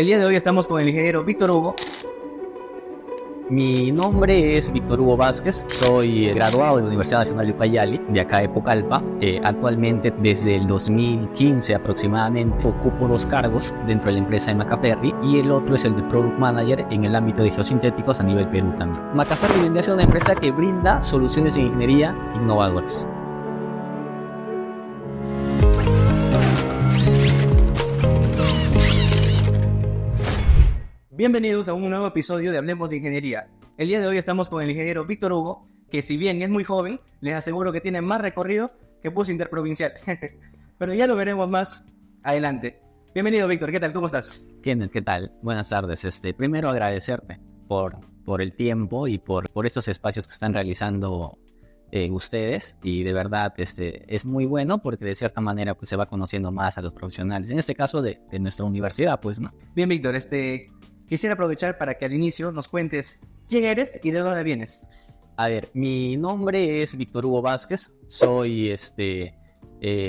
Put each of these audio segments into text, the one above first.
El día de hoy estamos con el ingeniero Víctor Hugo. Mi nombre es Víctor Hugo Vázquez, soy graduado de la Universidad Nacional de Ucayali, de acá de Pucallpa. Actualmente, desde el 2015 aproximadamente, ocupo 2 cargos dentro de la empresa de Macaferri y el otro es el de Product Manager en el ámbito de geosintéticos a nivel Perú también. Macaferri viene a ser una empresa que brinda soluciones de ingeniería innovadoras. Bienvenidos a un nuevo episodio de Hablemos de Ingeniería. El día de hoy estamos con el ingeniero Víctor Hugo, que si bien es muy joven, les aseguro que tiene más recorrido que bus interprovincial. Pero ya lo veremos más adelante. Bienvenido, Víctor, ¿qué tal? ¿Cómo estás? Kenneth, ¿qué tal? Buenas tardes. Primero agradecerte por el tiempo y por estos espacios que están realizando ustedes, y de verdad es muy bueno porque de cierta manera pues se va conociendo más a los profesionales, en este caso de nuestra universidad, pues, ¿no? Bien, Víctor, quisiera aprovechar para que al inicio nos cuentes quién eres y de dónde vienes. A ver, mi nombre es Víctor Hugo Vázquez, soy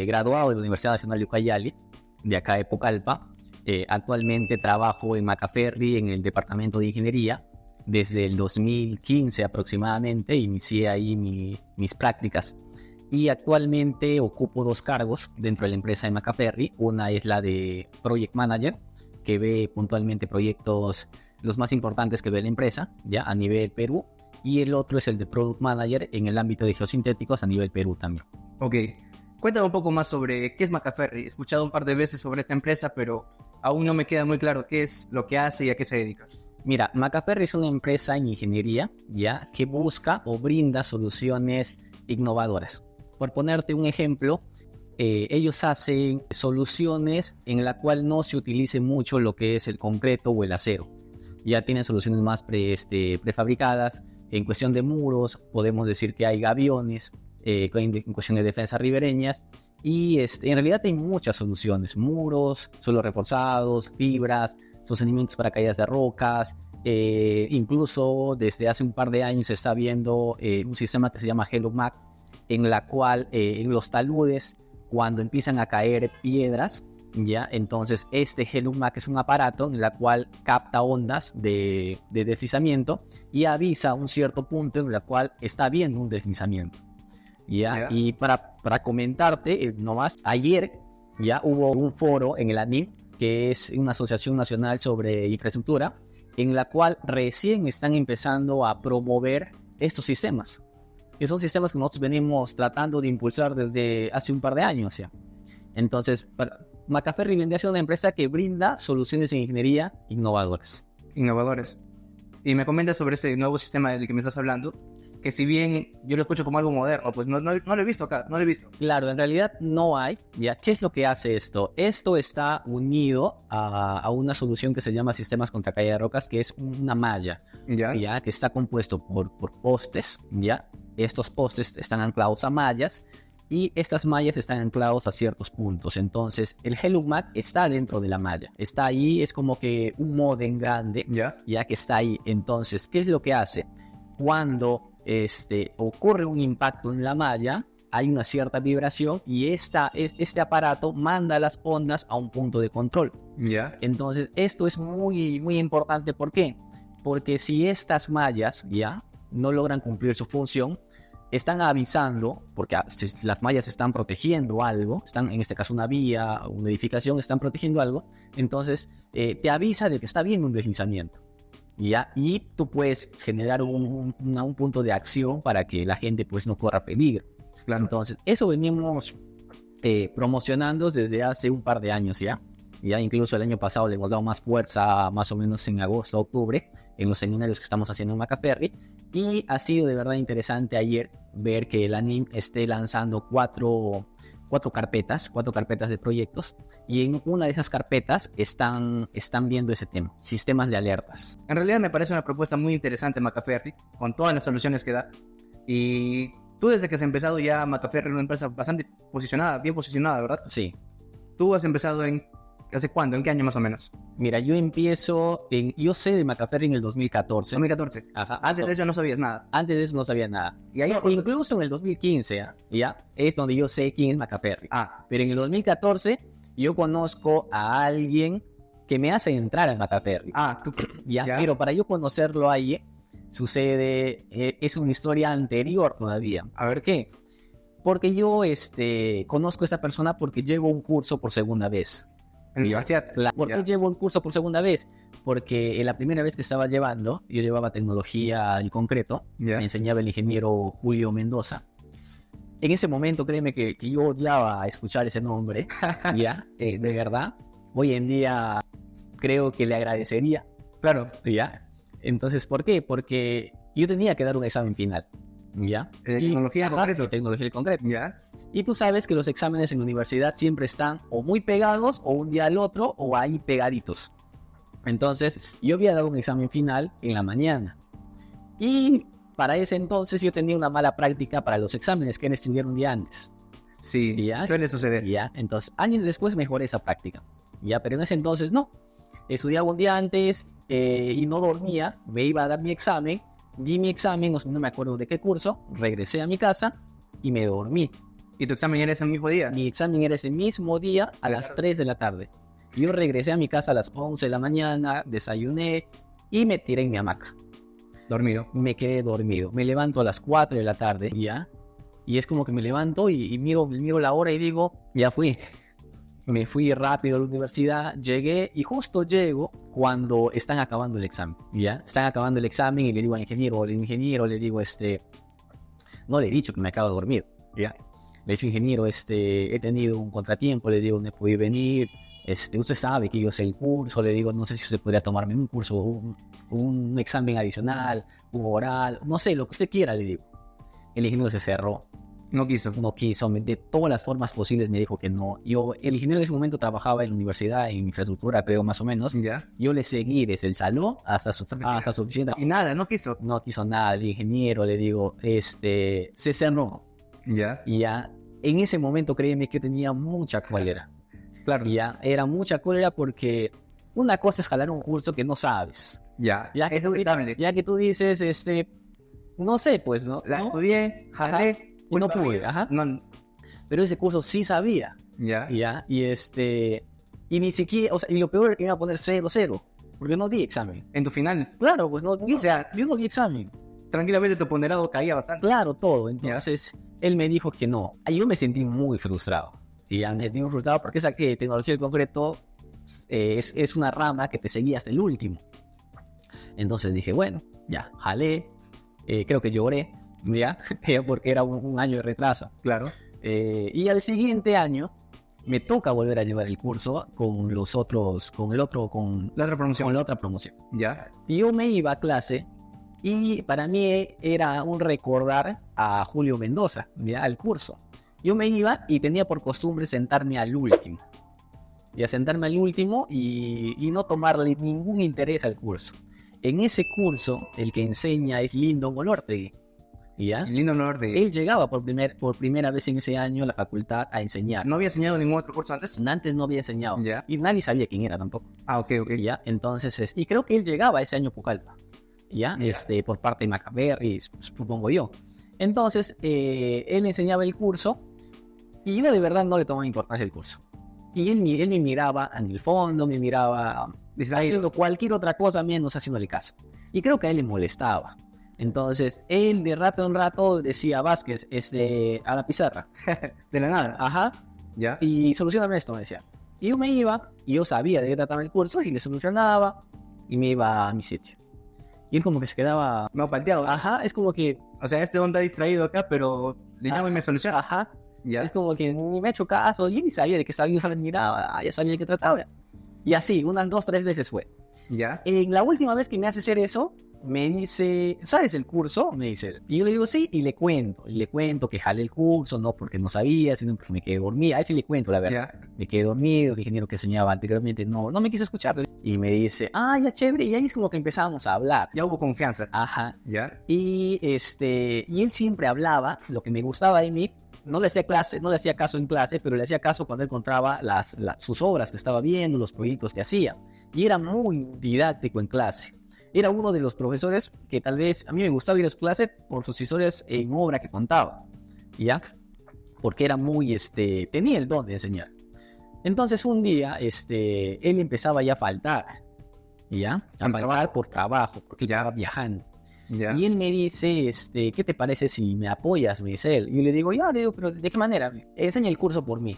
graduado de la Universidad Nacional de Ucayali, de acá de Pucallpa. Actualmente trabajo en Macaferri en el departamento de ingeniería. Desde el 2015 aproximadamente inicié ahí mis prácticas y actualmente ocupo 2 cargos dentro de la empresa de Macaferri. Una es la de Project Manager, que ve puntualmente proyectos los más importantes que ve la empresa ya a nivel Perú, y el otro es el de Product Manager en el ámbito de geosintéticos a nivel Perú también. Ok, cuéntame un poco más sobre qué es Macaferri. He escuchado un par de veces sobre esta empresa, pero aún no me queda muy claro qué es lo que hace y a qué se dedica. Mira, Macaferri es una empresa en ingeniería ya que busca o brinda soluciones innovadoras. Por ponerte un ejemplo, ellos hacen soluciones en la cual no se utilice mucho lo que es el concreto o el acero. Ya tienen soluciones más prefabricadas. En cuestión de muros, podemos decir que hay gaviones, en cuestión de defensas ribereñas, y en realidad hay muchas soluciones: muros, suelos reforzados, fibras, sostenimientos para caídas de rocas. Incluso desde hace un par de años se está viendo un sistema que se llama HelloMac, en la cual en los taludes, cuando empiezan a caer piedras, ¿ya? Entonces HelloMac es un aparato en el cual capta ondas de deslizamiento y avisa un cierto punto en el cual está habiendo un deslizamiento, ¿ya? Yeah. Y para comentarte, nomás ayer ya hubo un foro en el ANIM, que es una asociación nacional sobre infraestructura, en la cual recién están empezando a promover estos sistemas, que son sistemas que nosotros venimos tratando de impulsar desde hace un par de años ya. Entonces, Macaferri viene a ser una empresa que brinda soluciones en ingeniería innovadoras. Innovadores. Y me comentas sobre este nuevo sistema del que me estás hablando, que si bien yo lo escucho como algo moderno, pues no lo he visto acá, no lo he visto. Claro, en realidad no hay, ¿ya? ¿Qué es lo que hace esto? Esto está unido a una solución que se llama sistemas contra caída de rocas, que es una malla, ¿ya? Que está compuesto por postes, ¿ya? Estos postes están anclados a mallas y estas mallas están anclados a ciertos puntos. Entonces el HelloMac está dentro de la malla, está ahí, es como que un módem grande, ya que está ahí. Entonces, ¿qué es lo que hace? Cuando ocurre un impacto en la malla, hay una cierta vibración y este aparato manda las ondas a un punto de control. Entonces esto es muy, muy importante. ¿Por qué? Porque si estas mallas ya no logran cumplir su función, están avisando, porque las mallas están protegiendo algo, están, en este caso una vía, una edificación, están protegiendo algo, entonces te avisa de que está habiendo un deslizamiento, ¿ya? Y tú puedes generar un punto de acción para que la gente pues no corra peligro. Claro. Entonces eso venimos promocionando desde hace un par de años ya. Ya incluso el año pasado le hemos dado más fuerza, más o menos en agosto, octubre, en los seminarios que estamos haciendo en Macaferri, y ha sido de verdad interesante ayer ver que el ANIM esté lanzando cuatro carpetas de proyectos, y en una de esas carpetas están viendo ese tema, sistemas de alertas. En realidad me parece una propuesta muy interesante Macaferri, con todas las soluciones que da, y tú desde que has empezado ya Macaferri es una empresa bastante posicionada, bien posicionada, ¿verdad? Sí. ¿Tú has empezado ¿hace cuándo? ¿En qué año más o menos? Mira, yo sé de Macaferri en el 2014. 2014. Ajá. Antes de eso no sabías nada. Antes de eso no sabía nada. Y ahí, incluso en el 2015, ¿ya? Es donde yo sé quién es Macaferri. Pero en el 2014 yo conozco a alguien que me hace entrar en Mataperry. ¿Ya? Pero para yo conocerlo ahí, sucede, es una historia anterior todavía. A ver qué. Porque yo conozco a esta persona porque llevo un curso por segunda vez. ¿En la universidad? ¿Por qué llevo un curso por segunda vez? Porque en la primera vez que estaba llevando, yo llevaba tecnología en concreto, me enseñaba el ingeniero Julio Mendoza. En ese momento, créeme que yo odiaba escuchar ese nombre, ¿ya? De verdad. Hoy en día creo que le agradecería. Claro. ¿Ya? Entonces, ¿por qué? Porque yo tenía que dar un examen final, ¿ya? Tecnología en concreto. Tecnología en concreto. ¿Ya? Y tú sabes que los exámenes en la universidad siempre están o muy pegados, o un día al otro, o ahí pegaditos. Entonces, yo había dado un examen final en la mañana. Y para ese entonces yo tenía una mala práctica para los exámenes, que era estudiar un día antes. Sí, ¿ya? Suele suceder. ¿Ya? Entonces, años después mejoré esa práctica. ¿Ya? Pero en ese entonces no. Estudiaba un día antes y no dormía. Me iba a dar mi examen. Di mi examen, no me acuerdo de qué curso. Regresé a mi casa y me dormí. ¿Y tu examen era ese mismo día? Mi examen era ese mismo día a las 3 de la tarde. Yo regresé a mi casa a las 11 de la mañana, desayuné y me tiré en mi hamaca. Dormido. Me quedé dormido. Me levanto a las 4 de la tarde, ¿ya? Y es como que me levanto y miro la hora y digo, ya fui. Me fui rápido a la universidad, llegué y justo llego cuando están acabando el examen, ¿ya? Están acabando el examen y le digo al ingeniero, le digo, no le he dicho que me acabo de dormir, ¿ya? Le he dicho, ingeniero, he tenido un contratiempo, le digo, no he podido venir, usted sabe que yo sé el curso, le digo, no sé si usted podría tomarme un curso, un examen adicional, un oral, no sé, lo que usted quiera, le digo. El ingeniero se cerró. No quiso, de todas las formas posibles me dijo que no. El ingeniero en ese momento trabajaba en la universidad, en infraestructura, creo, más o menos. ¿Ya? Yo le seguí desde el salón hasta su oficina. Y nada, no quiso. No quiso nada, el ingeniero, le digo, se cerró. ¿Ya? Y ya, en ese momento, créeme que yo tenía mucha cólera. Claro. Ya, era mucha cólera porque una cosa es jalar un curso que no sabes. Ya Eso ya que tú dices, no sé, pues, ¿no? La estudié, jalé. Y no pude, ajá. No. Pero ese curso sí sabía. Ya. Y ni siquiera, o sea, y lo peor es que me iba a poner 0-0, porque no di examen. En tu final. Claro, pues no, o sea, yo no di examen. Tranquilamente tu ponderado caía bastante. Claro, todo. Entonces, él me dijo que no. Ahí yo me sentí muy frustrado. Y ya me sentí muy frustrado porque saqué tecnología en concreto, es una rama que te seguía hasta el último. Entonces dije, bueno, ya, jalé, creo que lloré. ¿Ya? Porque era un año de retraso. Claro. Y al siguiente año me toca volver a llevar el curso con los otros, con la otra promoción. ¿Ya? Y yo me iba a clase y para mí era un recordar a Julio Mendoza, ¿ya? Al curso. Yo me iba y tenía por costumbre sentarme al último. Y a sentarme al último y no tomarle ningún interés al curso. En ese curso, el que enseña es Lindo Molortegui. ¿Ya? Lindo honor de... Él llegaba por primera vez en ese año a la facultad a enseñar. ¿No había enseñado ningún otro curso antes? Antes no había enseñado. ¿Ya? Y nadie sabía quién era tampoco. Ok. ¿Ya? Entonces, y creo que él llegaba ese año a Pucallpa. ¿Ya? Por parte de Macaberry, supongo yo. Entonces, él enseñaba el curso y yo de verdad no le tomaba importancia al curso. Y él me miraba en el fondo, me miraba haciendo cualquier otra cosa menos haciéndole caso. Y creo que a él le molestaba. Entonces, él de rato en rato decía, Vázquez, a la pizarra. De la nada. Ajá. ¿Ya? Y solucioname esto, me decía. Y yo me iba, y yo sabía de qué trataba el curso, y le solucionaba, y me iba a mi sitio. Y él como que se quedaba... No, palteado. Ajá, es como que... O sea, onda distraído acá, pero le llamo y me soluciona. Ajá. ¿Ya? Es como que ni me ha hecho caso, y ni sabía de qué sabía, yo miraba, ya sabía de qué trataba. Y así, unas 2-3 veces fue. ¿Ya? En la última vez que me hace hacer eso, me dice, ¿sabes el curso? Me dice. Y yo le digo, sí, y le cuento que jalé el curso, no porque no sabía, sino porque me quedé dormida. A él sí le cuento, la verdad. ¿Ya? Me quedé dormido, el ingeniero que enseñaba anteriormente no me quiso escuchar. Y me dice, ya chévere, y ahí es como que empezamos a hablar. Ya hubo confianza. Ajá. ¿Ya? Y él siempre hablaba, lo que me gustaba de mí, no le hacía caso en clase, pero le hacía caso cuando él encontraba sus obras que estaba viendo, los proyectos que hacía. Y era muy didáctico en clase. Era uno de los profesores que tal vez a mí me gustaba ir a su clase por sus historias en obra que contaba, ¿ya? Porque era muy, tenía el don de enseñar. Entonces un día, él empezaba ya a faltar, ¿ya? A faltar por trabajo, porque ya estaba viajando. Ya. Y él me dice, ¿qué te parece si me apoyas? Me dice él. Y yo le digo, ya, le digo, pero ¿de qué manera? Enseña el curso por mí.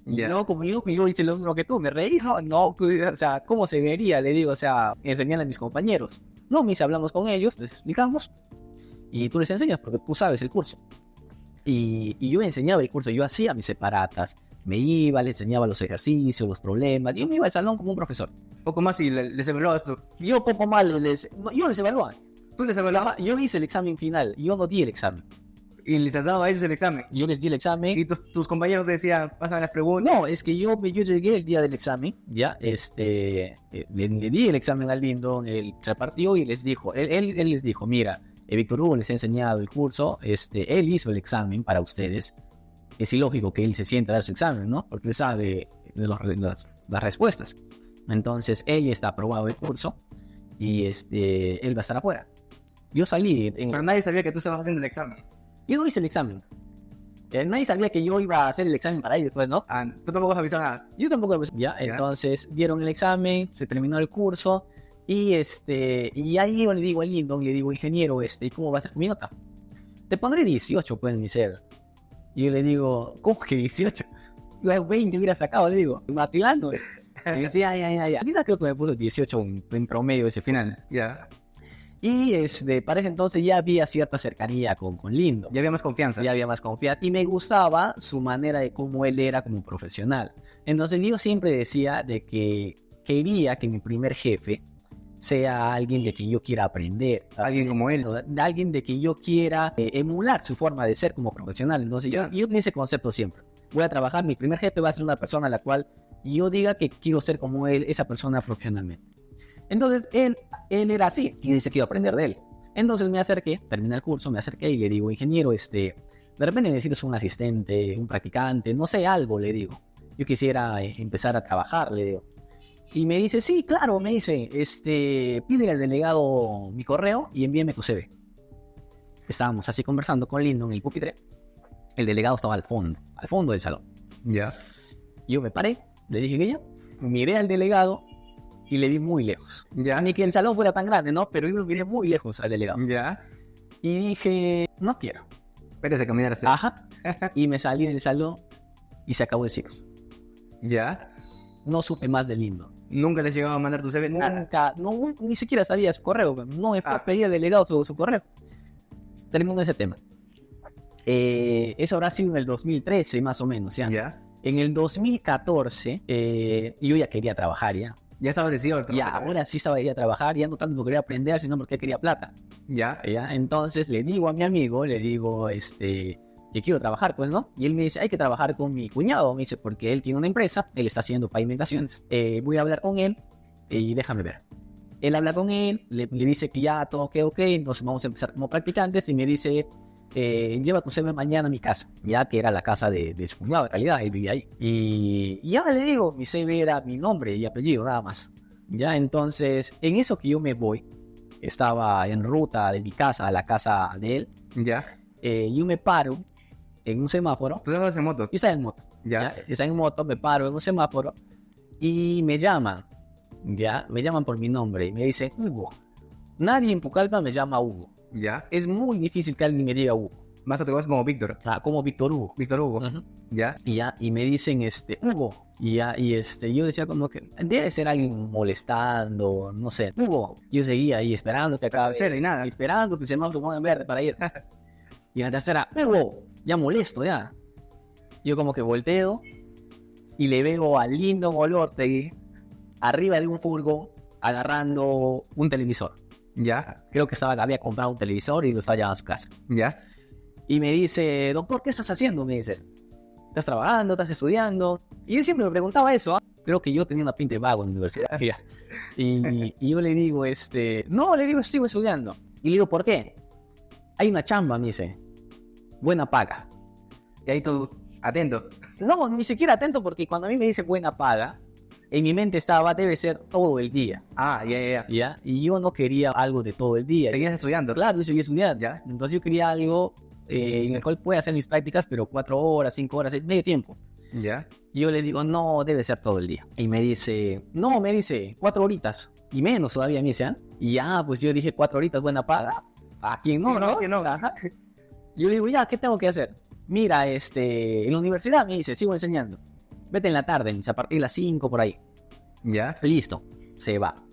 Y no, como yo hice lo mismo que tú, me reí, no, o sea, ¿cómo se vería? Le digo, o sea, enseñarle a mis compañeros. No, me dice, hablamos con ellos, les explicamos, y tú les enseñas porque tú sabes el curso. Y yo enseñaba el curso, yo hacía mis separatas, me iba, le enseñaba los ejercicios, los problemas, yo me iba al salón como un profesor. Poco más y les evaluabas tú. Yo poco más yo les evaluaba. ¿Tú les evaluabas? Yo hice el examen final, yo no di el examen. ¿Y les has dado a ellos el examen? Yo les di el examen. ¿Y tus compañeros te decían, pásame las preguntas? No, es que yo llegué el día del examen, ya, le di el examen al Lindo, él repartió y les dijo, él les dijo, mira, Víctor Hugo les ha enseñado el curso, él hizo el examen para ustedes. Es ilógico que él se sienta a dar su examen, ¿no? Porque él sabe las respuestas. Entonces, él está aprobado el curso y él va a estar afuera. Yo salí. Pero nadie sabía que tú estabas haciendo el examen. Yo no hice el examen. Nadie sabía que yo iba a hacer el examen para ellos, pues, ¿no? Tú tampoco has avisado nada. Yo tampoco avisé. Ya, entonces dieron el examen, se terminó el curso y ahí yo le digo al Lindo, le digo, ingeniero, ¿cómo va a ser mi nota? Te pondré 18, pues, en mi ser. Y yo le digo, ¿cómo que 18? Yo 20 hubiera sacado, le digo, matriculando. Y me decía, ya. Al final creo que me puso 18 en promedio ese final. Ya. Y para ese entonces ya había cierta cercanía con Lindo. Ya había más confianza. Ya había más confianza. Y me gustaba su manera de cómo él era como profesional. Entonces yo siempre decía de que quería que mi primer jefe sea alguien de quien yo quiera aprender. Alguien como él. Alguien de quien yo quiera emular su forma de ser como profesional. Entonces yo tenía ese concepto siempre. Voy a trabajar, mi primer jefe va a ser una persona a la cual yo diga que quiero ser como él, esa persona profesionalmente. Entonces él era así y dice que iba a aprender de él. Entonces me acerqué, terminé el curso, me acerqué y le digo, ingeniero, de repente necesitas un asistente, un practicante, no sé, algo, le digo. Yo quisiera empezar a trabajar, le digo. Y me dice, sí, claro, me dice, pídele al delegado mi correo y envíame tu CV. Estábamos así conversando con Lindo en el pupitre. El delegado estaba al fondo del salón. Ya. Yo me paré, le dije que ya, miré al delegado y le vi muy lejos. Ya. Ni que el salón fuera tan grande, ¿no? Pero yo lo miré muy lejos al delegado. Ya. Y dije, no quiero. Espérese a caminar así. Ajá. Y me salí del salón y se acabó el ciclo. Ya. No supe más de Lindo. ¿Nunca les llegaba a mandar tu CV? Nunca, no, ni siquiera sabía su correo. No me pedía al delegado su correo. Terminó ese tema. Eso habrá sido en el 2013, más o menos, ¿ya? Ya. En el 2014, yo ya quería trabajar, ¿ya? Ya estaba decidido. Ya, ahora sí estaba ya a trabajar, ya no tanto porque quería aprender, sino porque quería plata. Ya. Entonces le digo a mi amigo, que quiero trabajar, pues, ¿no? Y él me dice, hay que trabajar con mi cuñado, me dice, porque él tiene una empresa, él está haciendo pavimentaciones. Voy a hablar con él y déjame ver. Él habla con él, le dice que ya todo ok, entonces vamos a empezar como practicantes y me dice, lleva tu CV mañana a mi casa, ya que era la casa de su cuñado, en realidad, él vivía ahí. Y ahora le digo, mi CV era mi nombre y apellido, nada más. Ya, entonces, en eso que yo me voy, estaba en ruta de mi casa a la casa de él. Ya. Yo me paro en un semáforo. ¿Tú estabas en moto? Yo estaba en moto. Ya. Estaba en moto, me paro en un semáforo y me llaman. Ya, me llaman por mi nombre y me dicen, Hugo. Nadie en Pucallpa me llama Hugo. Ya. Es muy difícil que alguien me diga Hugo. Más que te conoces como Víctor. Como Víctor Hugo. Víctor Hugo. Uh-huh. Ya. Y me dicen, Hugo. Yo decía como que debe ser alguien molestando, no sé. Hugo. Yo seguía ahí esperando que acabe. Y nada. Esperando que se me ponga en verde para ir. Y en la tercera, Hugo. Ya molesto, ya. Yo como que volteo y le veo al Lindo Golortegui arriba de un furgón agarrando un televisor. Ya. Creo que había comprado un televisor y lo estaba llevando a su casa. Ya. Y me dice, doctor, ¿qué estás haciendo? Me dice, ¿estás trabajando? ¿Estás estudiando? Y él siempre me preguntaba eso. Creo que yo tenía una pinta de vago en la universidad. y yo le digo, no, le digo, estoy estudiando. Y le digo, ¿por qué? Hay una chamba, me dice, buena paga. Y ahí tú, atento. No, ni siquiera atento, porque cuando a mí me dice buena paga, en mi mente estaba, debe ser todo el día. Ya. Y yo no quería algo de todo el día. ¿Seguías estudiando? Claro, yo seguía estudiando. Ya. Entonces yo quería algo en el cual pueda hacer mis prácticas, pero 4 horas, 5 horas, medio tiempo. Ya. Y yo le digo, no, debe ser todo el día. Y me dice, no, me dice, 4 horitas. Y menos todavía me dice, ¿ah? Y ya, pues yo dije, 4 horitas, buena paga. ¿A quién no, Sí, no? ¿quién no? Ajá. Yo le digo, ya, ¿qué tengo que hacer? Mira, en la universidad me dice, sigo enseñando. Vete en la tarde, me dice, a partir de las 5 por ahí. Ya. Listo, se va.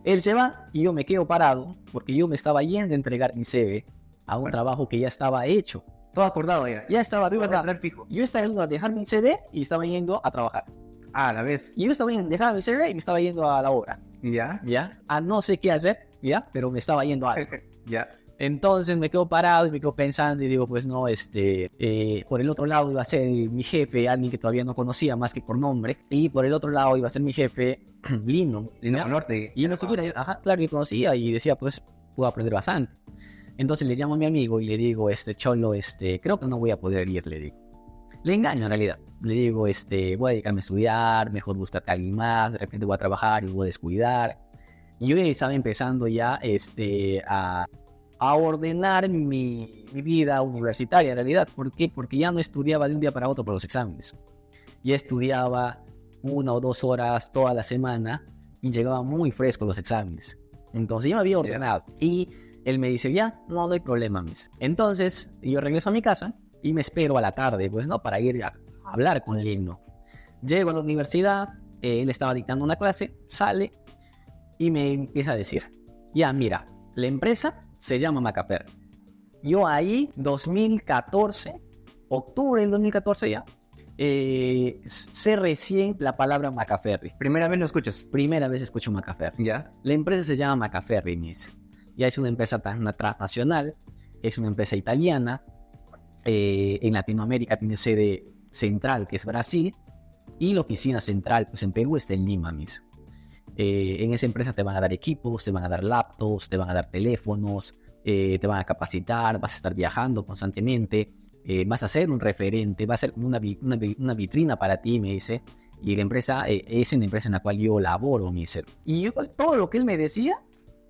Él se va y yo me quedo parado porque yo me estaba yendo a entregar mi CV a un trabajo que ya estaba hecho. Todo acordado ya. Ya estaba, Tú ibas a entrar fijo. yo estaba yendo a dejar mi CV y estaba yendo a trabajar. Ah, a la vez. Y yo estaba yendo a dejar mi CV y me estaba yendo a la obra. Ya. ¿Ya? A no sé qué hacer, ¿ya? Pero me estaba yendo a algo. Ya. Entonces me quedo parado y me quedo pensando y digo, pues no, por el otro lado iba a ser mi jefe, alguien que todavía no conocía más que por nombre, y por el otro lado iba a ser mi jefe, Lindo Norte. y no siquiera, ajá, claro que conocía y decía, pues puedo aprender bastante. Entonces le llamo a mi amigo y le digo, Cholo, creo que no voy a poder ir, le digo. Le engaño en realidad. Le digo, voy a dedicarme a estudiar, mejor búscate a alguien más, de repente voy a trabajar y voy a descuidar. Y yo estaba empezando ya, a ordenar mi vida universitaria en realidad. ¿Por qué? Porque ya no estudiaba de un día para otro por los exámenes. Ya estudiaba 1 o 2 horas toda la semana y llegaba muy fresco los exámenes. Entonces ya me había ordenado. Y él me dice, ya, no hay problema, mis. Entonces yo regreso a mi casa y me espero a la tarde, pues, ¿no? Para ir a hablar con el Lindo. Llego a la universidad, él estaba dictando una clase, sale y me empieza a decir, ya, mira, la empresa se llama Macafer. Yo ahí, 2014, octubre del 2014 ya, sé recién la palabra Macaferri. ¿Primera vez lo escuchas? Primera vez escucho Macaferri. Ya. La empresa se llama Macaferri, me dice. Ya es una empresa transnacional, es una empresa italiana. En Latinoamérica tiene sede central, que es Brasil, y la oficina central, pues en Perú está en Lima, mis. En esa empresa te van a dar equipos, te van a dar laptops, te van a dar teléfonos, te van a capacitar, vas a estar viajando constantemente, vas a ser un referente, va a ser como una vitrina para ti, me dice. Y la empresa es una empresa en la cual yo laboro, me dice. Y yo, todo lo que él me decía,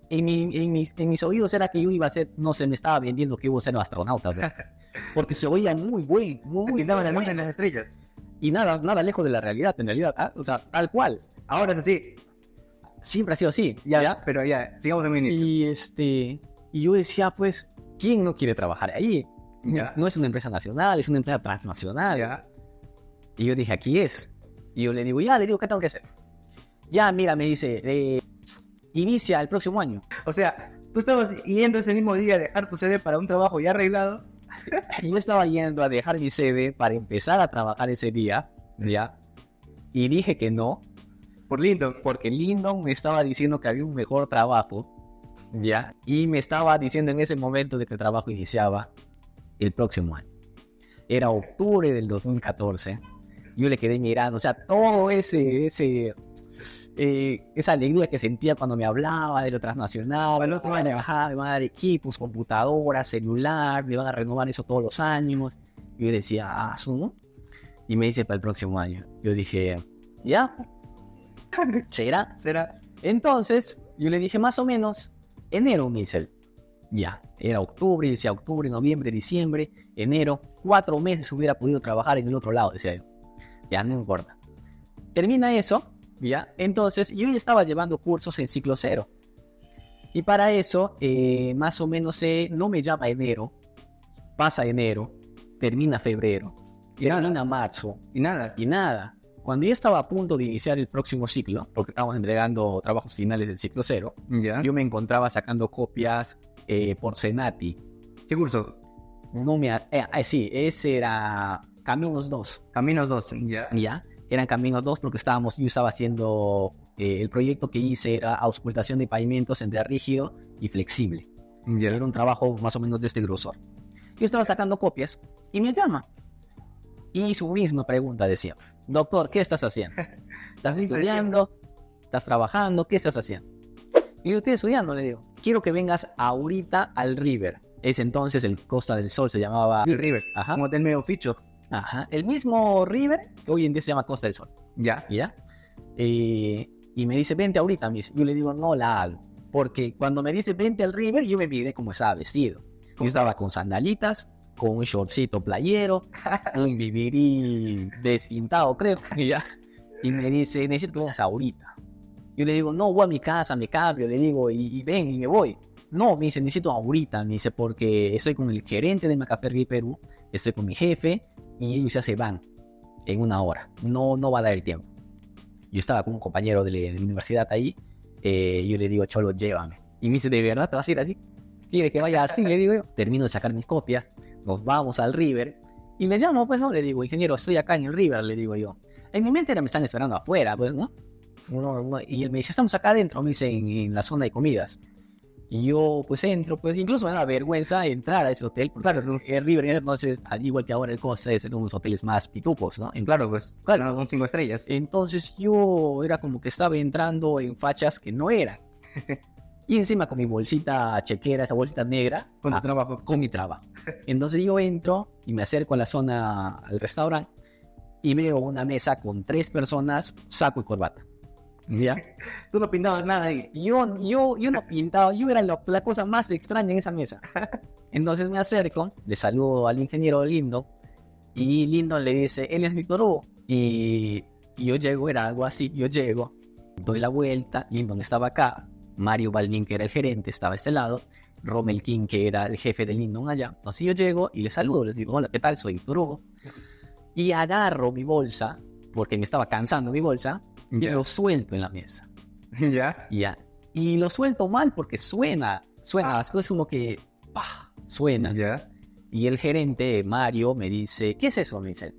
en mis oídos era que yo iba a ser, no sé, me estaba vendiendo que iba a ser un astronauta, ¿verdad? Porque se oía muy buen, muy Quitaba la luna en las estrellas. Y nada lejos de la realidad, en realidad, ¿ah? O sea, tal cual. Ahora es así. Siempre ha sido así. Ya, pero ya, sigamos en mi inicio. Y yo decía, pues, ¿quién no quiere trabajar ahí? Ya. No es una empresa nacional, es una empresa transnacional. Ya. Y yo dije, aquí es. Y yo le digo, ¿qué tengo que hacer? Ya, mira, me dice, inicia el próximo año. O sea, tú estabas yendo ese mismo día a dejar tu CV para un trabajo ya arreglado. Yo estaba yendo a dejar mi CV para empezar a trabajar ese día, ¿ya? Y dije que no, Por Lindo. porque Lyndon me estaba diciendo que había un mejor trabajo, ¿ya? Y me estaba diciendo en ese momento de que el trabajo iniciaba el próximo año. Era octubre del 2014. Yo le quedé mirando, o sea, todo esa alegría que sentía cuando me hablaba de lo transnacional, me van a bajar, me van a dar equipos, computadoras, celular, me van a renovar eso todos los años. Y yo decía, ¿no? Y me dice para el próximo año. Yo dije, ¿ya? ¿Será? Entonces, yo le dije más o menos, enero, me dice él. Ya, era octubre, decía octubre, noviembre, diciembre, enero, 4 meses hubiera podido trabajar en el otro lado, decía yo. Ya, no importa. Termina eso, ya, entonces yo ya estaba llevando cursos en ciclo 0. Y para eso, más o menos, no me llama enero, pasa enero, termina febrero, termina marzo, Y nada. Cuando yo estaba a punto de iniciar el próximo ciclo, porque estábamos entregando trabajos finales del ciclo 0, Ya. yo me encontraba sacando copias por Senati. ¿Qué curso? Sí, ese era Caminos 2. Caminos 2. Ya. Ya, eran Caminos 2 porque yo estaba haciendo, el proyecto que hice era auscultación de pavimentos entre rígido y flexible. Ya. Era un trabajo más o menos de este grosor. Yo estaba sacando copias y me llama. Y su misma pregunta decía, doctor, ¿qué estás haciendo? ¿Estás estudiando? ¿Estás trabajando? ¿Qué estás haciendo? Y yo estoy estudiando, le digo. Quiero que vengas ahorita al River. Ese entonces el Costa del Sol se llamaba El River. Ajá. Un hotel medio ficho. Ajá. El mismo River que hoy en día se llama Costa del Sol. Ya. ¿Ya? Y me dice, vente ahorita, mis. Yo le digo, no la hago. Porque cuando me dice, vente al River, yo me miré cómo estaba vestido. Yo estaba con sandalitas, con un shortcito playero, un vivirí despintado, creo, y me dice, necesito que vengas ahorita. Yo le digo, no, voy a mi casa, me cambio, le digo, y ven, y me voy. No, me dice, necesito ahorita, me dice, porque estoy con el gerente de Macaferri Perú, estoy con mi jefe, y ellos ya se van en 1 hora, no va a dar el tiempo. Yo estaba con un compañero de la universidad ahí, yo le digo, Cholo, llévame. Y me dice, ¿de verdad te vas a ir así? ¿Quiere que vaya así? Le digo yo. Termino de sacar mis copias, nos vamos al River, y me llamo, pues no, le digo, ingeniero, estoy acá en el River, le digo yo. En mi mente me están esperando afuera, pues, ¿no? Y él me dice, estamos acá adentro, me dice, en la zona de comidas. Y yo, pues entro, pues incluso me da vergüenza entrar a ese hotel, porque claro, el River, entonces, igual que ahora el Costa, es uno de los hoteles más pitupos, ¿no? Claro, pues, claro, son 5 estrellas. Entonces yo era como que estaba entrando en fachas que no eran. Y encima con mi bolsita chequera, esa bolsita negra. Con tu trabajo. Con mi trabajo. Entonces yo entro y me acerco a la zona, al restaurante, y veo una mesa con 3 personas, saco y corbata. ¿Ya? Tú no pintabas nada ahí. Yo no pintaba, yo era la cosa más extraña en esa mesa. Entonces me acerco, le saludo al ingeniero Lindo, y Lindo le dice, él es Víctor Hugo. Y yo llego, era algo así, yo llego, doy la vuelta, Lindo estaba acá, Mario Balvin, que era el gerente, estaba a este lado, Rommel King, que era el jefe de Lindo allá. Entonces yo llego y le saludo, les digo, hola, ¿qué tal? Soy Víctor Hugo. Y agarro mi bolsa, porque me estaba cansando mi bolsa, y lo suelto en la mesa. ¿Ya? Y lo suelto mal porque suena, es como que, ¡pah! Suena. ¿Ya? Y el gerente, Mario, me dice, ¿qué es eso? Me dice.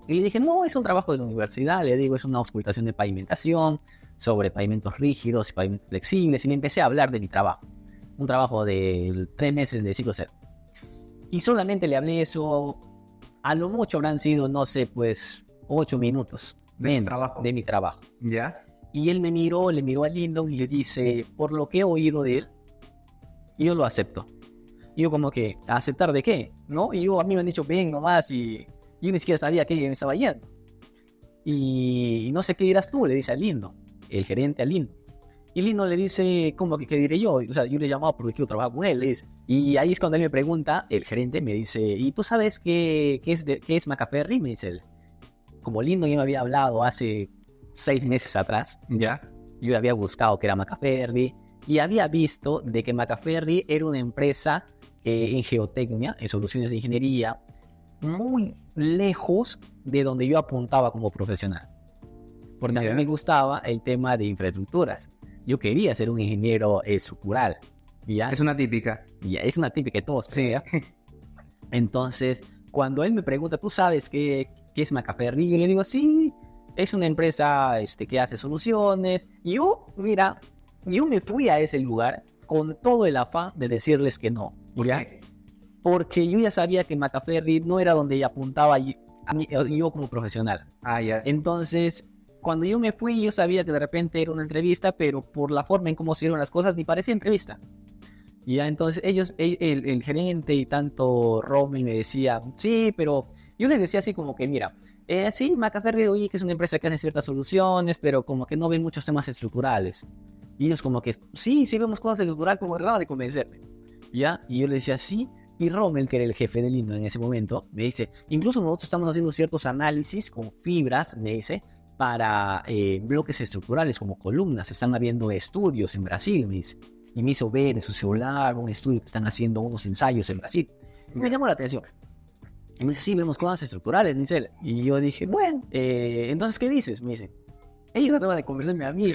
Y le dije, no, es un trabajo de la universidad, le digo, es una auscultación de pavimentación, sobre pavimentos rígidos y pavimentos flexibles, y le empecé a hablar de mi trabajo. Un trabajo de 3 meses de ciclo cero. Y solamente le hablé eso, a lo mucho habrán sido, no sé, pues, 8 minutos. De mi trabajo. ¿Ya? Y él le miró a Lyndon y le dice, por lo que he oído de él, yo lo acepto. Y yo como que, ¿a aceptar de qué? ¿No? Y a mí me han dicho, ven nomás, y yo ni siquiera sabía que me estaba yendo. Y no sé qué dirás tú, le dice a Lyndon, el gerente a Lyndon. Y Lyndon le dice, ¿cómo que qué diré yo? O sea, yo le llamaba porque quiero trabajar con él, le dice. Y ahí es cuando él me pregunta, el gerente me dice, ¿y tú sabes qué es Macaferri? Me dice él. Como Lyndon ya me había hablado hace 6 meses atrás, ¿ya? Yo había buscado que era Macaferri y había visto de que Macaferri era una empresa en geotecnia, en soluciones de ingeniería, muy lejos de donde yo apuntaba como profesional. Porque a mí me gustaba el tema de infraestructuras. Yo quería ser un ingeniero estructural. ¿Ya? Es una típica. Ya, es una típica de todos. Sí. Entonces, cuando él me pregunta, ¿tú sabes qué es Macaferri? Yo le digo, sí, es una empresa que hace soluciones. Y yo me fui a ese lugar con todo el afán de decirles que no, ¿ya? Porque yo ya sabía que Macaferri no era donde apuntaba yo como profesional. Ya. Entonces, cuando yo me fui, yo sabía que de repente era una entrevista, pero por la forma en cómo se dieron las cosas, ni parecía entrevista. Ya, entonces el gerente y tanto Rommel me decía, sí, pero yo les decía así como que, mira, sí, Macaferri, oye, que es una empresa que hace ciertas soluciones, pero como que no ven muchos temas estructurales. Y ellos como que, sí vemos cosas estructurales, como trataba de convencerme. ¿Ya? Y yo le decía, sí. Y Rommel, que era el jefe de Lindo en ese momento, me dice, incluso nosotros estamos haciendo ciertos análisis con fibras, me dice, para bloques estructurales como columnas. Están habiendo estudios en Brasil, me dice. Y me hizo ver en su celular un estudio que están haciendo unos ensayos en Brasil. Y me llamó la atención. Y me dice, sí, vemos cosas estructurales, me dice. Y yo dije, bueno, entonces, ¿qué dices? Me dice, ellos trataban de convencerme a mí.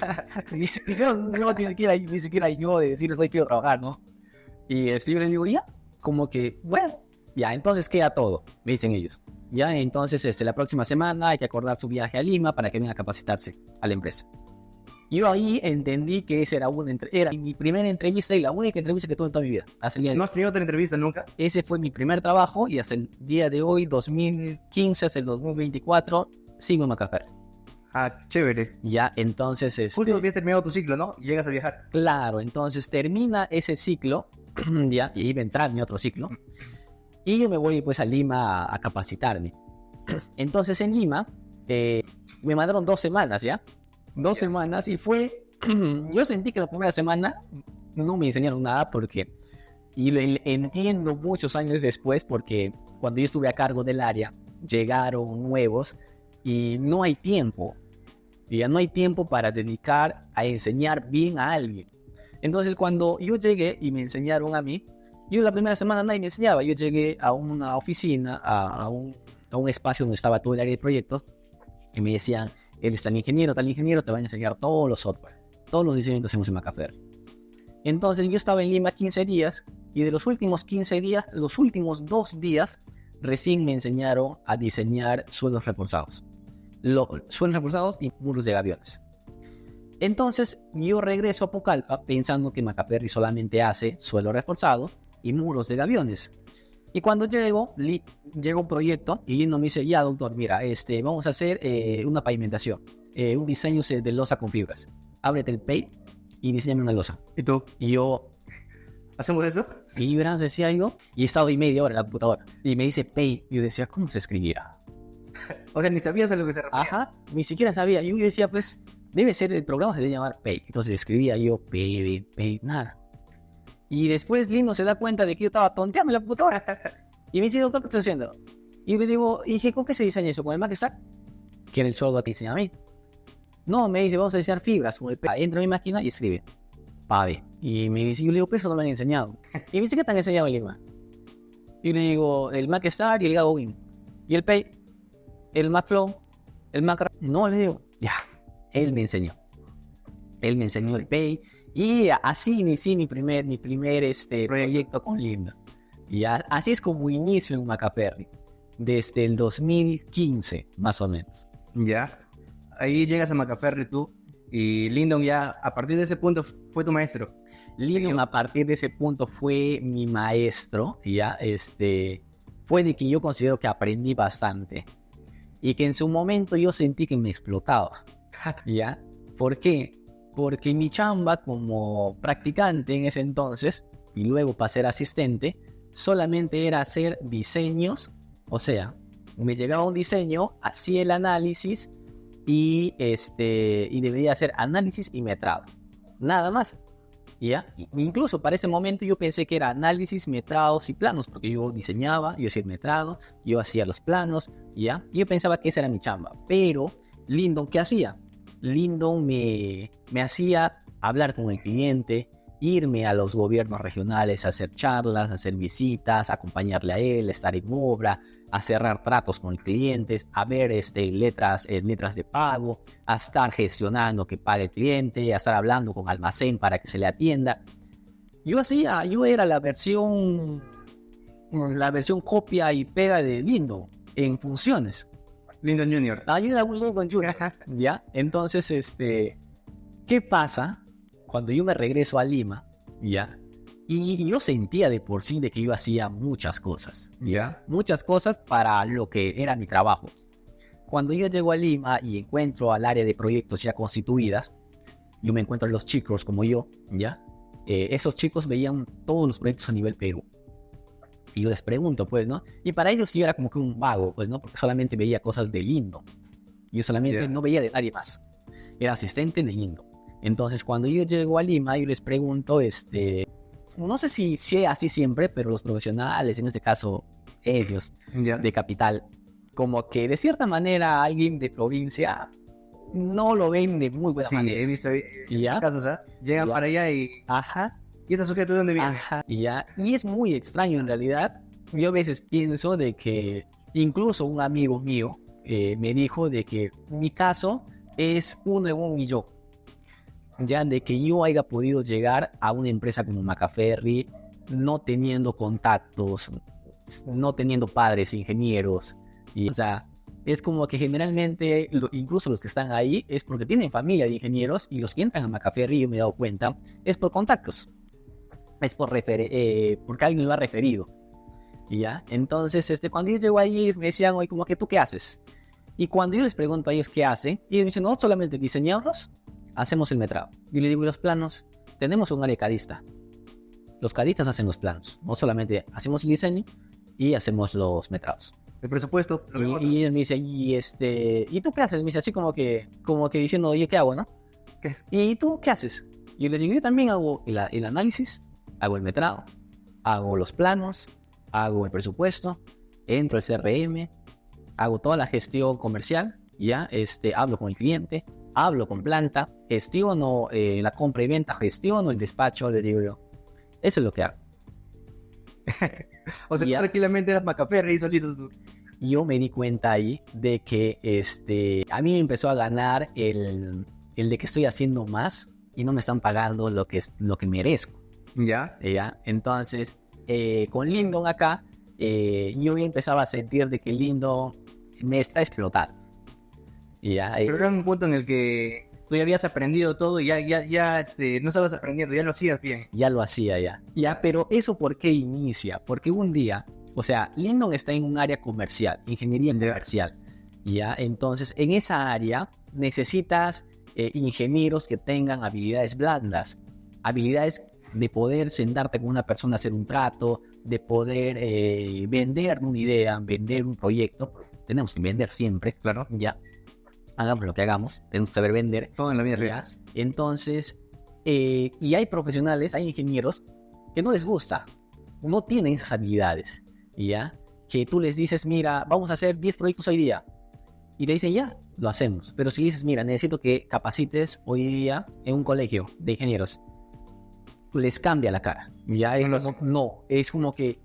Y yo no ni siquiera yo de decirles, hoy quiero trabajar, ¿no? Y yo les digo, ya, como que, bueno, ya, entonces queda todo, me dicen ellos. Ya, entonces, la próxima semana hay que acordar su viaje a Lima para que venga a capacitarse a la empresa. Yo ahí entendí que esa era mi primera entrevista y la única entrevista que tuve en toda mi vida. ¿No has tenido otra entrevista nunca? Ese fue mi primer trabajo y hasta el día de hoy, 2015 hasta el 2024, sigo en Macaferri. Chévere. Ya, entonces... Justo habías terminado tu ciclo, ¿no? Y llegas a viajar. Claro, entonces termina ese ciclo, ya, y iba a entrar mi otro ciclo, y yo me voy pues a Lima a capacitarme. Entonces en Lima, me mandaron 2 semanas, ¿ya? 2 semanas y fue... Yo sentí que la primera semana no me enseñaron nada porque Y lo entiendo muchos años después porque cuando yo estuve a cargo del área, llegaron nuevos y no hay tiempo. Y ya no hay tiempo para dedicar a enseñar bien a alguien. Entonces cuando yo llegué y me enseñaron a mí, yo la primera semana nadie me enseñaba. Yo llegué a una oficina, a un espacio donde estaba todo el área de proyectos y me decían, él es tal ingeniero, te va a enseñar todos los software, todos los diseños que hacemos en Macaferri. Entonces yo estaba en Lima 15 días y de los últimos 15 días, los últimos 2 días, recién me enseñaron a diseñar suelos reforzados. Suelos reforzados y muros de gaviones. Entonces yo regreso a Pucallpa pensando que Macaferri solamente hace suelo reforzado y muros de gaviones. Y cuando llega un proyecto y Lindo me dice, ya doctor, mira, vamos a hacer una pavimentación, un diseño de losa con fibras. Ábrete el Paint y diseñame una losa. ¿Y tú? Y yo, ¿hacemos eso? Fibras, decía yo, y he estado 1/2 hora en la computadora. Y me dice Paint, y yo decía, ¿cómo se escribirá? O sea, ni sabías a lo que se refería. Ajá, ni siquiera sabía. Yo decía, pues, debe ser el programa, se debe llamar Paint. Entonces le escribía yo, Paint, nada. Y después Lindo se da cuenta de que yo estaba tonteando en la computadora. Y me dice, doctor, ¿qué estás haciendo? Y le digo, y dije, ¿con qué se diseña eso? ¿Con el MaxStack? Que era el software que diseña a mí. No, me dice, vamos a diseñar fibras. Entra a mi máquina y escribe, Pave. Y me dice, yo le digo, pero eso no me han enseñado. Y me dice, ¿qué te han enseñado en Lima? Y le digo, el MaxStack y el GagoWin. Y el Paint, el MacFlow, el Mac... No, le digo, ya, él me enseñó. Él me enseñó el Paint. Y así inicié mi primer proyecto con Lindo. Y así es como inicio en Macaferri. Desde el 2015, más o menos. Ya. Ahí llegas a Macaferri tú. Y Lyndon ya, a partir de ese punto, fue tu maestro. Lyndon a partir de ese punto fue mi maestro. Ya, fue de quien yo considero que aprendí bastante. Y que en su momento yo sentí que me explotaba. ¿Ya? ¿Por qué? Porque mi chamba como practicante en ese entonces, y luego para ser asistente, solamente era hacer diseños. O sea, me llegaba un diseño, hacía el análisis y debería hacer análisis y metrado. Nada más. ¿Ya? Incluso para ese momento yo pensé que era análisis, metrados y planos, porque yo diseñaba, yo hacía el metrado, yo hacía los planos, ¿ya? Y yo pensaba que esa era mi chamba. Pero Lyndon, ¿qué hacía? Lyndon me hacía hablar con el cliente, irme a los gobiernos regionales a hacer charlas, a hacer visitas, acompañarle a él, estar en obra, a cerrar tratos con clientes, a ver letras de pago, a estar gestionando que pague el cliente, a estar hablando con almacén para que se le atienda. Yo era la versión copia y pega de Lyndon en funciones. Lyndon Jr. Yo era un Lyndon Jr. ¿Ya? Entonces, ¿qué pasa cuando yo me regreso a Lima? ¿Ya? Y yo sentía de por sí de que yo hacía muchas cosas. ¿Ya? Muchas cosas para lo que era mi trabajo. Cuando yo llego a Lima y encuentro al área de proyectos ya constituidas, yo me encuentro a los chicos como yo, ¿ya? Esos chicos veían todos los proyectos a nivel Perú. Y yo les pregunto, pues, ¿no? Y para ellos yo era como que un vago, pues, ¿no? Porque solamente veía cosas de Lyndon. Yo solamente no veía de nadie más. Era asistente de Lyndon. Entonces, cuando yo llego a Lima, yo les pregunto, no sé si sea así siempre, pero los profesionales, en este caso, ellos, de capital, como que de cierta manera alguien de provincia no lo ven de muy buena manera. Sí, he visto casos, ¿ah? Llegan para allá y... Ajá. ¿Y este sujeto de dónde viene? Ajá. Y es muy extraño en realidad. Yo a veces pienso de que incluso un amigo mío me dijo de que mi caso es 1 en 1.000.000. Ya de que yo haya podido llegar a una empresa como Macaferri no teniendo contactos, no teniendo padres ingenieros. O sea, es como que generalmente, incluso los que están ahí, es porque tienen familia de ingenieros, y los que entran a Macaferri, yo me he dado cuenta, es por contactos. Es porque alguien lo ha referido. ¿Ya? Entonces, cuando yo llego ahí, me decían, oye, como que ¿tú qué haces? Y cuando yo les pregunto a ellos qué hacen, ellos me dicen, no, solamente diseñamos, hacemos el metrado. Yo le digo, ¿y los planos? Tenemos un área cadista. Los cadistas hacen los planos. No solamente hacemos el diseño y hacemos los metrados. El presupuesto. Y ellos me dicen, ¿y tú qué haces? Me dice así como que diciendo, oye, ¿qué hago, no? ¿Qué es? ¿Y tú qué haces? Yo le digo, yo también hago el análisis, hago el metrado, hago los planos, hago el presupuesto, entro al CRM, hago toda la gestión comercial, ya, hablo con el cliente, hablo con planta, gestiono la compra y venta, gestiono el despacho, le digo yo. Eso es lo que hago. O sea, tranquilamente eras Macaferri y solito tú. Yo me di cuenta ahí de que a mí me empezó a ganar el de que estoy haciendo más y no me están pagando lo que merezco. ¿Ya? Entonces, con Lindon acá, yo ya empezaba a sentir de que Lindon me está explotando. Pero era un punto en el que tú ya habías aprendido todo y ya no estabas aprendiendo, ya lo hacías bien. Ya lo hacía ya. Pero ¿eso por qué inicia? Porque un día, o sea, Lindon está en un área comercial, ingeniería comercial. Ya, entonces en esa área necesitas ingenieros que tengan habilidades blandas, habilidades de poder sentarte con una persona, hacer un trato, de poder vender una idea, vender un proyecto. Tenemos que vender siempre, claro, ya. Hagamos lo que hagamos, tenemos que saber vender. Todo en la vida real. Entonces, y hay profesionales, hay ingenieros que no les gusta, no tienen esas habilidades, ¿ya? Que tú les dices, mira, vamos a hacer 10 proyectos hoy día. Y te dicen, ya, lo hacemos. Pero si dices, mira, necesito que capacites hoy día en un colegio de ingenieros, les cambia la cara. Ya es como que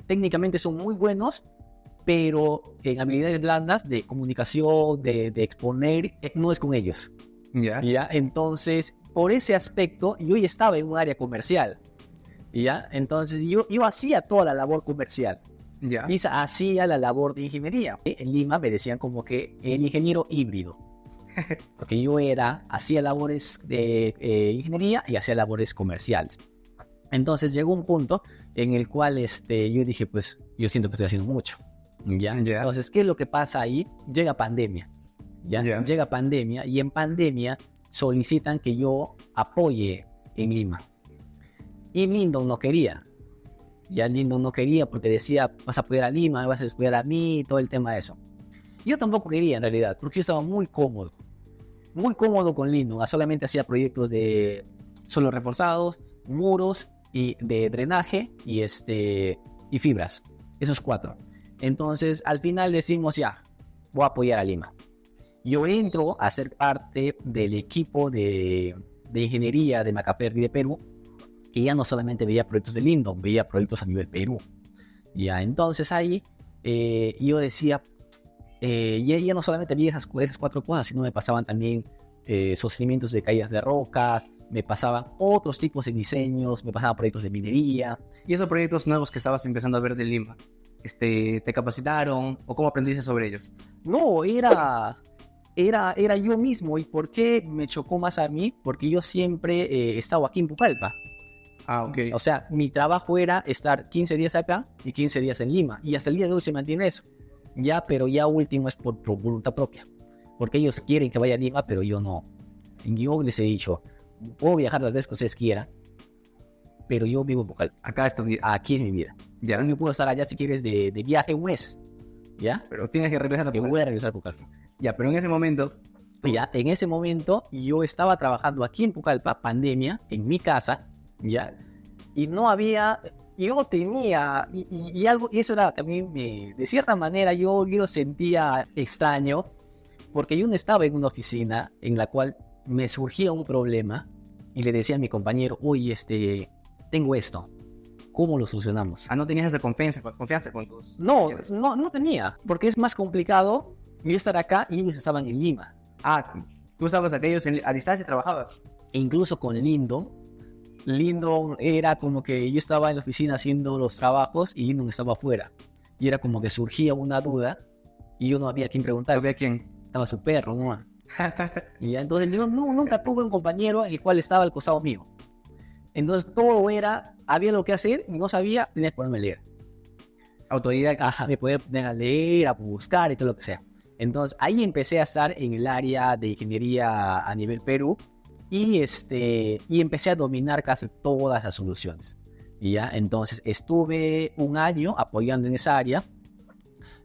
técnicamente son muy buenos, pero en habilidades blandas de comunicación, de exponer, no es con ellos. ¿Ya? Entonces, por ese aspecto, yo ya estaba en un área comercial. ¿Ya? Entonces, yo hacía toda la labor comercial. ¿Ya? Y hacía la labor de ingeniería. En Lima me decían como que el ingeniero híbrido. Porque yo hacía labores de ingeniería y hacía labores comerciales. Entonces, llegó un punto en el cual yo dije, pues, yo siento que estoy haciendo mucho. ¿Ya? Entonces, ¿qué es lo que pasa ahí? Llega pandemia. Llega pandemia y en pandemia solicitan que yo apoye en Lima. Y Lindon no quería. Lindon no quería porque decía, vas a apoyar a Lima, vas a apoyar a mí, todo el tema de eso. Yo tampoco quería en realidad, porque yo estaba muy cómodo con Lindon. Solamente hacía proyectos de suelos reforzados, muros y de drenaje y fibras. Esos 4. Entonces, al final decimos, ya, voy a apoyar a Lima. Yo entro a ser parte del equipo de ingeniería de Macaferri de Perú, y ya no solamente veía proyectos de Lindon, veía proyectos a nivel Perú. Entonces ahí yo decía, ya no solamente veía esas 4 cosas, sino me pasaban también sostenimientos de caídas de rocas, me pasaban otros tipos de diseños, me pasaban proyectos de minería. ¿Y esos proyectos nuevos que estabas empezando a ver de Lima, te capacitaron o cómo aprendiste sobre ellos? No, era yo mismo. ¿Y por qué me chocó más a mí? Porque yo siempre he estado aquí en Pucallpa. Ok. O sea, mi trabajo era estar 15 días acá y 15 días en Lima. Y hasta el día de hoy se mantiene eso. Pero ya último es por voluntad propia. Porque ellos quieren que vaya a Lima, pero yo no. Yo les he dicho, puedo viajar las veces que ustedes quieran, pero yo vivo en Pucallpa. Aquí es mi vida. Ya. Yo puedo estar allá si quieres de viaje un mes. ¿Ya? Pero tienes que regresar a Pucallpa. Yo voy a regresar a Pucallpa. Ya, pero en ese momento... En ese momento yo estaba trabajando aquí en Pucallpa, pandemia, en mi casa, y no había, yo tenía, y algo, y eso era también, de cierta manera, yo lo sentía extraño, porque yo no estaba en una oficina en la cual me surgía un problema, y le decía a mi compañero, oye, tengo esto, ¿cómo lo solucionamos? No tenías esa confianza con tus... No tenía, porque es más complicado yo estar acá y ellos estaban en Lima. Tú estabas acá, ellos a distancia trabajabas. E incluso con Lindon era como que yo estaba en la oficina haciendo los trabajos y Lindon estaba afuera. Y era como que surgía una duda y yo no había a quién preguntar. ¿No había quién? Estaba su perro, ¿no? Y entonces yo nunca tuve un compañero en el cual estaba al costado mío. Entonces todo había lo que hacer y no sabía, tenía que ponerme a leer. Autodidacta. Me podía poner a leer, a buscar y todo lo que sea. Entonces ahí empecé a estar en el área de ingeniería a nivel Perú y empecé a dominar casi todas las soluciones. Entonces estuve un año apoyando en esa área.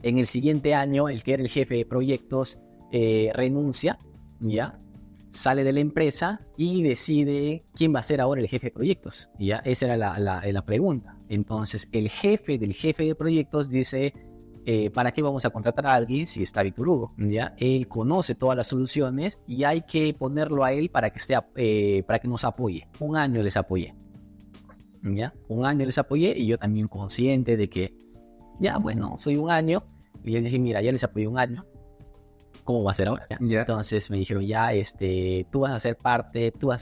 En el siguiente año, el que era el jefe de proyectos renuncia, sale de la empresa y decide quién va a ser ahora el jefe de proyectos. Y ya esa era la pregunta. Entonces el jefe del jefe de proyectos dice, ¿para qué vamos a contratar a alguien si está Víctor Hugo? ¿Ya? Él conoce todas las soluciones y hay que ponerlo a él para que nos apoye. Un año les apoyé. ¿Ya? Un año les apoyé y yo también consciente de que, ya bueno, soy un año. Y les dije, mira, ya les apoyé un año. ¿Cómo va a ser ahora? Yeah. Entonces me dijeron, ya, tú vas a ser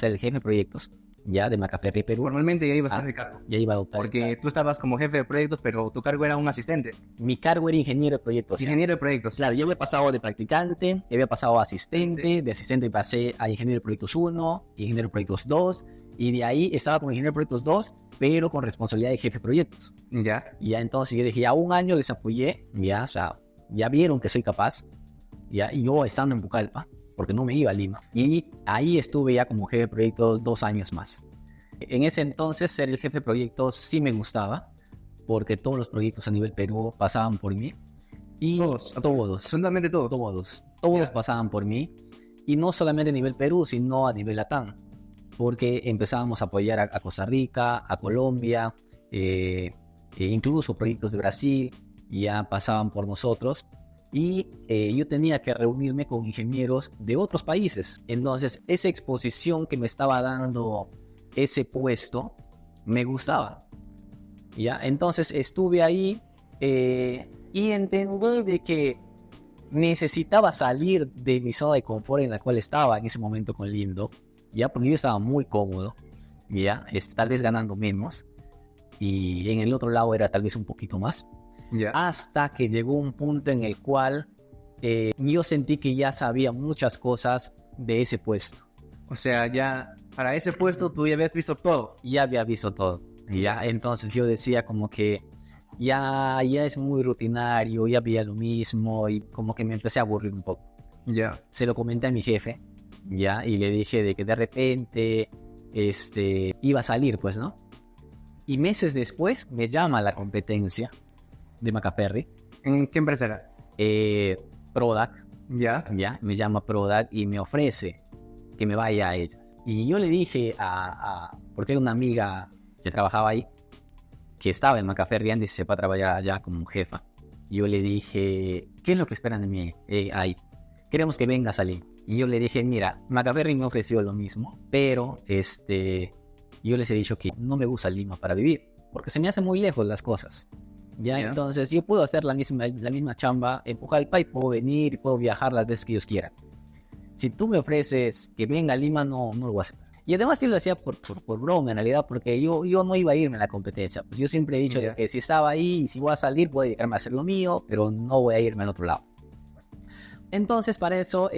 el jefe de proyectos, ya, de Macaferri Perú. Formalmente ya ibas a ser de cargo. Ya iba a adoptar. Porque tú estabas como jefe de proyectos, pero tu cargo era un asistente. Mi cargo era ingeniero de proyectos. Ingeniero de proyectos. Claro, yo había pasado de practicante, había pasado a asistente, de asistente pasé a ingeniero de proyectos 1, ingeniero de proyectos 2, y de ahí estaba como ingeniero de proyectos 2, pero con responsabilidad de jefe de proyectos. Ya. Y ya entonces yo dije, ya un año les apoyé, ya, o sea, ya vieron que soy capaz. ¿Ya? Y yo estando en Pucallpa, porque no me iba a Lima. Y ahí estuve ya como jefe de proyectos 2 años más. En ese entonces ser el jefe de proyectos sí me gustaba, porque todos los proyectos a nivel Perú pasaban por mí. Y todos. Absolutamente todos. Todos pasaban por mí. Y no solamente a nivel Perú, sino a nivel Latam. Porque empezábamos a apoyar a Costa Rica, a Colombia, incluso proyectos de Brasil ya pasaban por nosotros. Y yo tenía que reunirme con ingenieros de otros países. Entonces esa exposición que me estaba dando ese puesto me gustaba, ¿ya? Entonces estuve ahí y entendí de que necesitaba salir de mi zona de confort en la cual estaba en ese momento con Lindo, ¿ya? Porque yo estaba muy cómodo, ¿ya? Tal vez ganando menos y en el otro lado era tal vez un poquito más. Yeah. Hasta que llegó un punto en el cual yo sentí que ya sabía muchas cosas de ese puesto. O sea, ya para ese puesto tú ya habías visto todo. Ya había visto todo. Ya, entonces yo decía como que ya es muy rutinario, ya veía lo mismo y como que me empecé a aburrir un poco. Ya. Se lo comenté a mi jefe, ya, y le dije de que de repente iba a salir, pues, ¿no? Y meses después me llama la competencia de Macaferri. ¿En qué empresa era? Prodac. Ya. Ya, me llama Prodac y me ofrece que me vaya a ellas. Y yo le dije porque era una amiga que trabajaba ahí, que estaba en Macaferri antes y se fue a trabajar allá como jefa. Yo le dije, ¿qué es lo que esperan de mí ahí? Queremos que venga a salir. Y yo le dije, mira, Macaferri me ofreció lo mismo, pero yo les he dicho que no me gusta Lima para vivir, porque se me hacen muy lejos las cosas. Ya, yeah. Entonces yo puedo hacer la misma chamba en Pucallpa y puedo venir y puedo viajar las veces que ellos quieran. Si tú me ofreces que venga a Lima, no lo voy a hacer. Y además yo lo hacía por broma en realidad, porque yo no iba a irme a la competencia. Pues yo siempre he dicho que si estaba ahí y si voy a salir, puedo dedicarme a hacer lo mío, pero no voy a irme al otro lado. Entonces para eso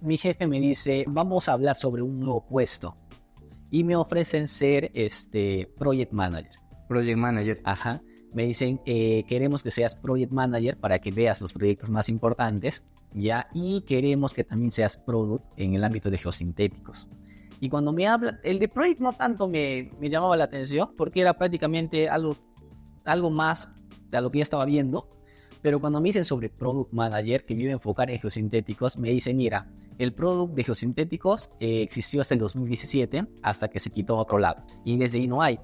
mi jefe me dice, vamos a hablar sobre un nuevo puesto. Y me ofrecen ser Project Manager. Project Manager. Ajá. Me dicen, queremos que seas Project Manager para que veas los proyectos más importantes, ¿ya? Y queremos que también seas Product en el ámbito de geosintéticos. Y cuando me habla, el de Project no tanto me llamaba la atención, porque era prácticamente algo más de lo que ya estaba viendo. Pero cuando me dicen sobre Product Manager, que me iba a enfocar en geosintéticos, me dicen, mira, el Product de geosintéticos existió hasta el 2017, hasta que se quitó a otro lado. Y desde ahí no hay.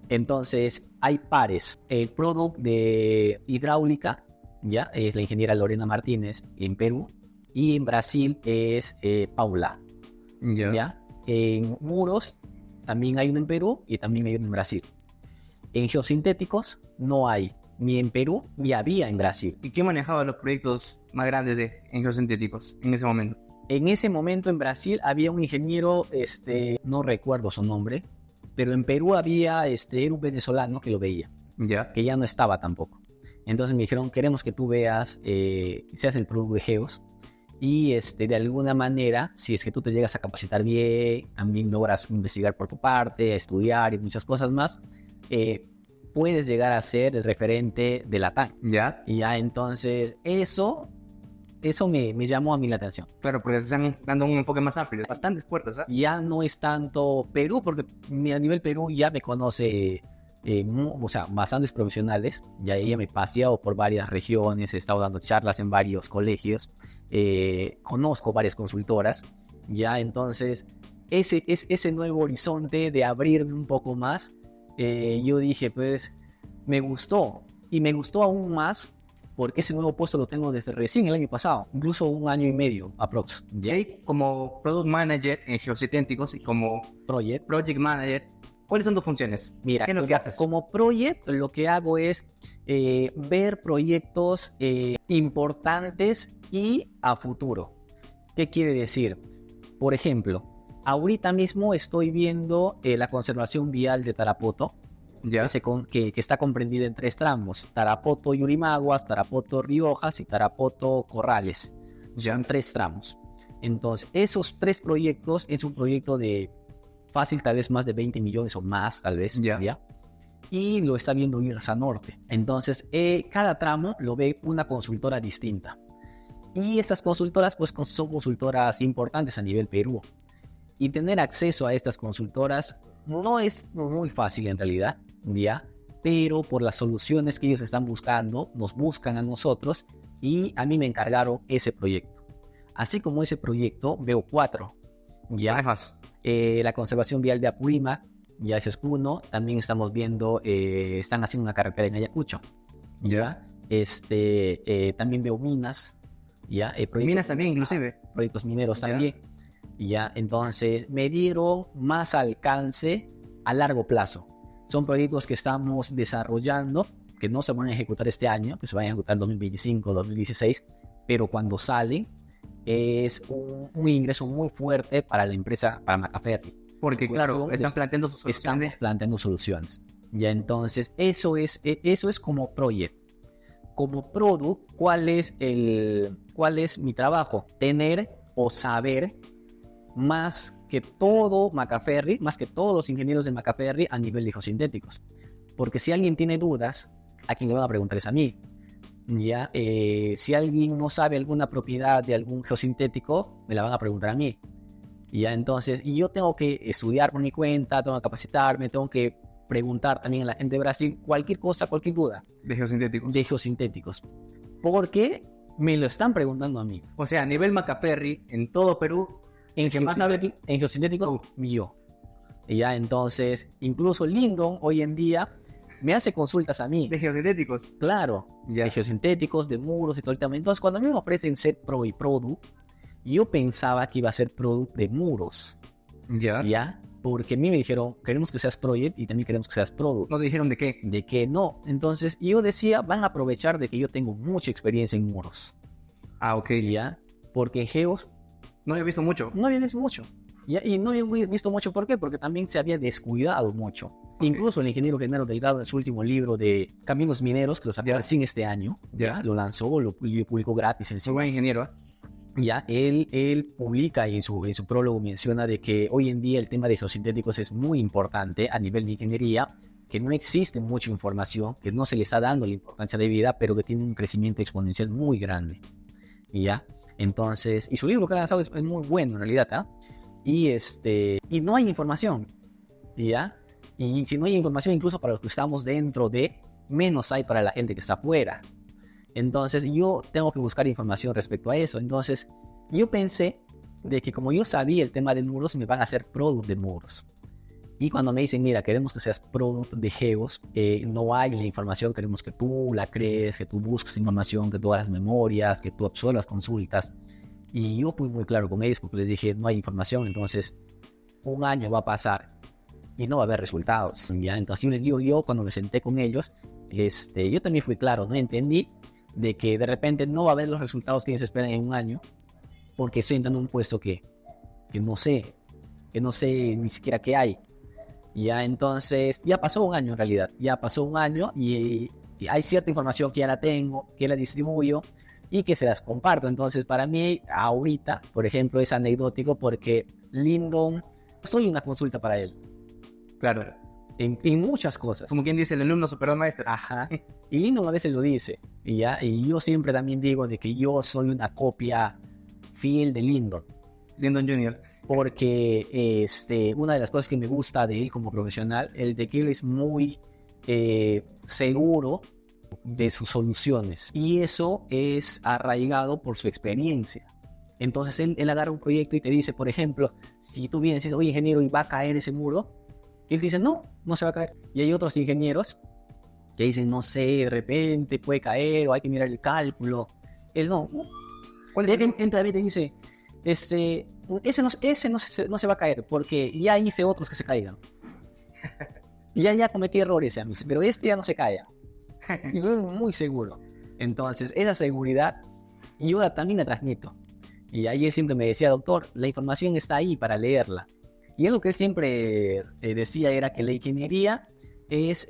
Entonces, hay pares. El Product de hidráulica, ya, es la ingeniera Lorena Martínez en Perú. Y en Brasil es Paula. ¿Ya? En muros también hay uno en Perú y también hay uno en Brasil. En geosintéticos no hay, ni en Perú ni había en Brasil. ¿Y quién manejaba los proyectos más grandes en geosintéticos en ese momento? En ese momento en Brasil había un ingeniero, no recuerdo su nombre, pero en Perú había era un venezolano que lo veía, que ya no estaba tampoco. Entonces me dijeron, queremos que tú veas, seas el producto de Geos, y de alguna manera, si es que tú te llegas a capacitar bien, también logras investigar por tu parte, estudiar y muchas cosas más, puedes llegar a ser el referente de la TAN. ¿Ya? Y ya entonces eso me llamó a mí la atención. Claro, porque te están dando un enfoque más amplio, bastantes puertas, ¿eh? Ya no es tanto Perú, porque a nivel Perú ya me conoce, bastantes profesionales. Ya me he paseado por varias regiones, he estado dando charlas en varios colegios, conozco varias consultoras. Ya, entonces, ese nuevo horizonte de abrirme un poco más, yo dije, pues, me gustó. Y me gustó aún más porque ese nuevo puesto lo tengo desde recién el año pasado, incluso 1 año y medio, aprox. Y ahí, como Product Manager en Geosintéticos y como Project Manager, ¿cuáles son tus funciones? Mira, ¿qué es lo que haces? Como Project, lo que hago es ver proyectos importantes y a futuro. ¿Qué quiere decir? Por ejemplo, ahorita mismo estoy viendo la conservación vial de Tarapoto, ¿Ya? que está comprendida en 3 tramos: Tarapoto Yurimaguas, Tarapoto Riojas y Tarapoto Corrales. Son 3 tramos. Entonces, esos 3 proyectos es un proyecto de fácil, tal vez más de 20 millones o más, tal vez. ¿Ya? Y lo está viendo IRSA Norte. Entonces, cada tramo lo ve una consultora distinta. Y estas consultoras, pues, son consultoras importantes a nivel Perú. Y tener acceso a estas consultoras no es muy fácil en realidad, ¿ya? Pero por las soluciones que ellos están buscando, nos buscan a nosotros, y a mí me encargaron ese proyecto. Así como ese proyecto, veo 4, ¿ya? La conservación vial de Apurímac, ya ese es uno. También estamos viendo, están haciendo una carretera en Ayacucho, ¿ya? También veo minas, ¿ya? Minas también, inclusive. Proyectos mineros también. Ya, entonces me dieron más alcance a largo plazo. Son proyectos que estamos desarrollando, que no se van a ejecutar este año, que se van a ejecutar en 2025, 2016, pero cuando salen es un ingreso muy fuerte para la empresa, para Macaferri. Porque claro, están planteando sus soluciones. Estamos planteando soluciones. Ya, entonces eso es como project. Como product, ¿cuál es mi trabajo? Tener o saber más que todo Macaferri, más que todos los ingenieros de Macaferri a nivel de geosintéticos. Porque si alguien tiene dudas, a quien le van a preguntar es a mí. ¿Ya? Si alguien no sabe alguna propiedad de algún geosintético, me la van a preguntar a mí. ¿Ya? Entonces, y yo tengo que estudiar por mi cuenta, tengo que capacitarme, tengo que preguntar también a la gente de Brasil cualquier cosa, cualquier duda. De geosintéticos. Porque me lo están preguntando a mí. O sea, a nivel Macaferri, en todo Perú, en geosintéticos, yo. Y ya, entonces, incluso Lindon hoy en día me hace consultas a mí. ¿De geosintéticos? Claro, ya. De geosintéticos, de muros y todo el tema. Entonces, cuando a mí me ofrecen ser pro y product, yo pensaba que iba a ser product de muros. ¿Ya? Porque a mí me dijeron, queremos que seas project y también queremos que seas product. ¿No te dijeron de qué? De que no. Entonces, yo decía, van a aprovechar de que yo tengo mucha experiencia en muros. Ah, ok. ¿Ya? Porque en geos no había visto mucho. ¿Ya? Y no había visto mucho, ¿por qué? Porque también se había descuidado mucho. Okay. Incluso el ingeniero Genaro Delgado, en su último libro de Caminos Mineros, que lo sacó recién este año, ¿ya? Lo lanzó, lo publicó gratis. Muy buen ingeniero, ¿eh? Ya, él publica y en su prólogo menciona de que hoy en día el tema de geosintéticos es muy importante a nivel de ingeniería, que no existe mucha información, que no se le está dando la importancia debida, pero que tiene un crecimiento exponencial muy grande. ¿Ya? Entonces, y su libro que ha lanzado es muy bueno en realidad, ¿eh? Y no hay información, ¿ya? Y si no hay información, incluso para los que estamos dentro de, menos hay para la gente que está afuera. Entonces, yo tengo que buscar información respecto a eso. Entonces, yo pensé de que como yo sabía el tema de muros, me van a hacer product de muros. Y cuando me dicen, mira, queremos que seas product de geos, no hay la información, queremos que tú la crees, que tú busques información, que tú hagas memorias, que tú absorbas consultas. Y yo fui muy claro con ellos porque les dije, no hay información, entonces 1 año va a pasar y no va a haber resultados, ¿ya? Entonces yo les digo, yo cuando me senté con ellos, yo también fui claro, ¿no? Entendí de que de repente no va a haber los resultados que ellos esperan en 1 año porque estoy entrando en un puesto que no sé ni siquiera qué hay. Ya, entonces, ya pasó 1 año en realidad, ya pasó 1 año y hay cierta información que ya la tengo, que la distribuyo y que se las comparto. Entonces, para mí, ahorita, por ejemplo, es anecdótico porque Lindon, soy una consulta para él. Claro. En muchas cosas. Como quien dice, el alumno superó al maestro. Ajá. Y Lindon a veces lo dice. Y yo siempre también digo de que yo soy una copia fiel de Lindon. Lindon Jr. Porque una de las cosas que me gusta de él como profesional, el de que él es muy seguro de sus soluciones. Y eso es arraigado por su experiencia. Entonces él agarra un proyecto y te dice, por ejemplo, si tú vienes y dices, oye, ingeniero, ¿y va a caer ese muro? Y él dice, no se va a caer. Y hay otros ingenieros que dicen, no sé, de repente puede caer o hay que mirar el cálculo. Él no. Él todavía te dice, ese no se va a caer porque ya hice otros que se caigan. Ya cometí errores, pero este ya no se cae. Yo muy seguro. Entonces, esa seguridad yo también la transmito. Y ahí él siempre me decía, doctor, la información está ahí para leerla. Y él lo que él siempre decía era que la ingeniería es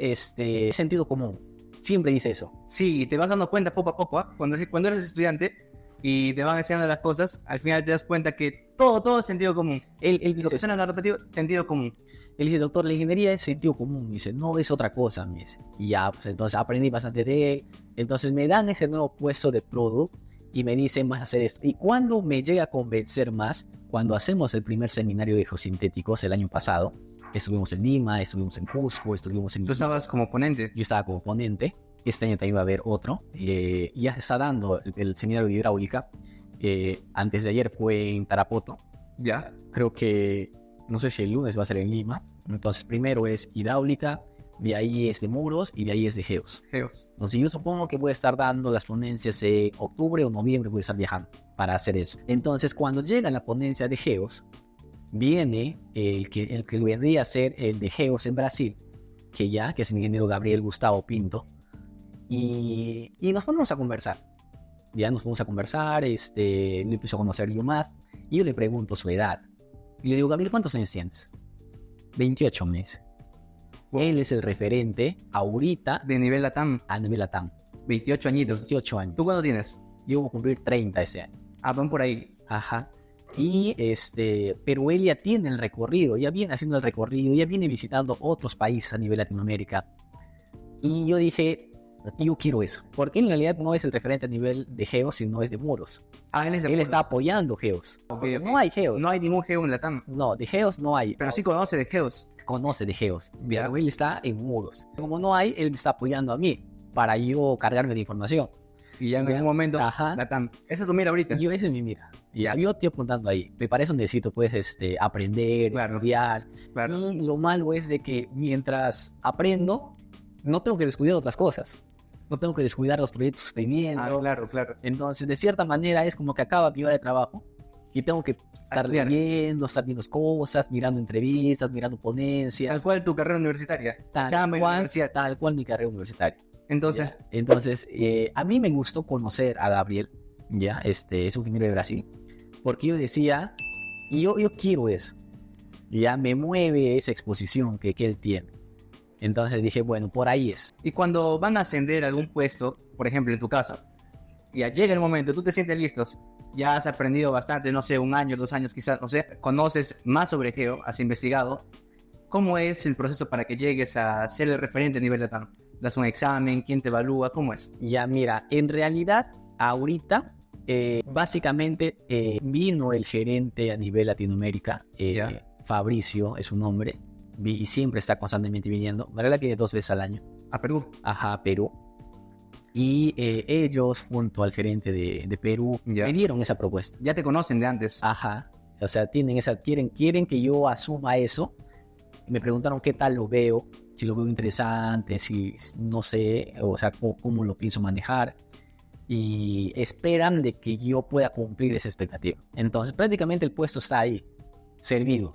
sentido común. Siempre dice eso. Sí, y te vas dando cuenta poco a poco, ¿eh? Cuando eres estudiante y te van enseñando las cosas, al final te das cuenta que todo es sentido común. Él dice, lo que suena repetido, sentido común. Él dice, doctor, la ingeniería es sentido común. Me dice, no es otra cosa, me dice. Y ya, pues entonces aprendí bastante de él. Entonces me dan ese nuevo puesto de product y me dicen, vas a hacer esto. Y cuando me llega a convencer más, cuando hacemos el primer seminario de geosintéticos el año pasado, estuvimos en Lima, estuvimos en Cusco, estuvimos en... ¿Tú estabas como ponente? Yo estaba como ponente. Este año también va a haber otro. Ya se está dando el seminario de hidráulica. Antes de ayer fue en Tarapoto. Ya. Creo que, no sé si el lunes va a ser en Lima. Entonces primero es hidráulica, de ahí es de muros y de ahí es de geos. Entonces yo supongo que voy a estar dando las ponencias en octubre o noviembre, voy a estar viajando para hacer eso. Entonces cuando llega la ponencia de geos, viene el que vendría a ser el de geos en Brasil, que es el ingeniero Gabriel Gustavo Pinto, y nos ponemos a conversar. Ya nos ponemos a conversar, le empiezo a conocer yo más, y yo le pregunto su edad. Y le digo, Gabriel, ¿cuántos años tienes? 28 meses. Wow. Él es el referente ahorita de nivel LATAM. A nivel LATAM. 28 añitos. 28 años. ¿Tú cuándo tienes? Yo voy a cumplir 30 ese año. Ah, van por ahí. Ajá. Y pero él ya tiene el recorrido, ya viene haciendo el recorrido, ya viene visitando otros países a nivel Latinoamérica. Y yo dije, yo quiero eso. Porque él en realidad no es el referente a nivel de geos, sino es de muros. Ah, él está apoyando geos. Okay. No hay geos. No hay ningún geo en LATAM. No, de geos no hay. Pero sí conoce de geos. Conoce de geos. Pero él está en muros. Como no hay, él me está apoyando a mí para yo cargarme de información. Y ya en algún momento, LATAM. Esa es tu mira ahorita. Esa es mi mira. Ya, yo estoy apuntando ahí. Me parece un necesito, pues, aprender, estudiar. Claro. Y lo malo es de que mientras aprendo, no tengo que descuidar otras cosas. No tengo que descuidar los proyectos que estoy viendo. Claro. Entonces, de cierta manera, es como que acaba mi hora de trabajo y tengo que estar leyendo, estar viendo cosas, mirando entrevistas, mirando ponencias. Tal cual tu carrera universitaria. Tal cual mi carrera universitaria. Entonces, a mí me gustó conocer a Gabriel, es un ingeniero de Brasil, porque yo decía, yo quiero eso, ya me mueve esa exposición que él tiene. Entonces dije, bueno, por ahí es. Y cuando van a ascender a algún puesto, por ejemplo en tu caso, ya llega el momento, tú te sientes listos, ya has aprendido bastante, no sé, 1 año, 2 años quizás, no sé, conoces más sobre geo, has investigado. ¿Cómo es el proceso para que llegues a ser el referente a nivel LATAM? ¿Das un examen? ¿Quién te evalúa? ¿Cómo es? Ya, mira, en realidad, ahorita, básicamente, vino el gerente a nivel Latinoamérica, Fabricio es su nombre, y siempre está constantemente viniendo. En realidad viene 2 veces al año. ¿A Perú? Ajá, a Perú. Y ellos, junto al gerente de Perú, me dieron esa propuesta. Ya te conocen de antes. Ajá. O sea, quieren que yo asuma eso. Me preguntaron qué tal lo veo, si lo veo interesante, si no sé, o sea, cómo lo pienso manejar. Y esperan de que yo pueda cumplir esa expectativa. Entonces, prácticamente el puesto está ahí, servido.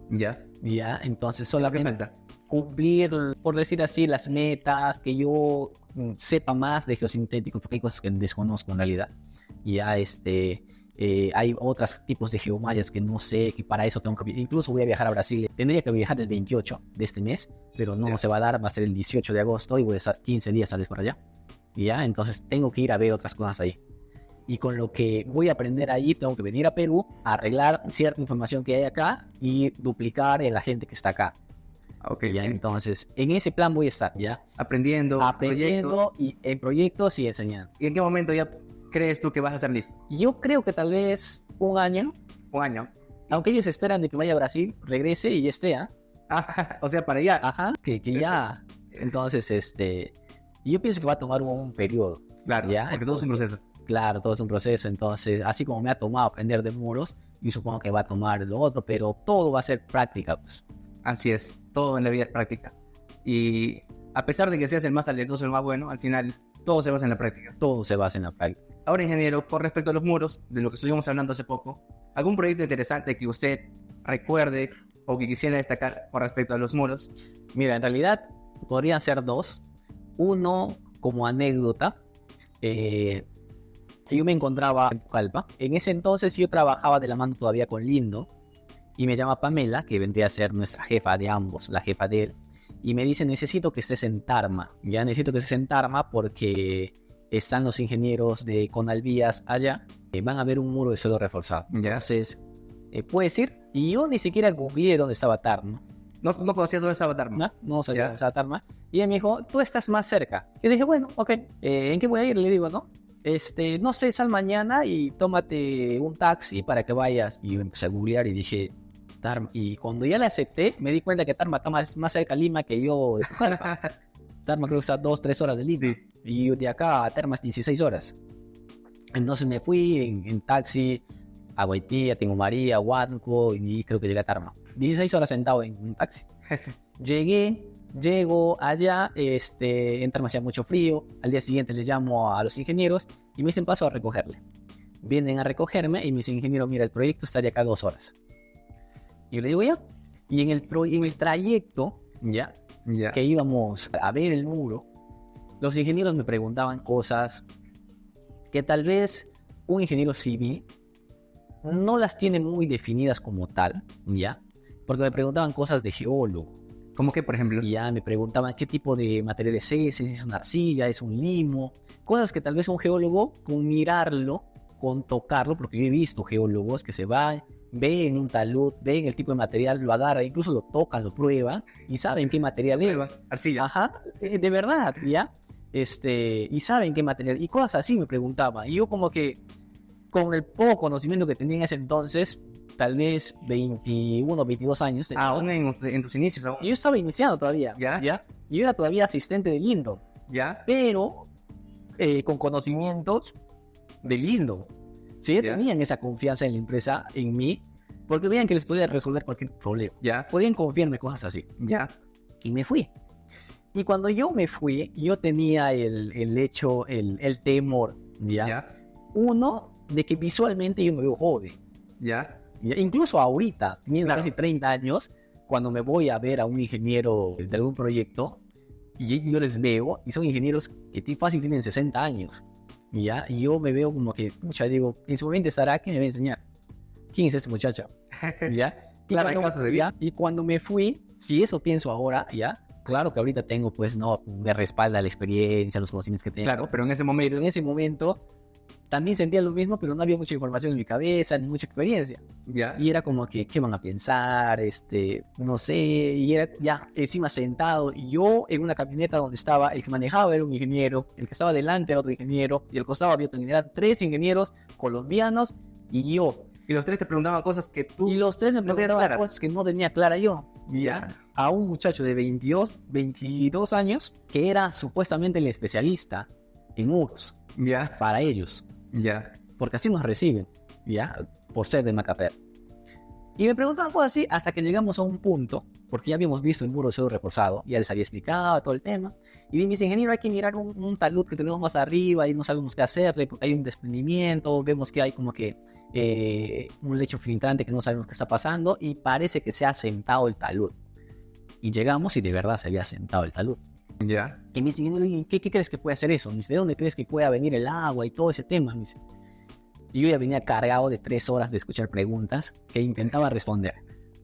Ya, entonces solamente cumplir, por decir así, las metas, que yo sepa más de geosintéticos, porque hay cosas que desconozco en realidad. Hay otros tipos de geomallas que no sé, que para eso tengo que... Incluso voy a viajar a Brasil. Tendría que viajar el 28 de este mes, pero no se va a dar, va a ser el 18 de agosto y voy a estar 15 días tal vez por allá. Entonces tengo que ir a ver otras cosas ahí. Y con lo que voy a aprender ahí, tengo que venir a Perú, a arreglar cierta información que hay acá y duplicar en la gente que está acá. Entonces, en ese plan voy a estar, aprendiendo proyectos. Y en proyectos y enseñando. ¿Y en qué momento ya crees tú que vas a estar listo? Yo creo que tal vez 1 año. 1 año. Aunque ellos esperan de que vaya a Brasil, regrese y ya esté, o sea, para allá. Ajá, que ya. Entonces, yo pienso que va a tomar un periodo. Claro, porque todo es un proceso. Claro, todo es un proceso, entonces, así como me ha tomado aprender de muros, yo supongo que va a tomar lo otro, pero todo va a ser práctica, pues. Así es, todo en la vida es práctica. Y a pesar de que seas el más talentoso, el más bueno, al final todo se basa en la práctica. Todo se basa en la práctica. Ahora, ingeniero, con respecto a los muros, de lo que estuvimos hablando hace poco, ¿algún proyecto interesante que usted recuerde o que quisiera destacar con respecto a los muros? Mira, en realidad podrían ser dos. Uno, como anécdota, yo me encontraba en Pucallpa. En ese entonces yo trabajaba de la mano todavía con Lindo. Y me llama Pamela, que vendría a ser nuestra jefa de ambos, la jefa de él. Y me dice, necesito que estés en Tarma. Ya necesito que estés en Tarma porque están los ingenieros de Conalvías allá. Van a ver un muro de suelo reforzado. Ya. Entonces, ¿puedes ir? Y yo ni siquiera googleé dónde estaba Tarma. No conocías dónde estaba Tarma. No sabía dónde estaba Tarma. Y ella me dijo, tú estás más cerca. Yo dije, bueno, ok. ¿En qué voy a ir? Le digo, ¿no? No sé, sal mañana y tómate un taxi para que vayas. Y yo empecé a googlear y dije, Tarma. Y cuando ya la acepté, me di cuenta que Tarma está más cerca de Lima que yo de Pucallpa. Tarma creo que está 2-3 horas de Lima. Sí. Y de acá a Tarma es 16 horas. Entonces me fui en taxi a Guaití, a Tingo María, a Huánuco y creo que llegué a Tarma. 16 horas sentado en un taxi. Llego allá, en Tarma hacía mucho frío. Al día siguiente les llamo a los ingenieros y me dicen paso a recogerle. Vienen a recogerme y me dicen, ingeniero, mira, el proyecto está de acá 2 horas. Y yo le digo ya. Y en el trayecto, ya, que íbamos a ver el muro, los ingenieros me preguntaban cosas que tal vez un ingeniero civil no las tiene muy definidas como tal, ya, porque me preguntaban cosas de geólogo. ¿Cómo que, por ejemplo? Ya me preguntaban qué tipo de material es ese, es una arcilla, es un limo, cosas que tal vez un geólogo, con mirarlo, con tocarlo, porque yo he visto geólogos que se van, ven un talud, ven el tipo de material, lo agarran, incluso lo tocan, lo prueban y saben qué material es. Arcilla. Ajá, de verdad, ¿ya? Y saben qué material, y cosas así me preguntaban. Y yo como que, con el poco conocimiento que tenía en ese entonces, tal vez 21, 22 años. Aún en tus inicios. Aún. Yo estaba iniciando todavía. ¿Ya? Yo era todavía asistente de Lindo. ¿Ya? Pero con conocimientos de Lindo. ¿Sí? Tenían esa confianza en la empresa, en mí, porque veían que les podía resolver cualquier problema. ¿Ya? Podían confiarme cosas así. ¿Ya? Y me fui. Y cuando yo me fui, yo tenía el temor, ¿ya? Uno, de que visualmente yo me veo joven. ¿Ya? Incluso ahorita, teniendo casi 30 años, cuando me voy a ver a un ingeniero de algún proyecto, y yo les veo, y son ingenieros que fácil tienen 60 años, ¿ya? Y yo me veo como que, pucha, digo, en su momento estará, ¿quién me va a enseñar? ¿Quién es ese muchacho? ¿Ya? Y cuando me fui, si eso pienso ahora, ¿ya? Claro que ahorita tengo, pues, no, me respalda la experiencia, los conocimientos que tengo. Claro, pero en ese momento también sentía lo mismo, pero no había mucha información en mi cabeza, ni mucha experiencia. ¿Ya? Y era como que, ¿qué van a pensar? No sé, y era ya encima sentado, y yo en una camioneta donde estaba, el que manejaba era un ingeniero, el que estaba delante era otro ingeniero, y al costado había otro ingeniero, 3 ingenieros colombianos, y yo. Y los 3 te preguntaban cosas que tú... Y los 3 me preguntaban cosas que no tenía clara yo. ¿Ya? A un muchacho de 22 años, que era supuestamente el especialista en muros. ¿Ya? Para ellos. ¿Ya? Porque así nos reciben, ¿ya? Por ser de Macapé. Y me preguntaban cosas así hasta que llegamos a un punto, porque ya habíamos visto el muro de suelo reforzado, ya les había explicado todo el tema. Y me dice, ingeniero, hay que mirar un talud que tenemos más arriba y no sabemos qué hacerle, porque hay un desprendimiento, vemos que hay como que un lecho filtrante que no sabemos qué está pasando, y parece que se ha sentado el talud. Y llegamos y de verdad se había sentado el talud. ¿Ya? Y me dice, ¿qué crees que puede hacer eso? Me dice, ¿de dónde crees que pueda venir el agua y todo ese tema? Me dice. Y yo ya venía cargado de 3 horas de escuchar preguntas que intentaba responder.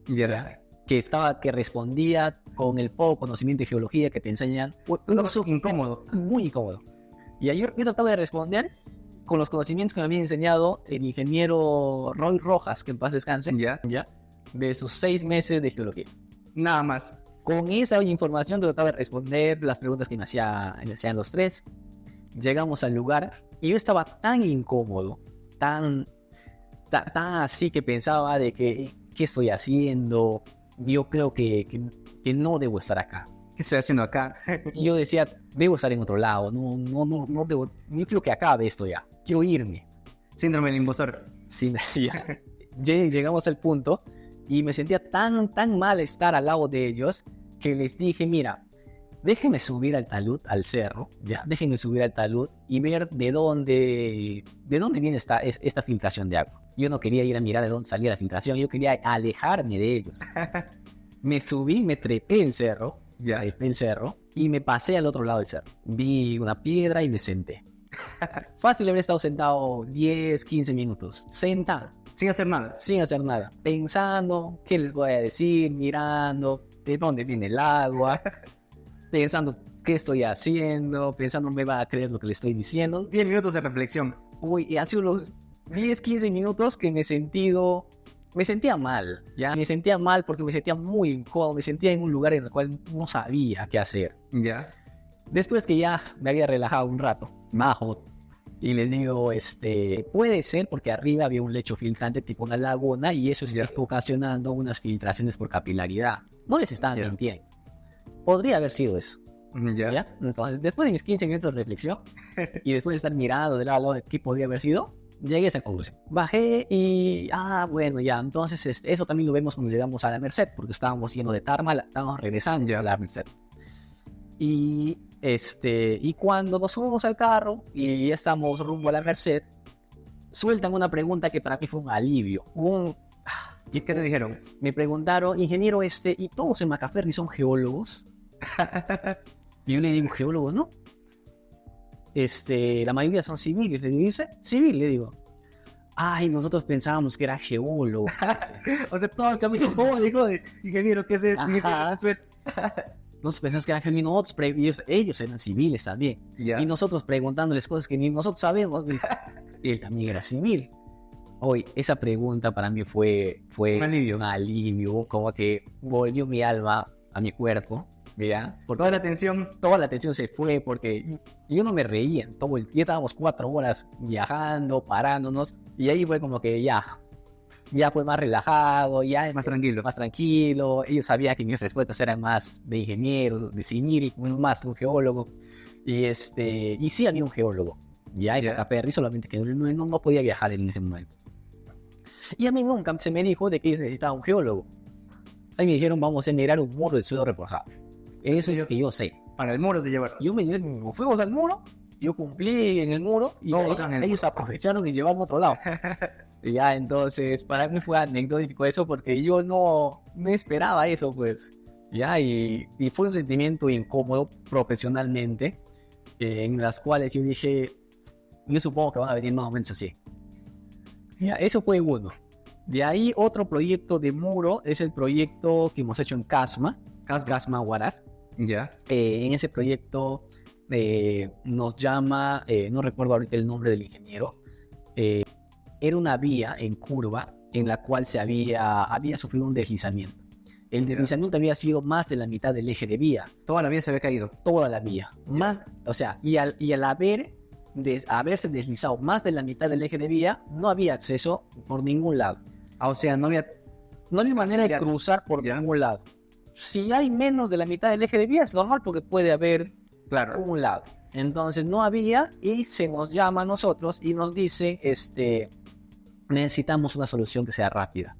¿Ya? Que respondía con el poco conocimiento de geología que te enseñan. Incómodo. Muy incómodo. Y yo trataba de responder con los conocimientos que me había enseñado el ingeniero Roy Rojas, que en paz descanse. ¿Ya? De sus 6 meses de geología. Nada más. Con esa información trataba de responder las preguntas que me hacían los 3. Llegamos al lugar y yo estaba tan incómodo, tan así que pensaba de que, ¿qué estoy haciendo? Yo creo que no debo estar acá. ¿qué estoy haciendo acá? Y yo decía, debo estar en otro lado, no debo, yo quiero que acabe esto ya, quiero irme. Síndrome del impostor. Sí, ya. Llegamos al punto y me sentía tan mal estar al lado de ellos que les dije, mira, déjenme subir al talud, al cerro, ya, déjenme subir al talud y ver de dónde viene esta filtración de agua. Yo no quería ir a mirar de dónde salía la filtración, yo quería alejarme de ellos. Me subí, me trepé el cerro, y me pasé al otro lado del cerro. Vi una piedra y me senté. Fácil haber estado sentado 10, 15 minutos, sentado. Sin hacer nada. Pensando, ¿qué les voy a decir? Mirando, ¿de dónde viene el agua? Pensando, ¿qué estoy haciendo? Pensando, ¿me va a creer lo que le estoy diciendo? 10 minutos de reflexión. Uy, y ha sido los 10, 15 minutos que me sentía mal, ¿ya? Me sentía mal porque me sentía muy incómodo, me sentía en un lugar en el cual no sabía qué hacer. Ya. Después que ya me había relajado un rato, bajo y les digo, puede ser porque arriba había un lecho filtrante tipo una laguna y eso está ocasionando unas filtraciones por capilaridad. No les estaban mintiendo. Podría haber sido eso. ¿Ya? Entonces, después de mis 15 minutos de reflexión y después de estar mirando de lado a lado de qué podría haber sido, llegué a esa conclusión. Bajé y, bueno, ya, entonces eso también lo vemos cuando llegamos a la Merced, porque estábamos yendo de Tarma, estábamos regresando ya a la Merced. Y cuando nos subimos al carro y ya estamos rumbo a la Merced, sueltan una pregunta que para mí fue un alivio. ¿Y qué te dijeron? Me preguntaron, ingeniero, ¿y todos en Macaferri son geólogos? Y yo le digo, ¿geólogos no? La mayoría son civiles. Le digo, ¿dice? Civil, le digo. Ay, nosotros pensábamos que era geólogo. O sea, todo el camino, dijo de ingeniero, ¿qué es eso? Nosotros pensamos que eran genuinos, ellos eran civiles también. Yeah. Y nosotros preguntándoles cosas que ni nosotros sabemos. Él también era civil. Hoy, esa pregunta para mí fue un alivio, como que volvió mi alma a mi cuerpo. ¿Ya? Toda la atención se fue porque yo no me reía en todo el día. Estábamos 4 horas viajando, parándonos. Y ahí fue como que ya fue más relajado, ya más tranquilo. Ellos sabían que mis respuestas eran más de ingeniero, de civil, más de un geólogo. Y sí había un geólogo. Ya en Macaferri, solamente que no podía viajar en ese momento. Y a mí nunca se me dijo de que ellos necesitaban un geólogo. Ahí me dijeron, vamos a generar un muro de suelo reforzado. Eso es lo que yo sé. Para el muro te llevaron. Fuimos al muro, yo cumplí en el muro y ellos aprovecharon y llevaron a otro lado. Ya, entonces, para mí fue anecdótico eso porque yo no esperaba eso, pues. Ya, y fue un sentimiento incómodo profesionalmente, en las cuales yo dije, yo supongo que van a venir más o menos así. Ya, eso fue uno. De ahí otro proyecto de muro es el proyecto que hemos hecho en Casma Huaraz. Ya. En ese proyecto nos llama, no recuerdo ahorita el nombre del ingeniero, era una vía en curva en la cual se había sufrido un deslizamiento. El deslizamiento había sido más de la mitad del eje de vía. Toda la vía se había caído. Toda la vía. Más, o sea, y al haberse deslizado más de la mitad del eje de vía, no había acceso por ningún lado. O sea, no había manera de cruzar por ningún lado. Si hay menos de la mitad del eje de vía, es normal porque puede haber un lado. Entonces no había y se nos llama a nosotros y nos dice, necesitamos una solución que sea rápida.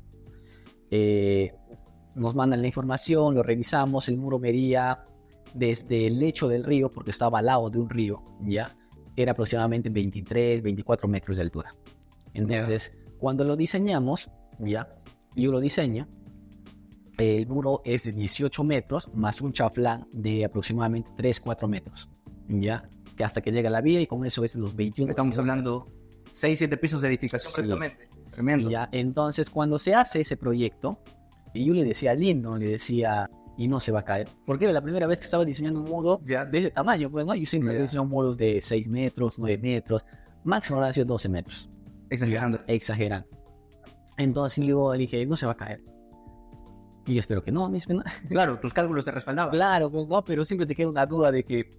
Nos mandan la información, lo revisamos, el muro medía desde el lecho del río, porque estaba al lado de un río, ¿ya? Era aproximadamente 23, 24 metros de altura. Entonces, cuando lo diseñamos, ¿ya? Yo lo diseño, el muro es de 18 metros más un chaflán de aproximadamente 3, 4 metros, ¿ya? Que hasta que llega la vía y con eso es los 21. Estamos hablando 6, 7 pisos de edificación prácticamente. Tremendo. ¿Ya? Entonces, cuando se hace ese proyecto, y yo le decía lindo, y no se va a caer, porque era la primera vez que estaba diseñando un muro de ese tamaño, pues, ¿no? Yo siempre diseño muros de 6 metros, 9 metros, máximo ha sido 12 metros. Exagerando. Entonces le dije, no se va a caer. Y yo espero que no, Claro, tus cálculos te respaldaban. Claro, pues, no, pero siempre te queda una duda de que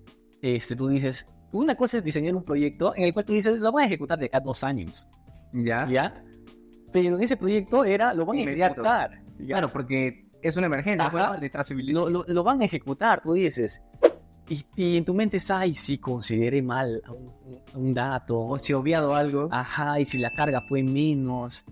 tú dices, una cosa es diseñar un proyecto en el cual tú dices, lo voy a ejecutar de acá 2 años. ¿Ya? Pero en ese proyecto lo van a ejecutar. Claro, porque es una emergencia, Ajá. de trazabilidad. Lo van a ejecutar, tú dices. Y en tu mente es, ay, si consideré mal un dato. O si he obviado algo. Ajá, y si la carga fue menos.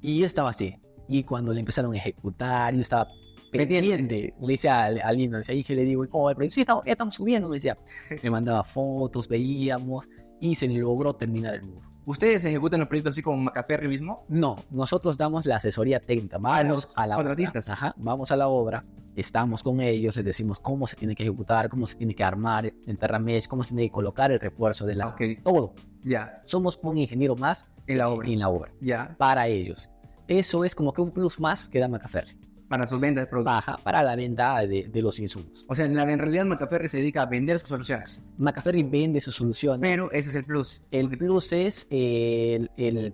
Y yo estaba así. Y cuando le empezaron a ejecutar, yo estaba pendiente. Le decía al niño, le decía, y le digo, oh, el proyecto, sí, ya estamos subiendo. Me decía, me mandaba fotos, veíamos, y se logró terminar el muro. ¿Ustedes ejecutan los proyectos así como Macaferri mismo? No, nosotros damos la asesoría técnica. Vamos a la contratistas. obra. Ajá, vamos a la obra, estamos con ellos, les decimos cómo se tiene que ejecutar, cómo se tiene que armar el terramesh, cómo se tiene que colocar el refuerzo de la... Ok. Todo. Ya. Somos un ingeniero más En la obra. en la obra. Ya. Para ellos. Eso es como que un plus más que da Macaferri. Para sus ventas de productos. Baja para la venta de los insumos. O sea, en realidad Macaferri se dedica a vender sus soluciones. Macaferri vende sus soluciones. Pero ese es el plus. El plus es La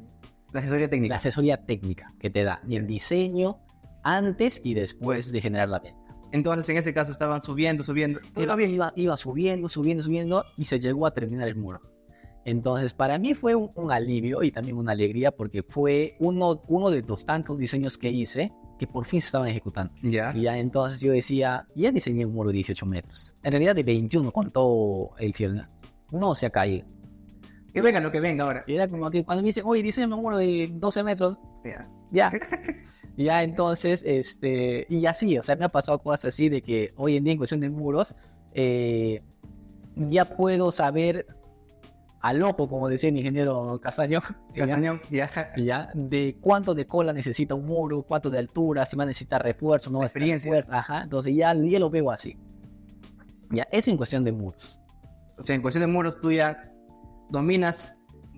asesoría la técnica. asesoría técnica que te da el diseño antes y después de generar la venta. Entonces, en ese caso estaban subiendo. Iba subiendo y se llegó a terminar el muro. Entonces, para mí fue un alivio y también una alegría porque fue uno de los tantos diseños que hice que por fin se estaban ejecutando. Ya. Y ya entonces yo decía, ya diseñé un muro de 18 metros. En realidad de 21 contó el fiel. No se ha caído. Que venga lo que venga ahora. Y era como que cuando me dicen, oye, diseñame un muro de 12 metros, Ya. ya. Ya entonces, y así, o sea, me ha pasado cosas así de que hoy en día en cuestión de muros, ya puedo saber al ojo, como decía el ingeniero Castañón, Castañón, ya. ya, de cuánto de cola necesita un muro, cuánto de altura, si va a necesitar refuerzo, no Experiencia. refuerzo, ajá, entonces ya lo veo así. Ya, es en cuestión de muros. O sea, en cuestión de muros tú ya dominas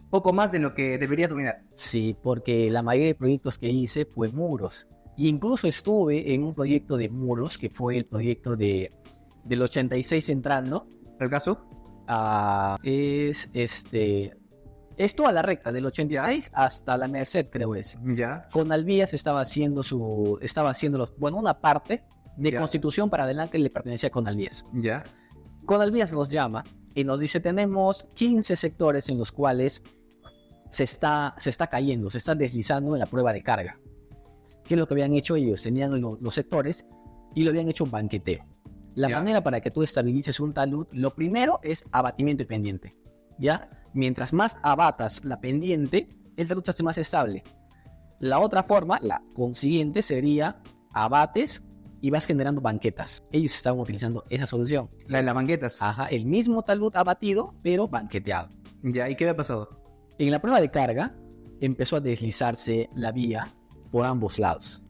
poco más de lo que deberías dominar. Sí, porque la mayoría de proyectos que hice fue muros. Y incluso estuve en un proyecto de muros, que fue el proyecto del 86 entrando. ¿El caso? Es toda la recta, del 86 hasta la Merced, creo es. Ya. Con Alvías estaba haciendo una parte de Ya. Constitución para adelante le pertenecía a Conalvías. Ya. Conalvías nos llama y nos dice, tenemos 15 sectores en los cuales se está cayendo, se está deslizando en la prueba de carga. ¿Qué es lo que habían hecho ellos? Tenían los sectores y lo habían hecho un banqueteo. La Ya. manera para que tú estabilices un talud, lo primero es abatimiento y pendiente. ¿Ya? Mientras más abatas la pendiente, el talud se hace más estable. La otra forma, la consiguiente, sería abates y vas generando banquetas. Ellos estaban utilizando esa solución. La de las banquetas. Ajá, el mismo talud abatido, pero banqueteado. Ya. ¿Y qué había pasado? En la prueba de carga, empezó a deslizarse la vía por ambos lados.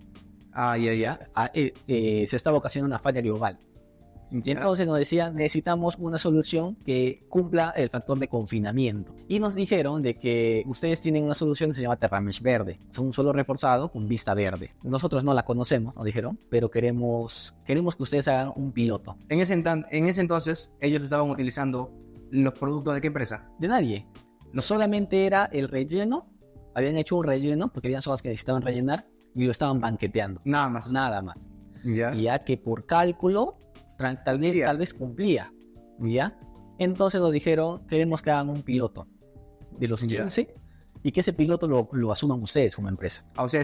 Ya. Se estaba ocasionando una falla global. Y entonces nos decían, necesitamos una solución que cumpla el factor de confinamiento. Y nos dijeron de que ustedes tienen una solución que se llama Terramesh verde. Es un suelo reforzado con vista verde. Nosotros no la conocemos, nos dijeron, pero queremos que ustedes hagan un piloto. En ese entonces, ellos estaban utilizando los productos de qué empresa. De nadie. No solamente era el relleno, habían hecho un relleno, porque habían zonas que necesitaban rellenar, y lo estaban banqueteando. Nada más. Nada más. Ya. Ya que por cálculo tal vez cumplía, ¿ya? Entonces nos dijeron, queremos que hagan un piloto de los 15 y que ese piloto lo asuman ustedes como empresa. O sea,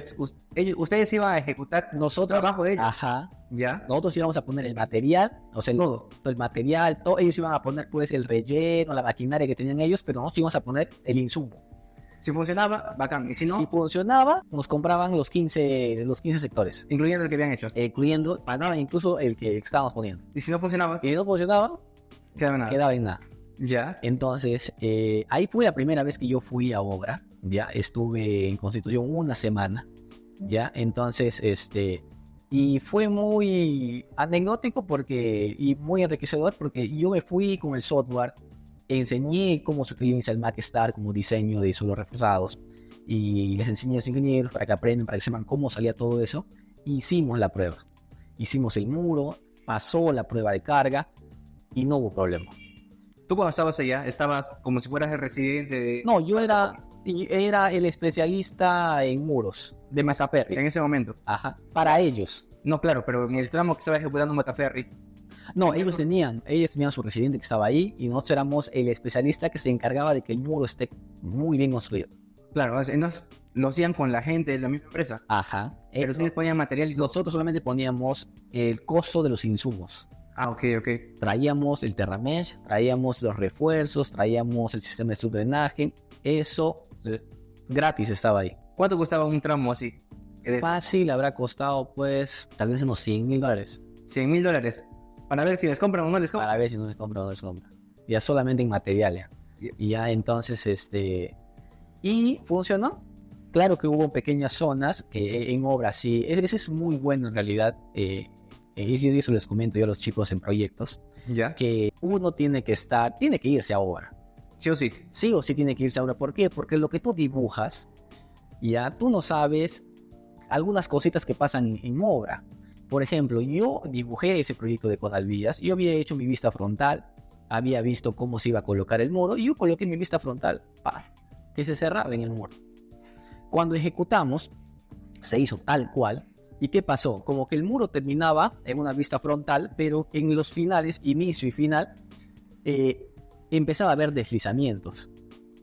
ustedes iban a ejecutar Nosotros, trabajo de ellos. Ajá, Ya. nosotros íbamos a poner el material, o sea, todo el material, ellos iban a poner pues el relleno, la maquinaria que tenían ellos, pero nosotros íbamos a poner el insumo. Si funcionaba, bacán. Y si no, Si funcionaba, nos compraban los 15 sectores, incluyendo el que habían hecho. incluyendo, pagaban incluso el que estábamos poniendo. Y si no funcionaba, Y si no funcionaba, quedaba nada. quedaba en nada. Ya. Entonces, ahí fue la primera vez que yo fui a obra, ya estuve en Constitución una semana, ya, entonces, y fue muy anecdótico y muy enriquecedor porque yo me fui con el software, enseñé cómo se utiliza el MaxStar como diseño de suelos reforzados y les enseñé a los ingenieros para que aprendan, para que sepan cómo salía todo eso. Hicimos la prueba, hicimos el muro, pasó la prueba de carga y no hubo problema. Tú cuando estabas allá, estabas como si fueras el residente de... No, yo era el especialista en muros de Macaferri. En ese momento. Ajá, para ellos. No, claro, pero en el tramo que estaba ejecutando Macaferri. No, ellos tenían su residente que estaba ahí y nosotros éramos el especialista que se encargaba de que el muro esté muy bien construido. Claro, entonces lo hacían con la gente de la misma empresa. Ajá. Pero ustedes ponían material y todo. Nosotros solamente poníamos el costo de los insumos. Ah, ok. Traíamos el Terramesh, traíamos los refuerzos, traíamos el sistema de subdrenaje. Eso gratis estaba ahí. ¿Cuánto costaba un tramo así? Fácil, habrá costado pues tal vez unos $100,000. $100,000. Para ver si les compran o no les compran. Para ver si no les compra o no les compra. Ya solamente en material. Y ya entonces y funcionó. Claro que hubo pequeñas zonas que en obra sí. Eso es muy bueno en realidad. Y eso les comento yo a los chicos en proyectos. ¿Ya? Que uno tiene que irse a obra. Sí o sí. Sí o sí tiene que irse a obra. ¿Por qué? Porque lo que tú dibujas, ya tú no sabes algunas cositas que pasan en obra. Por ejemplo, yo dibujé ese proyecto de Conalvías. Yo había hecho mi vista frontal. Había visto cómo se iba a colocar el muro. Y yo coloqué mi vista frontal. Que se cerraba en el muro. Cuando ejecutamos, se hizo tal cual. ¿Y qué pasó? Como que el muro terminaba en una vista frontal, pero en los finales, inicio y final, empezaba a haber deslizamientos.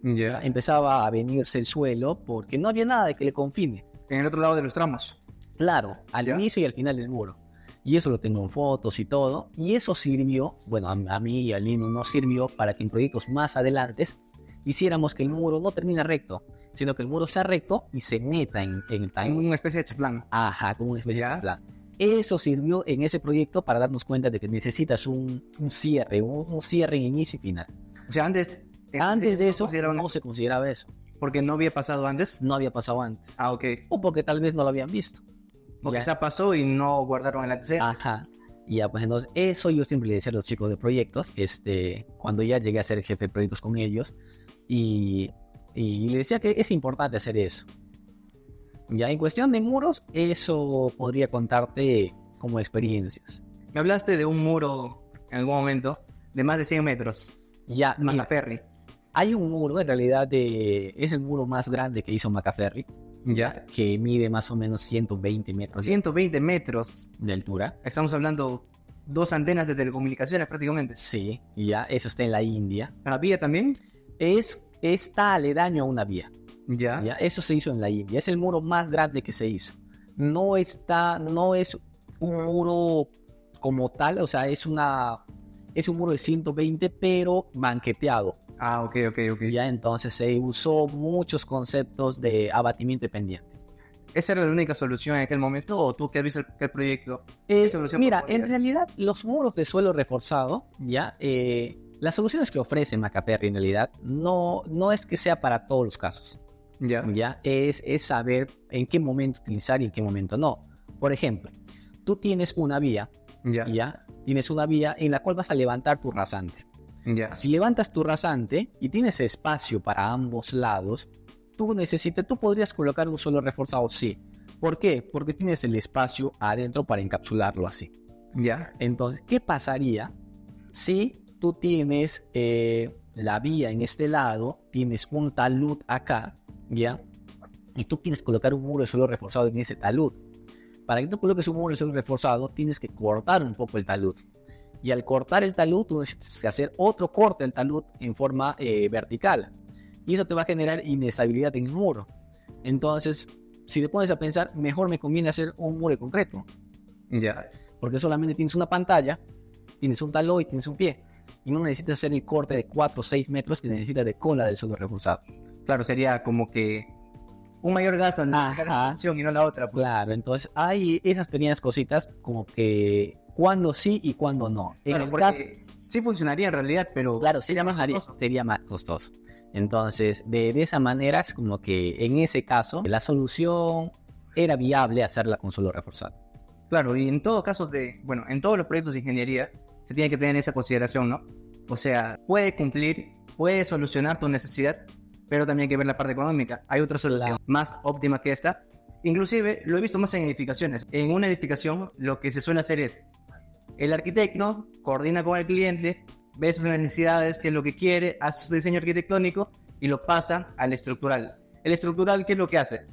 Ya. Empezaba a venirse el suelo porque no había nada de que le confine. En el otro lado de los tramos. Claro, al inicio y al final del muro. Y eso lo tengo en fotos y todo. Y eso sirvió, bueno, a mí y a Lino nos sirvió para que en proyectos más adelante hiciéramos que el muro no termine recto, sino que el muro sea recto y se meta en el tanque. Como una especie de chaflán. Ajá, como una especie de chaflán. Eso sirvió en ese proyecto para darnos cuenta de que necesitas un cierre en inicio y final. O sea, antes de eso no se consideraba eso. ¿Porque no había pasado antes? No había pasado antes. Ah, ok. O porque tal vez no lo habían visto. O quizá pasó y no guardaron el antecedente. Ajá. Y ya, pues entonces, eso yo siempre le decía a los chicos de proyectos, cuando ya llegué a ser jefe de proyectos con ellos, y le decía que es importante hacer eso. Ya en cuestión de muros, eso podría contarte como experiencias. Me hablaste de un muro en algún momento de más de 100 metros. Ya, Macaferri. Hay un muro, en realidad, es el muro más grande que hizo Macaferri. Ya. Que mide más o menos 120 metros. 120 metros de altura. Estamos hablando 2 antenas de telecomunicaciones prácticamente. Sí, ya, eso está en la India. ¿La vía también? Está aledaño a una vía. Ya. Eso se hizo en la India. Es el muro más grande que se hizo. No es un muro como tal, o sea, es un muro de 120, pero banqueteado. Ah, ok. Ya entonces se usó muchos conceptos de abatimiento de pendiente. ¿Esa era la única solución en aquel momento o tú que has visto el proyecto? Mira, en realidad los muros de suelo reforzado, ya, las soluciones que ofrece Macaferri en realidad no es que sea para todos los casos. Ya es saber en qué momento utilizar y en qué momento no. Por ejemplo, tú tienes una vía, tienes una vía en la cual vas a levantar tu rasante. Si levantas tu rasante y tienes espacio para ambos lados, tú podrías colocar un suelo reforzado, sí. ¿Por qué? Porque tienes el espacio adentro para encapsularlo así. Entonces, ¿qué pasaría si tú tienes la vía en este lado, tienes un talud acá, ¿ya? Y tú quieres colocar un muro de suelo reforzado en ese talud? Para que tú coloques un muro de suelo reforzado, tienes que cortar un poco el talud. Y al cortar el talud, tú necesitas hacer otro corte del talud en forma vertical. Y eso te va a generar inestabilidad en el muro. Entonces, si te pones a pensar, mejor me conviene hacer un muro de concreto. Porque solamente tienes una pantalla, tienes un talud y tienes un pie. Y no necesitas hacer el corte de 4 o 6 metros que necesitas de cola del suelo reforzado. Claro, sería como que un mayor gasto en la acción y no la otra. Pues. Claro, entonces hay esas pequeñas cositas como que cuándo sí y cuándo no. Sí funcionaría en realidad, pero claro, sería más costoso. Entonces, de esa manera es como que en ese caso la solución era viable hacerla con suelo reforzado. Claro, y en todo caso en todos los proyectos de ingeniería se tiene que tener esa consideración, ¿no? O sea, puede cumplir, puede solucionar tu necesidad, pero también hay que ver la parte económica. Hay otra solución más óptima que esta. Inclusive lo he visto más en edificaciones. En una edificación lo que se suele hacer es el arquitecto coordina con el cliente, ve sus necesidades, qué es lo que quiere, hace su diseño arquitectónico y lo pasa al estructural. El estructural, ¿qué es lo que hace?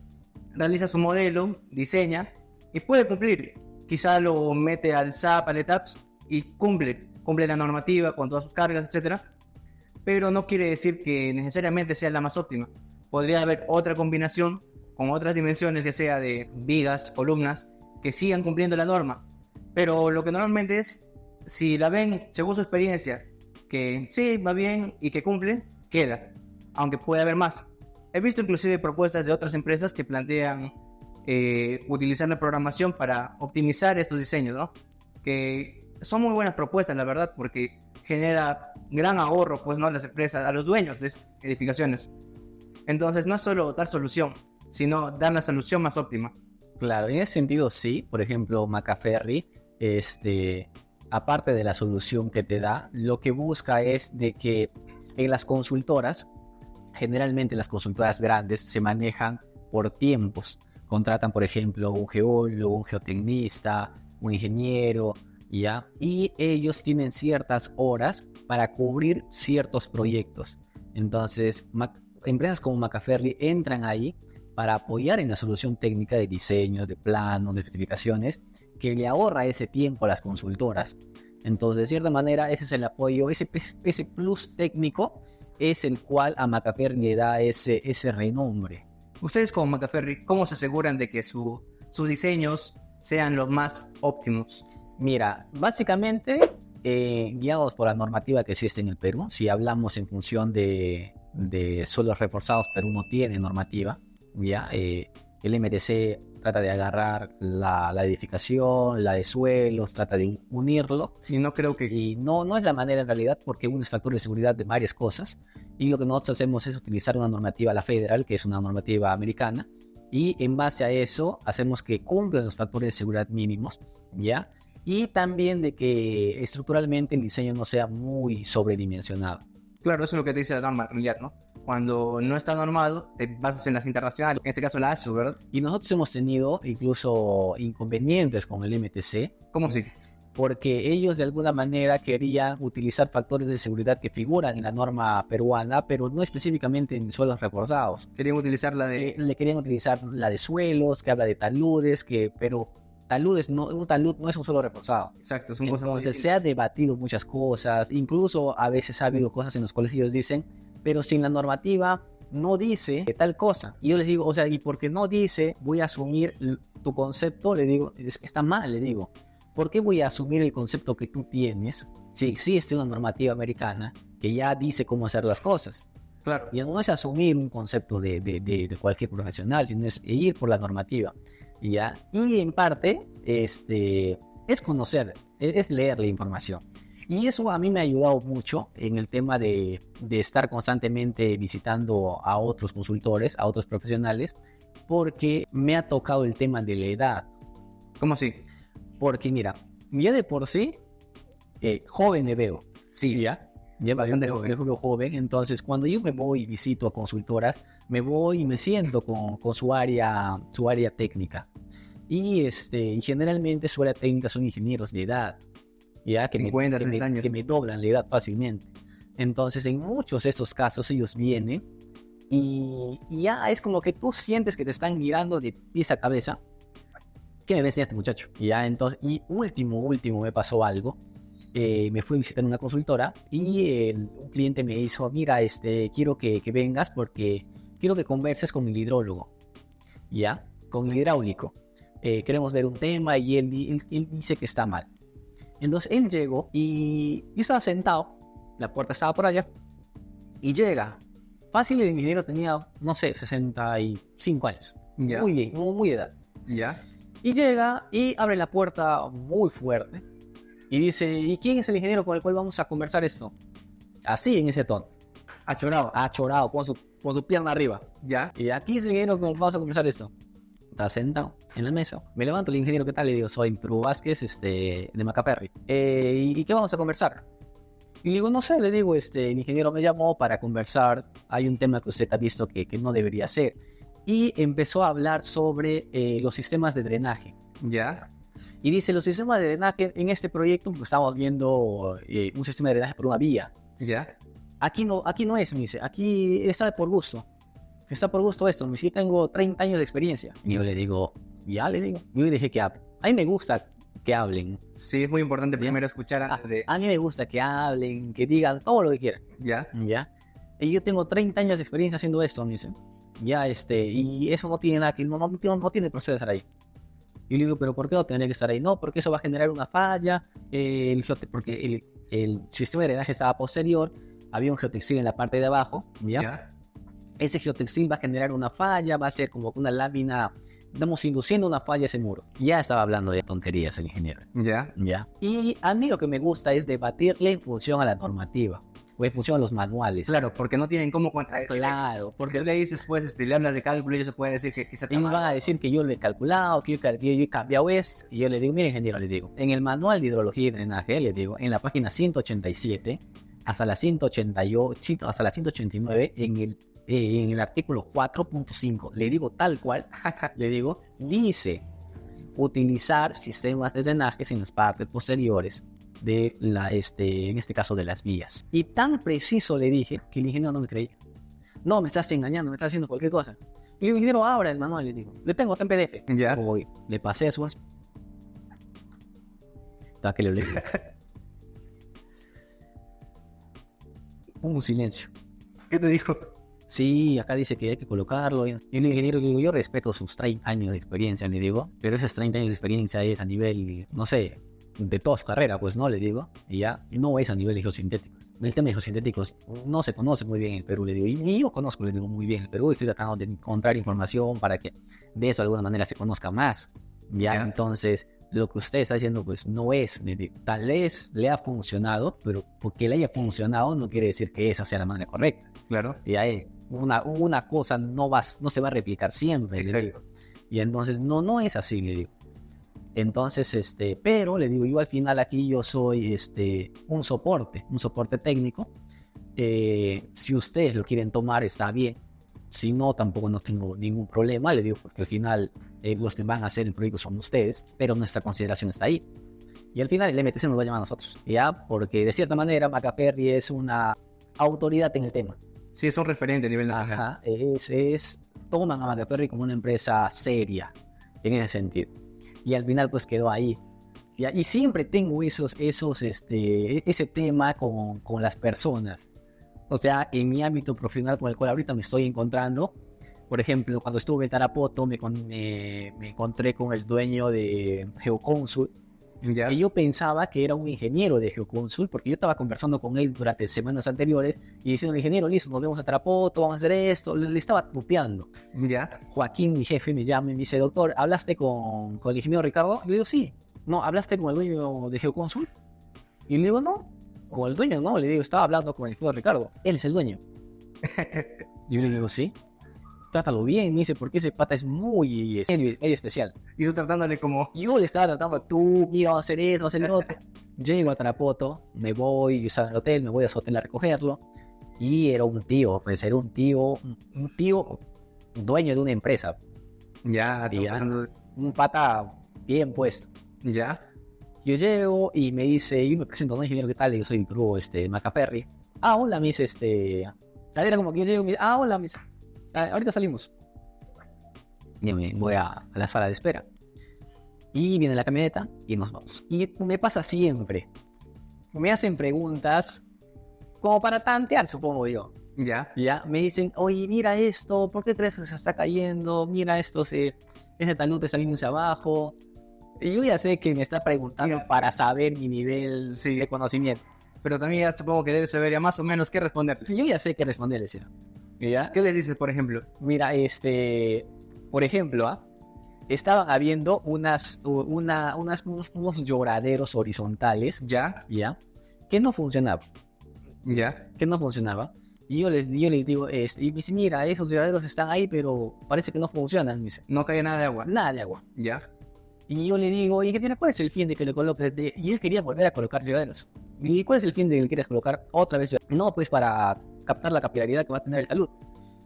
Realiza su modelo, diseña y puede cumplir. Quizá lo mete al SAP, al ETABS y cumple la normativa con todas sus cargas, etc. Pero no quiere decir que necesariamente sea la más óptima. Podría haber otra combinación con otras dimensiones, ya sea de vigas, columnas, que sigan cumpliendo la norma. Pero lo que normalmente es, si la ven según su experiencia, que sí, va bien y que cumple, queda, aunque puede haber más. He visto inclusive propuestas de otras empresas que plantean utilizar la programación para optimizar estos diseños, ¿no? Que son muy buenas propuestas, la verdad, porque genera gran ahorro, pues, ¿no? A las empresas, a los dueños de esas edificaciones. Entonces, no es solo dar solución, sino dar la solución más óptima. Claro, en ese sentido sí. Por ejemplo, Macaferri, aparte de la solución que te da, lo que busca es de que en las consultoras, generalmente las consultoras grandes se manejan por tiempos. Contratan, por ejemplo, un geólogo, un geotecnista, un ingeniero, ¿ya? Y ellos tienen ciertas horas para cubrir ciertos proyectos. Entonces, empresas como Macaferri entran ahí para apoyar en la solución técnica de diseños, de planos, de especificaciones, que le ahorra ese tiempo a las consultoras. Entonces, de cierta manera, ese es el apoyo, ese plus técnico es el cual a Macaferri le da ese renombre. Ustedes como Macaferri, ¿cómo se aseguran de que sus diseños sean los más óptimos? Mira, básicamente, guiados por la normativa que existe en el Perú, si hablamos en función de suelos reforzados, Perú no tiene normativa, ¿ya? El MDC trata de agarrar la edificación, la de suelos, trata de unirlo. Y no creo que... Y no es la manera en realidad, porque uno es factor de seguridad de varias cosas. Y lo que nosotros hacemos es utilizar una normativa, la federal, que es una normativa americana. Y en base a eso, hacemos que cumplan los factores de seguridad mínimos, ¿ya? Y también de que estructuralmente el diseño no sea muy sobredimensionado. Claro, eso es lo que te dice la norma en realidad, ¿no? Cuando no está normado, te basas en las internacionales, en este caso la ASU, ¿verdad? Y nosotros hemos tenido incluso inconvenientes con el MTC. ¿Cómo así? Porque ellos de alguna manera querían utilizar factores de seguridad que figuran en la norma peruana, pero no específicamente en suelos reforzados. Querían utilizar le querían utilizar la de suelos, que habla de taludes, pero taludes un talud no es un suelo reforzado. Exacto, son cosas muy distintas. Se ha debatido muchas cosas, incluso a veces ha habido cosas en los colegios dicen, pero si en la normativa no dice tal cosa. Y yo les digo, o sea, y porque no dice, voy a asumir tu concepto, le digo, está mal, le digo. ¿Por qué voy a asumir el concepto que tú tienes si existe una normativa americana que ya dice cómo hacer las cosas? Claro. Y no es asumir un concepto de cualquier profesional, sino es ir por la normativa. ¿Ya? Y en parte es conocer, es leer la información. Y eso a mí me ha ayudado mucho en el tema de estar constantemente visitando a otros consultores, a otros profesionales, porque me ha tocado el tema de la edad. ¿Cómo así? Porque mira, ya de por sí, joven me veo. Sí, ya bastante joven. Entonces, cuando yo me voy y visito a consultoras, me voy y me siento con su área técnica. Y generalmente su área técnica son ingenieros de edad, ya que 50, 60 años. Que me doblan la edad fácilmente. Entonces, en muchos de estos casos, ellos vienen y ya es como que tú sientes que te están mirando de pies a cabeza. ¿Qué me va a enseñar este muchacho? Y último me pasó algo. Me fui a visitar una consultora y un cliente me dijo, mira, quiero que vengas porque quiero que converses con el hidrólogo, ¿ya? Con el hidráulico. Queremos ver un tema y él dice que está mal. Entonces él llegó y yo estaba sentado, la puerta estaba por allá, y llega. Fácil, el ingeniero tenía, no sé, 65 años. Ya. Muy bien, muy de edad. Ya. Y llega y abre la puerta muy fuerte. Y dice, ¿y quién es el ingeniero con el cual vamos a conversar esto? Así, en ese tono. Achorado, con su pierna arriba. Ya. Y aquí es el ingeniero con el cual vamos a conversar esto. Está sentado en la mesa. Me levanto, el ingeniero, ¿qué tal? Le digo, soy Perú Vázquez, de Macaferri. ¿Y qué vamos a conversar? Y le digo, no sé, le digo, el ingeniero me llamó para conversar. Hay un tema que usted ha visto que no debería ser. Y empezó a hablar sobre los sistemas de drenaje. Ya. Y dice, los sistemas de drenaje en este proyecto, pues estamos viendo un sistema de drenaje por una vía. Ya. Aquí no es, me dice, aquí está por gusto. Está por gusto esto, me dice, yo tengo 30 años de experiencia. Y yo le digo, yo dejé que hable. A mí me gusta que hablen. Sí, es muy importante primero escuchar antes de... A mí me gusta que hablen, que digan todo lo que quieran. Ya. Y yo tengo 30 años de experiencia haciendo esto, me dice. Ya, y eso no tiene nada que, no tiene por qué estar ahí. Y le digo, ¿pero por qué no tendría que estar ahí? No, porque eso va a generar una falla, porque el sistema de drenaje estaba posterior, había un geotextil en la parte de abajo, ¿ya? Ese geotextil va a generar una falla, va a ser como una lámina, estamos induciendo una falla a ese muro. Ya estaba hablando de tonterías el ingeniero. Ya. Y a mí lo que me gusta es debatirle en función a la normativa. O en función a los manuales. Claro, porque no tienen cómo contradecir. Claro, porque tú le dices, pues, le hablas de cálculo y ellos se pueden decir que quizás... Y me van a decir que yo lo he calculado, que yo he cambiado esto. Y yo le digo, mire ingeniero, le digo, en el manual de hidrología y drenaje, le digo, en la página 187 hasta la 188, hasta la 189, en el artículo 4.5, le digo tal cual, le digo, dice, utilizar sistemas de drenajes en las partes posteriores de en este caso de las vías. Y tan preciso le dije que el ingeniero no me creía. No, me estás engañando, me estás haciendo cualquier cosa. Y el ingeniero abra el manual, le digo, le tengo en PDF. Ya. Voy, le pasé a su... Hasta que le leí. Un silencio. ¿Qué te dijo? Sí, acá dice que hay que colocarlo. Y el ingeniero le digo, yo respeto sus 30 años de experiencia, le digo, pero esos 30 años de experiencia es a nivel, no sé, de toda su carrera, pues no, le digo, y ya no es a nivel de geosintéticos. El tema de geosintéticos no se conoce muy bien en el Perú, le digo, y yo conozco, le digo, muy bien el Perú, estoy tratando de encontrar información para que de eso de alguna manera se conozca más, ya. Entonces, lo que usted está haciendo, pues no es, le digo, tal vez le ha funcionado, pero porque le haya funcionado no quiere decir que esa sea la manera correcta. Claro. Y ahí, una cosa no se va a replicar siempre. Exacto. Y entonces, no es así, le digo. Entonces, pero le digo, yo al final aquí yo soy un soporte técnico. Si ustedes lo quieren tomar, está bien. Si no, tampoco no tengo ningún problema, le digo, porque al final los que van a hacer el proyecto son ustedes, pero nuestra consideración está ahí. Y al final el MTC nos va a llamar a nosotros, ¿ya? Porque de cierta manera Maccaferri es una autoridad en el tema. Sí, es un referente a nivel nacional. Ajá, toman a Maccaferri como una empresa seria, en ese sentido. Y al final pues quedó ahí. ¿Ya? Y siempre tengo ese tema con las personas. O sea, en mi ámbito profesional con el cual ahorita me estoy encontrando. Por ejemplo, cuando estuve en Tarapoto me encontré con el dueño de Geoconsult. ¿Ya? Y yo pensaba que era un ingeniero de Geoconsult, porque yo estaba conversando con él durante semanas anteriores y diciendo, ingeniero, listo, nos vemos a Tarapoto, vamos a hacer esto. Le estaba tuteando. ¿Ya? Joaquín, mi jefe, me llama y me dice, doctor, ¿hablaste con el ingeniero Ricardo? Y le digo, sí. No, ¿hablaste con el dueño de Geoconsult? Y le digo, no. Con el dueño, no. Le digo, estaba hablando con el ingeniero Ricardo. Él es el dueño. Y yo le digo, sí. Trátalo bien, me dice, porque ese pata es muy medio especial. Y tú tratándole como... Yo le estaba tratando, tú, mira, vamos a hacer esto, vamos a hacer lo otro. Llego a Tarapoto, me voy, yo estaba en el hotel, me voy a su hotel a recogerlo. Y era un tío, pues era un tío dueño de una empresa. Ya, un pata bien puesto. Ya. Yo llego y me dice, y me presento, ¿no, ingeniero? ¿Qué tal? Yo soy Victor Maccaferri. Ah, hola, me dice, era como que yo llego y me dice, ah, hola, me dice, ahorita salimos. Y me voy a la sala de espera. Y viene la camioneta y nos vamos. Y me pasa siempre. Me hacen preguntas como para tantear, supongo yo. Ya, me dicen, oye, mira esto, ¿por qué crees que se está cayendo? Mira esto, ese talud está viniendo abajo. Y yo ya sé que me está preguntando para saber mi nivel de conocimiento. Pero también ya supongo que debes saber ya más o menos qué responder. Yo ya sé qué responderle, ¿sí? ¿Ya? ¿Qué les dices, por ejemplo? Mira, por ejemplo, estaban habiendo unos lloraderos horizontales, ¿ya? Que no funcionaban. ¿Ya? Que no funcionaba. Y yo les digo, y me dice, mira, esos lloraderos están ahí, pero parece que no funcionan. Me dice, no cae nada de agua. Nada de agua. ¿Ya? Y yo le digo, ¿y cuál es el fin de que le coloques? Y él quería volver a colocar lloraderos. ¿Y cuál es el fin de que le quieres colocar otra vez lloraderos? No, pues para captar la capilaridad que va a tener el talud.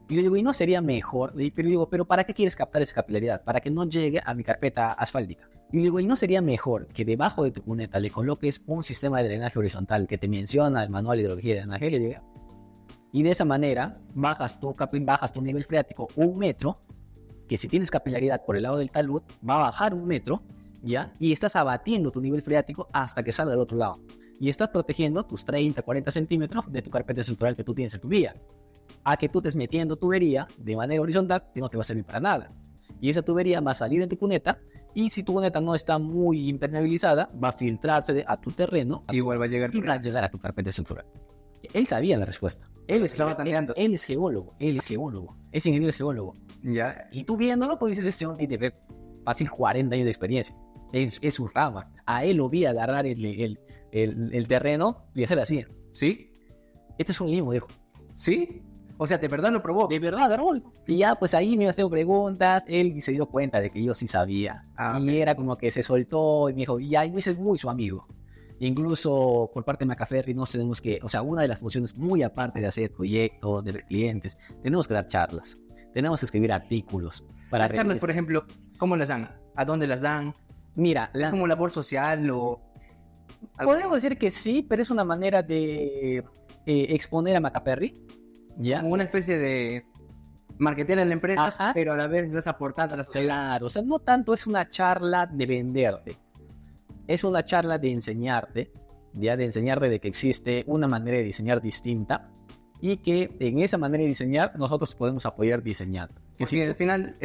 Y yo digo, ¿y no sería mejor? Pero digo, ¿pero para qué quieres captar esa capilaridad? Para que no llegue a mi carpeta asfáltica. Y digo, ¿y no sería mejor que debajo de tu cuneta le coloques un sistema de drenaje horizontal que te menciona el manual de hidrología de drenaje? Le digo, y de esa manera bajas tu nivel freático 1 metro, que si tienes capilaridad por el lado del talud, va a bajar 1 metro, ¿ya? Y estás abatiendo tu nivel freático hasta que salga del otro lado. Y estás protegiendo tus 30, 40 centímetros de tu carpeta estructural que tú tienes en tu vía. a que tú estés metiendo tubería de manera horizontal que no te va a servir para nada. Y esa tubería va a salir de tu cuneta, y si tu cuneta no está muy impermeabilizada, va a filtrarse a tu terreno. Igual va a llegar. Y va a llegar a tu carpeta estructural. Él sabía la respuesta. Él es geólogo. Es ingeniero geólogo. Ya. Y tú viéndolo, tú dices, este hombre tiene fácil 40 años de experiencia. Es su rama. A él lo vi agarrar el terreno y hacer así. ¿Sí? Esto es un limo, dijo. ¿Sí? O sea, ¿de verdad lo probó? De verdad, agarró. Y ya, pues ahí me iba haciendo preguntas. Él se dio cuenta de que yo sí sabía. Y era como que se soltó y me dijo, y ya, me hice muy su amigo. Incluso por parte de Macaferri nos tenemos que, o sea, una de las funciones muy aparte de hacer proyectos, de ver clientes, tenemos que dar charlas, tenemos que escribir artículos. Las charlas, por ejemplo, ¿cómo las dan? ¿A dónde las dan? Mira, ¿es como labor social o...? Podemos decir que sí, pero es una manera de exponer a Macaferri, ¿ya? Como una especie de marketear en la empresa, ajá, pero a la vez estás aportando a la sociedad. Claro, o sea, no tanto es una charla de venderte. Es una charla de enseñarte, ya de enseñarte de que existe una manera de diseñar distinta y que en esa manera de diseñar nosotros podemos apoyar diseñando. Porque al final,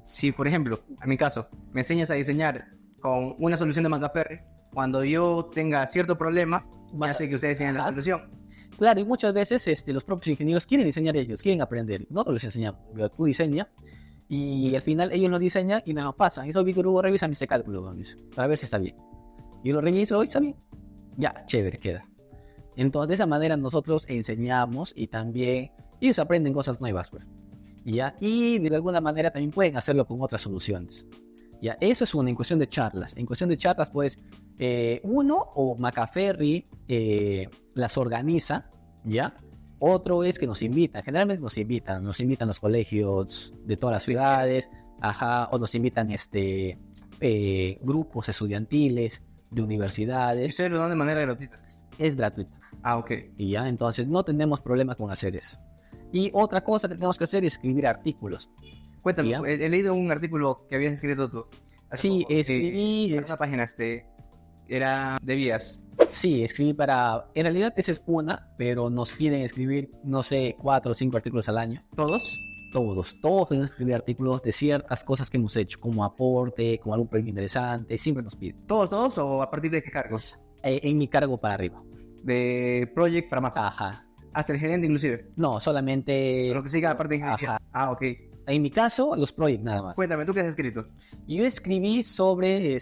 si por ejemplo, en mi caso, me enseñas a diseñar con una solución de Macaferri, cuando yo tenga cierto problema, ya sé que ustedes tienen la solución. Claro, y muchas veces los propios ingenieros quieren diseñar ellos, quieren aprender. Nosotros les enseñamos, tú diseñas. Y al final ellos lo diseñan y nos lo pasan. Y eso Víctor Hugo revisa este cálculo para ver si está bien. Yo lo reviso y está bien. Ya, chévere, queda. Entonces, de esa manera nosotros enseñamos y también ellos aprenden cosas nuevas, pues. ¿Ya? Y de alguna manera también pueden hacerlo con otras soluciones. ¿Ya? Eso es una en cuestión de charlas. En cuestión de charlas, pues, uno o Macaferri las organiza, ¿ya? Otro es que nos invitan, generalmente nos invitan los colegios de todas las ciudades, ajá, o nos invitan grupos estudiantiles de universidades. ¿Y ustedes lo dan de manera gratuita? Es gratuito. Ah, ok. Y ya, entonces no tenemos problema con hacer eso. Y otra cosa que tenemos que hacer es escribir artículos. Cuéntame, he leído un artículo que habías escrito tú. Sí, escribí... esa página era de vías. Sí, escribí en realidad esa es una, pero nos piden escribir, no sé, 4 o 5 artículos al año. ¿Todos? Todos tenemos que escribir artículos de ciertas cosas que hemos hecho, como aporte, como algún proyecto interesante, siempre nos piden. ¿Todos o a partir de qué cargos? En mi cargo para arriba. De project para más. Ajá. ¿Hasta el gerente inclusive? No, solamente... Lo que siga aparte de ingeniería. Ajá. Ah, ok. En mi caso, los proyectos nada más. Cuéntame, ¿tú qué has escrito? Yo escribí sobre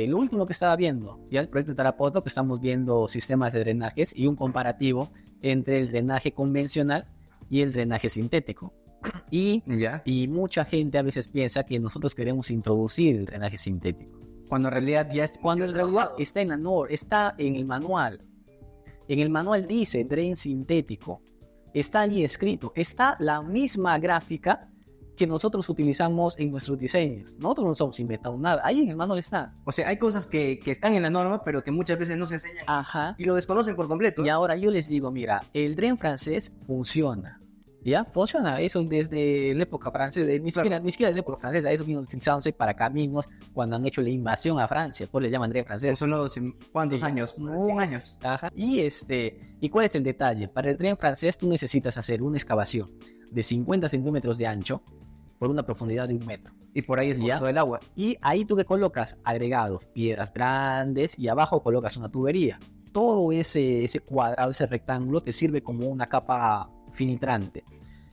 lo último que estaba viendo, ya el proyecto de Tarapoto, que estamos viendo sistemas de drenajes y un comparativo entre el drenaje convencional y el drenaje sintético. Y mucha gente a veces piensa que nosotros queremos introducir el drenaje sintético. Cuando en realidad ya Cuando en realidad está en la NOR, está en el manual. En el manual dice dren sintético. Está allí escrito. Está la misma gráfica que nosotros utilizamos en nuestros diseños. Nosotros no somos inventando nada. Ahí en el manual está. O sea, hay cosas que están en la norma, pero que muchas veces no se enseñan. Ajá. Y lo desconocen por completo. Y ahora yo les digo, mira, el dren francés funciona. ¿Ya? Funciona. Eso desde la época francesa. Ni siquiera de la época francesa. Eso vino utilizándose para caminos cuando han hecho la invasión a Francia. Pues le llaman dren francés. Son los ¿cuántos años? 100 años. Ajá. ¿Y cuál es el detalle? Para el dren francés tú necesitas hacer una excavación de 50 centímetros de ancho por una profundidad de 1 metro. Y por ahí es todo el agua. Y ahí tú que colocas agregados, piedras grandes, y abajo colocas una tubería. Todo ese cuadrado, ese rectángulo, te sirve como una capa filtrante.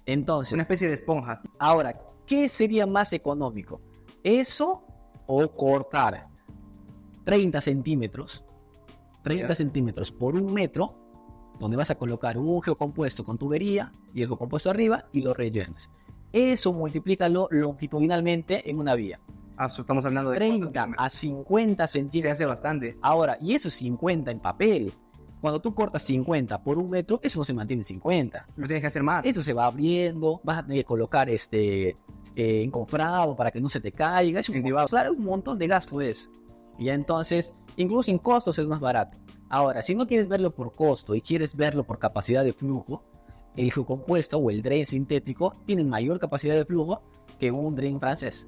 Entonces, una especie de esponja. Ahora, ¿qué sería más económico? ¿Eso o cortar 30 centímetros por 1 metro, donde vas a colocar un geocompuesto con tubería y el geocompuesto arriba y lo rellenas? Eso multiplícalo longitudinalmente en una vía. Estamos hablando de 30 a 50 centímetros. Se hace bastante. Ahora, y eso es 50 en papel. Cuando tú cortas 50 por 1 metro, eso no se mantiene en 50. Lo tienes que hacer más. Eso se va abriendo, vas a tener que colocar encofrado para que no se te caiga. Es un montón de gasto es. Y ya entonces, incluso en costos es más barato. Ahora, si no quieres verlo por costo y quieres verlo por capacidad de flujo, el geocompuesto o el dren sintético tienen mayor capacidad de flujo que un dren francés.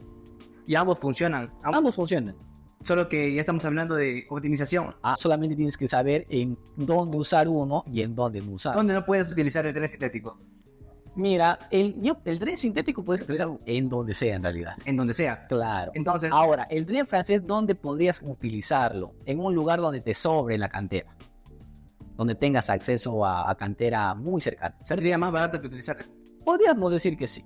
Y ambos funcionan. Ambos funcionan. Solo que ya estamos hablando de optimización. Solamente tienes que saber en dónde usar uno y en dónde no usar. ¿Dónde no puedes utilizar el dren sintético? Mira, el dren sintético puedes utilizarlo en donde sea en realidad. En donde sea. Claro. Entonces, ahora, el dren francés, ¿dónde podrías utilizarlo? En un lugar donde te sobre la cantera. Donde tengas acceso a cantera muy cercana. ¿Sería más barato que utilizar? Podríamos decir que sí.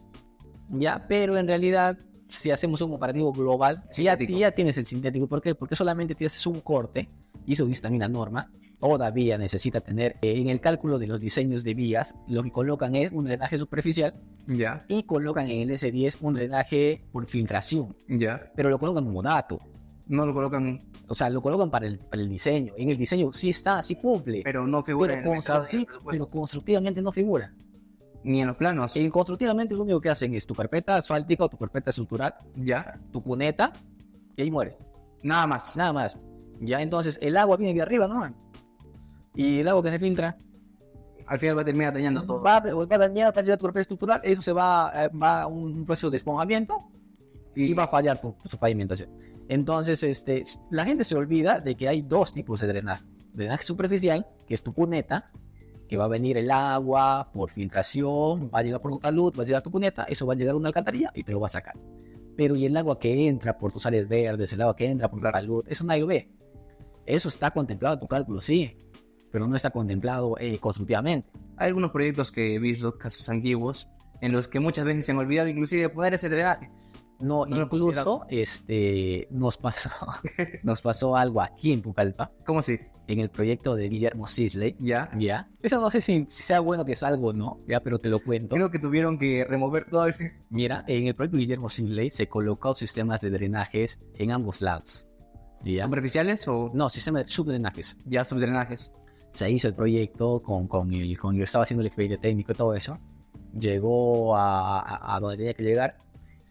Ya, pero en realidad, si hacemos un comparativo global, ya tienes el sintético. ¿Por qué? Porque solamente te haces un corte, y eso dice también la norma. Todavía necesita tener en el cálculo de los diseños de vías, lo que colocan es un drenaje superficial, ya, y colocan en el S10 un drenaje por filtración, ya, pero lo colocan como dato. no lo colocan, O sea, lo colocan para el diseño. En el diseño sí está, sí cumple, pero no figura en el mercado y en el pero presupuesto. constructivamente no figura. Ni en los planos. Y constructivamente lo único que hacen es tu carpeta asfáltica o tu carpeta estructural, Ya, tu cuneta, y ahí muere. nada más. Nada más. Ya, entonces el agua viene de arriba, ¿no? Y el agua que se filtra Al final va a terminar dañando todo. va a dañar tu carpeta estructural. Eso se va a un proceso de esponjamiento y va a fallar tu pavimentación. Entonces, la gente se olvida de que hay dos tipos de drenaje. Drenaje superficial, que es tu cuneta, que va a venir el agua por filtración, va a llegar por tu talud, va a llegar a tu cuneta, eso va a llegar a una alcantarilla y te lo va a sacar. Pero y el agua que entra por tus sales verdes, el agua que entra por tu talud, eso nadie lo ve. Eso está contemplado en tu cálculo, sí, pero no está contemplado constructivamente. Hay algunos proyectos que he visto, casos antiguos, en los que muchas veces se han olvidado inclusive de poner ese drenaje. No, No lo incluso nos pasó algo aquí en Pucallpa, ¿Cómo así? en el proyecto de Guillermo Sisley. Ya. Ya. Eso no sé si sea bueno que salga o no, ya, pero te lo cuento. Creo que tuvieron que remover todo el... Mira, en el proyecto de Guillermo Sisley se colocó sistemas de drenajes en ambos lados. ¿Ya? ¿Superficiales o No, sistemas de subdrenajes. ya subdrenajes? Se hizo el proyecto con yo estaba haciendo el expediente técnico y todo eso. Llegó a donde tenía que llegar.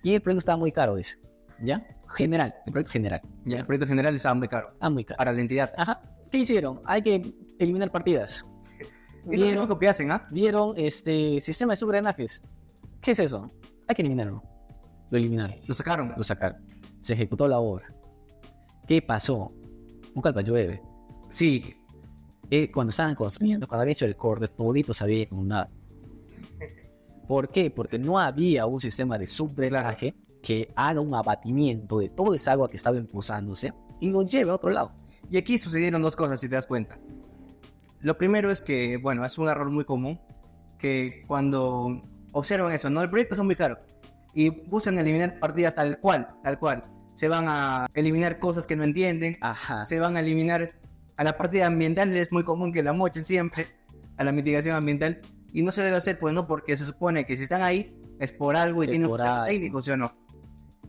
Y el proyecto estaba muy caro, dice. ¿Ya? General, el proyecto general. Ya, el proyecto general estaba muy caro Ah, muy caro. para la entidad. Ajá. ¿Qué hicieron? Hay que eliminar partidas. Es lo único que hacen, ¿ah? Vieron sistema de subdrenajes. ¿Qué es eso? Hay que eliminarlo. Lo eliminaron. Lo sacaron. Lo sacaron. Se ejecutó la obra. ¿Qué pasó? Pucallpa llueve. Sí. Cuando estaban construyendo, cuando habían hecho el corte, todito se había inundado. ¿Por qué? Porque no había un sistema de subdrenaje que haga un abatimiento de toda esa agua que estaba impulsándose y lo lleve a otro lado. Y aquí sucedieron dos cosas, si te das cuenta. Lo primero es que, bueno, es un error muy común, que cuando observan eso, no, el proyecto es muy caro, y buscan eliminar partidas tal cual. Se van a eliminar cosas que no entienden, Ajá. se van a eliminar a la partida ambiental, es muy común que la mochen siempre, a la mitigación ambiental, y no se debe hacer, pues no, porque se supone que si están ahí es por algo y tienen un problema técnico, ¿sí o no?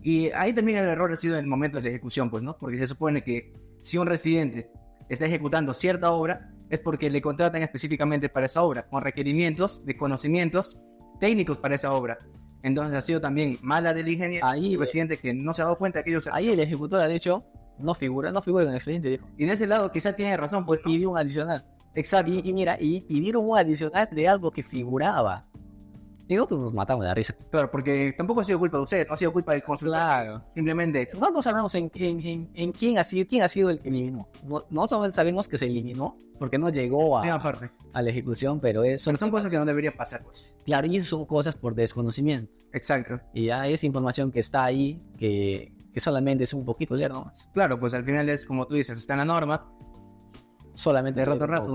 Y ahí también el error ha sido en el momento de la ejecución, pues no, porque se supone que si un residente está ejecutando cierta obra, es porque le contratan específicamente para esa obra, con requerimientos de conocimientos técnicos para esa obra. Entonces ha sido también mala del ingeniero, Ahí, el residente que no se ha dado cuenta de que ellos... Ahí el ejecutor ha dicho, no figura en el expediente, dijo. Y de ese lado quizá tiene razón, pues Pidió un adicional. exacto. Y mira, y pidieron un adicional de algo que figuraba. Y nosotros nos matamos de la risa. Claro, porque tampoco ha sido culpa de ustedes, no ha sido culpa del constructor. Claro. Simplemente, No sabemos en quién ha sido el que eliminó. No sabemos que se eliminó porque no llegó primera parte. a la ejecución, pero eso... Pero son cosas que no deberían pasar, pues. Claro, y eso son cosas por desconocimiento. Exacto. Y ya es información que está ahí, que solamente es un poquito leer nomás. Claro, pues al final es como tú dices, está en la norma, Solamente de rato a leer rato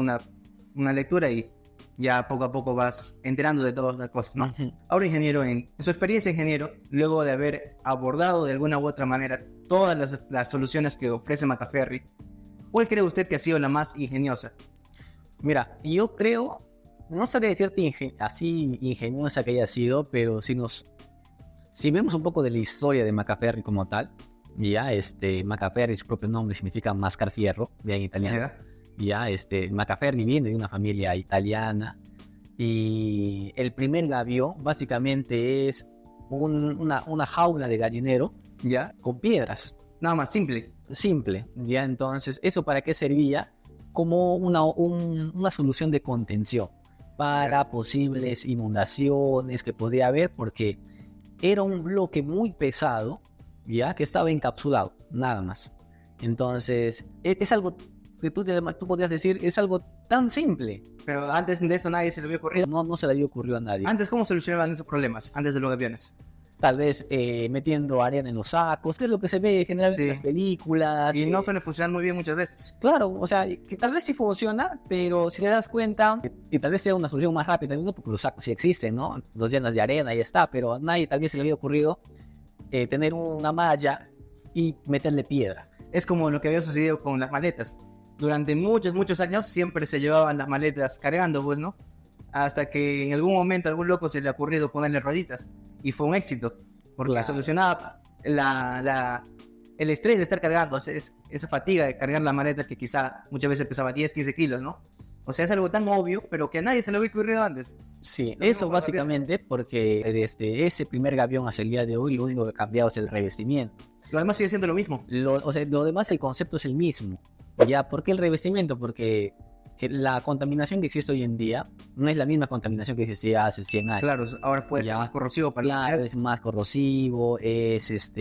una lectura y ya poco a poco vas enterando de todas las cosas, ¿no? Ujú. Ahora, ingeniero, en su experiencia, ingeniero, luego de haber abordado de alguna u otra manera todas las soluciones que ofrece Macaferri, ¿cuál cree usted que ha sido la más ingeniosa? Mira, yo creo, no sabría decirte así ingeniosa que haya sido, pero si vemos un poco de la historia de Macaferri como tal, ya Macaferri, su propio nombre significa mascar fierro, bien italiano. Ya, Macaferri viene de una familia italiana y el primer gavión básicamente es una jaula de gallinero ¿Ya? con piedras, Nada más, simple. simple. Ya, entonces, ¿eso para qué servía? Como una solución de contención para posibles inundaciones que podía haber, porque era un bloque muy pesado, ya que estaba encapsulado, nada más. Entonces, es algo que tú podrías decir es algo tan simple. Pero antes de eso nadie se le había ocurrido. No se le había ocurrido a nadie. Antes, ¿cómo solucionaban esos problemas? Antes de los aviones. Tal vez metiendo arena en los sacos, que es lo que se ve generalmente en las películas. Y no suele funcionar muy bien muchas veces. Claro, o sea, que tal vez sí funciona, pero si te das cuenta, y tal vez sea una solución más rápida, ¿no? Porque los sacos sí existen, ¿no? Los llenas de arena y ya está, pero a nadie tal vez se le había ocurrido tener una malla y meterle piedra. Es como lo que había sucedido con las maletas. Durante muchos años siempre se llevaban las maletas cargando, pues, ¿no? Hasta que en algún momento a algún loco se le ha ocurrido ponerle rueditas. Y fue un éxito, porque solucionaba el estrés de estar cargando, esa fatiga de cargar la maleta que quizá muchas veces pesaba 10, 15 kilos, ¿no? O sea, es algo tan obvio, pero que a nadie se le había ocurrido antes. Sí, eso básicamente porque desde ese primer Gavión hasta el día de hoy lo único que ha cambiado es el revestimiento. Lo demás sigue siendo lo mismo. Lo demás, el concepto es el mismo. ¿Ya? ¿Por qué el revestimiento? Porque la contaminación que existe hoy en día no es la misma contaminación que existía hace 100 años. Claro, ahora puede ser más corrosivo para Claro, es más corrosivo, es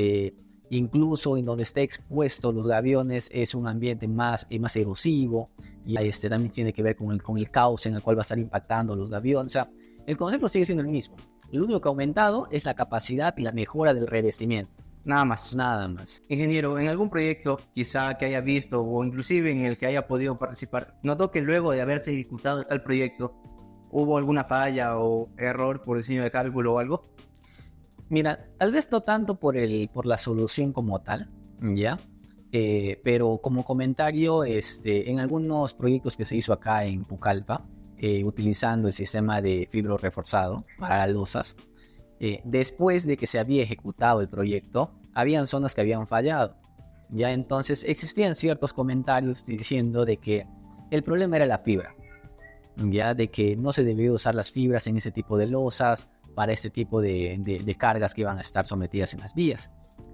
incluso en donde está expuesto los aviones es un ambiente más erosivo y también tiene que ver con el cauce en el cual va a estar impactando los aviones. O sea, el concepto sigue siendo el mismo. Lo único que ha aumentado es la capacidad y la mejora del revestimiento. Nada más. Nada más. Ingeniero, en algún proyecto quizá que haya visto o inclusive en el que haya podido participar, ¿notó que luego de haberse ejecutado tal proyecto hubo alguna falla o error por diseño de cálculo o algo? Mira, tal vez no tanto por la solución como tal, ¿ya? Pero como comentario, en algunos proyectos que se hizo acá en Pucallpa, utilizando el sistema de fibro reforzado para losas, después de que se había ejecutado el proyecto, habían zonas que habían fallado. Ya entonces existían ciertos comentarios diciendo de que el problema era la fibra, ya de que no se debía usar las fibras en ese tipo de losas para este tipo de cargas que iban a estar sometidas en las vías.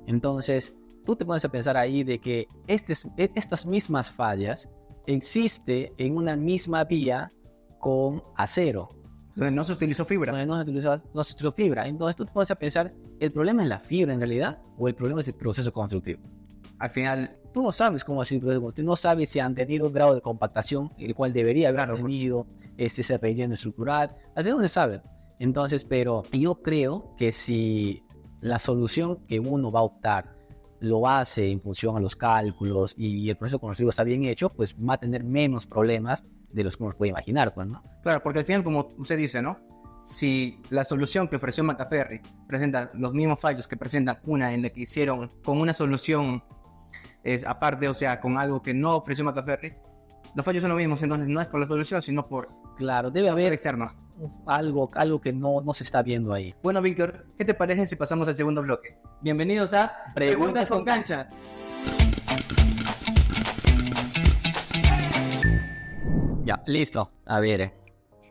Entonces tú te pones a pensar ahí de que estas mismas fallas existen en una misma vía con acero. Entonces no se utilizó fibra. No se utilizó fibra. Entonces tú te pones a pensar, ¿el problema es la fibra en realidad o el problema es el proceso constructivo? Al final, tú no sabes cómo ha sido el proceso constructivo, no sabes si han tenido un grado de compactación, el cual debería haber tenido ese relleno estructural. Al final no se sabe. Entonces, pero yo creo que si la solución que uno va a optar lo hace en función a los cálculos y el proceso constructivo está bien hecho, pues va a tener menos problemas de los que uno puede imaginar, pues, ¿no? Claro, porque al final, como usted dice, ¿no? Si la solución que ofreció Macaferri presenta los mismos fallos que presenta una en la que hicieron con una solución aparte, o sea, con algo que no ofreció Macaferri, los fallos son los mismos, entonces no es por la solución, sino por... Claro, debe haber externo. Algo que no se está viendo ahí. Bueno, Víctor, ¿qué te parece si pasamos al segundo bloque? Bienvenidos a Preguntas con Cancha. Ya, listo. A ver,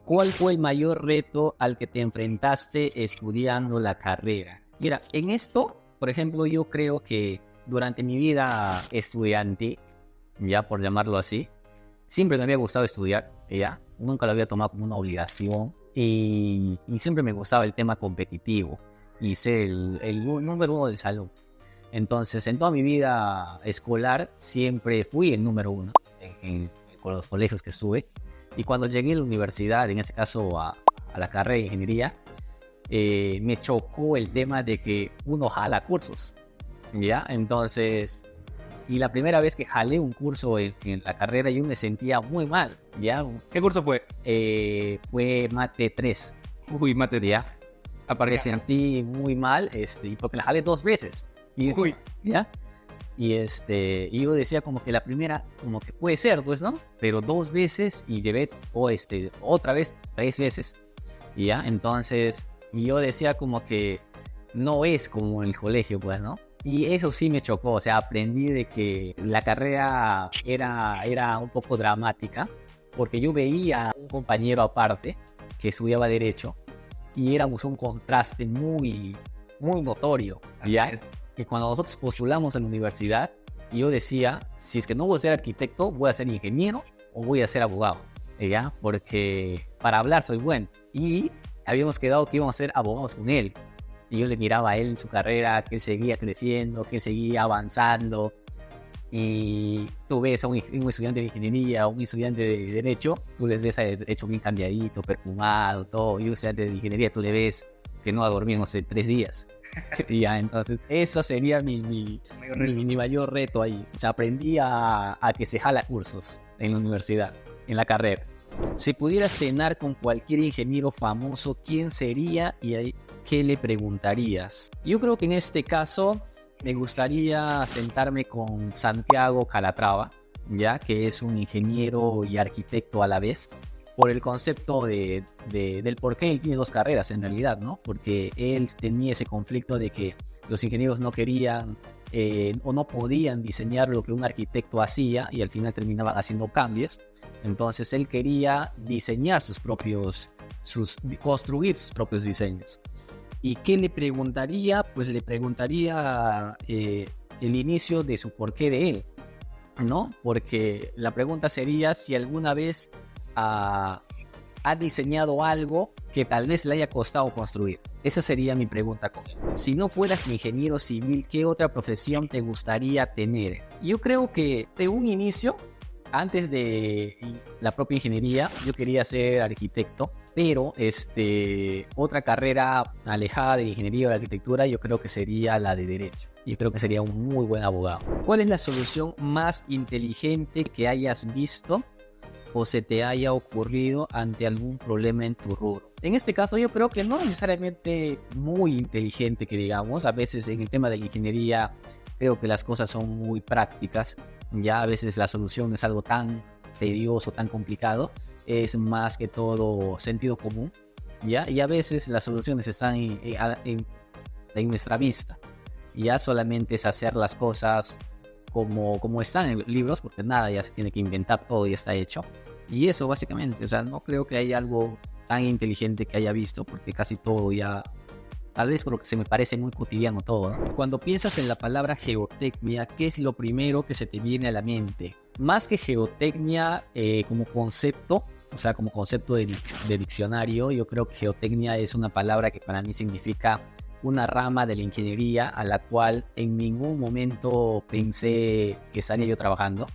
¿cuál fue el mayor reto al que te enfrentaste estudiando la carrera? Mira, en esto, por ejemplo, yo creo que durante mi vida estudiantil, ya por llamarlo así, siempre me había gustado estudiar, ya, nunca lo había tomado como una obligación y siempre me gustaba el tema competitivo y ser el número uno del salón. Entonces, en toda mi vida escolar siempre fui el número uno con los colegios que estuve, y cuando llegué a la universidad, en este caso a la carrera de ingeniería, me chocó el tema de que uno jala cursos, ¿ya? Entonces, y la primera vez que jalé un curso en la carrera yo me sentía muy mal, ¿ya? ¿Qué curso fue? Fue Mate 3. Uy, Mate 3. ¿Ya? Me sentí muy mal, porque la jalé 2 veces. Y uy. ¿Ya? Y yo decía como que la primera, como que puede ser, pues, ¿no? Pero 2 veces y llevé, otra vez 3 veces. Y ya, entonces, y yo decía como que no es como en el colegio, pues, ¿no? Y eso sí me chocó, o sea, aprendí de que la carrera era un poco dramática, porque yo veía a un compañero aparte que estudiaba Derecho y éramos un contraste muy, muy notorio, ¿ya? Que cuando nosotros postulamos a la universidad, yo decía, si es que no voy a ser arquitecto, voy a ser ingeniero o voy a ser abogado, ¿ya? Porque para hablar soy bueno. Y habíamos quedado que íbamos a ser abogados con él. Y yo le miraba a él en su carrera, que él seguía creciendo, que él seguía avanzando. y tú ves a un estudiante de ingeniería, un estudiante de derecho, tú les ves a derecho bien cambiadito, perfumado, todo, y un estudiante de ingeniería tú le ves que no ha dormido, no sé, 3 días. Ya, entonces, eso sería mi mayor reto ahí. O sea, aprendí a que se jala cursos en la universidad, en la carrera. Si pudieras cenar con cualquier ingeniero famoso, ¿quién sería y qué le preguntarías? Yo creo que en este caso me gustaría sentarme con Santiago Calatrava, ya que es un ingeniero y arquitecto a la vez, por el concepto del por qué él tiene 2 carreras en realidad, ¿no? Porque él tenía ese conflicto de que los ingenieros no querían o no podían diseñar lo que un arquitecto hacía y al final terminaban haciendo cambios. Entonces él quería diseñar construir sus propios diseños. ¿Y qué le preguntaría? Pues le preguntaría el inicio de su porqué de él, ¿no? Porque la pregunta sería si alguna vez ha diseñado algo que tal vez le haya costado construir. Esa sería mi pregunta con él. Si no fueras ingeniero civil, ¿qué otra profesión te gustaría tener? Yo creo que de un inicio, antes de la propia ingeniería, yo quería ser arquitecto, pero otra carrera alejada de la ingeniería o la arquitectura yo creo que sería la de derecho. Yo creo que sería un muy buen abogado. ¿Cuál es la solución más inteligente que hayas visto o se te haya ocurrido ante algún problema en tu rubro? En este caso yo creo que no necesariamente muy inteligente que digamos. A veces en el tema de la ingeniería creo que las cosas son muy prácticas. Ya a veces la solución es algo tan tedioso, tan complicado. Es más que todo sentido común, ¿ya? Y a veces las soluciones están en nuestra vista. Ya solamente es hacer las cosas como están en los libros, porque nada ya se tiene que inventar, todo ya está hecho. Y eso básicamente, o sea, no creo que haya algo tan inteligente que haya visto, porque casi todo ya, tal vez porque se me parece muy cotidiano todo, ¿no? Cuando piensas en la palabra geotecnia, ¿qué es lo primero que se te viene a la mente? Más que geotecnia como concepto, o sea, como concepto de diccionario, yo creo que geotecnia es una palabra que para mí significa una rama de la ingeniería a la cual en ningún momento pensé que estaría yo trabajando,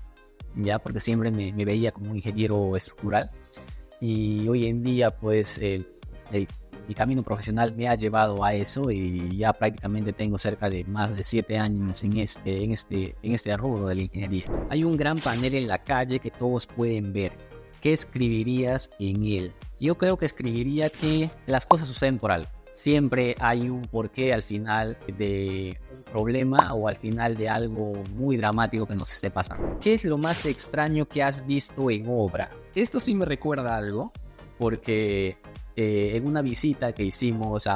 ya, porque siempre me veía como un ingeniero estructural. Y hoy en día, pues, mi camino profesional me ha llevado a eso y ya prácticamente tengo cerca de más de 7 años en este rubro de la ingeniería. Hay un gran panel en la calle que todos pueden ver. ¿Qué escribirías en él? Yo creo que escribiría que las cosas suceden por algo. Siempre hay un porqué al final de un problema o al final de algo muy dramático que nos esté pasando. ¿Qué es lo más extraño que has visto en obra? Esto sí me recuerda algo, porque en una visita que hicimos en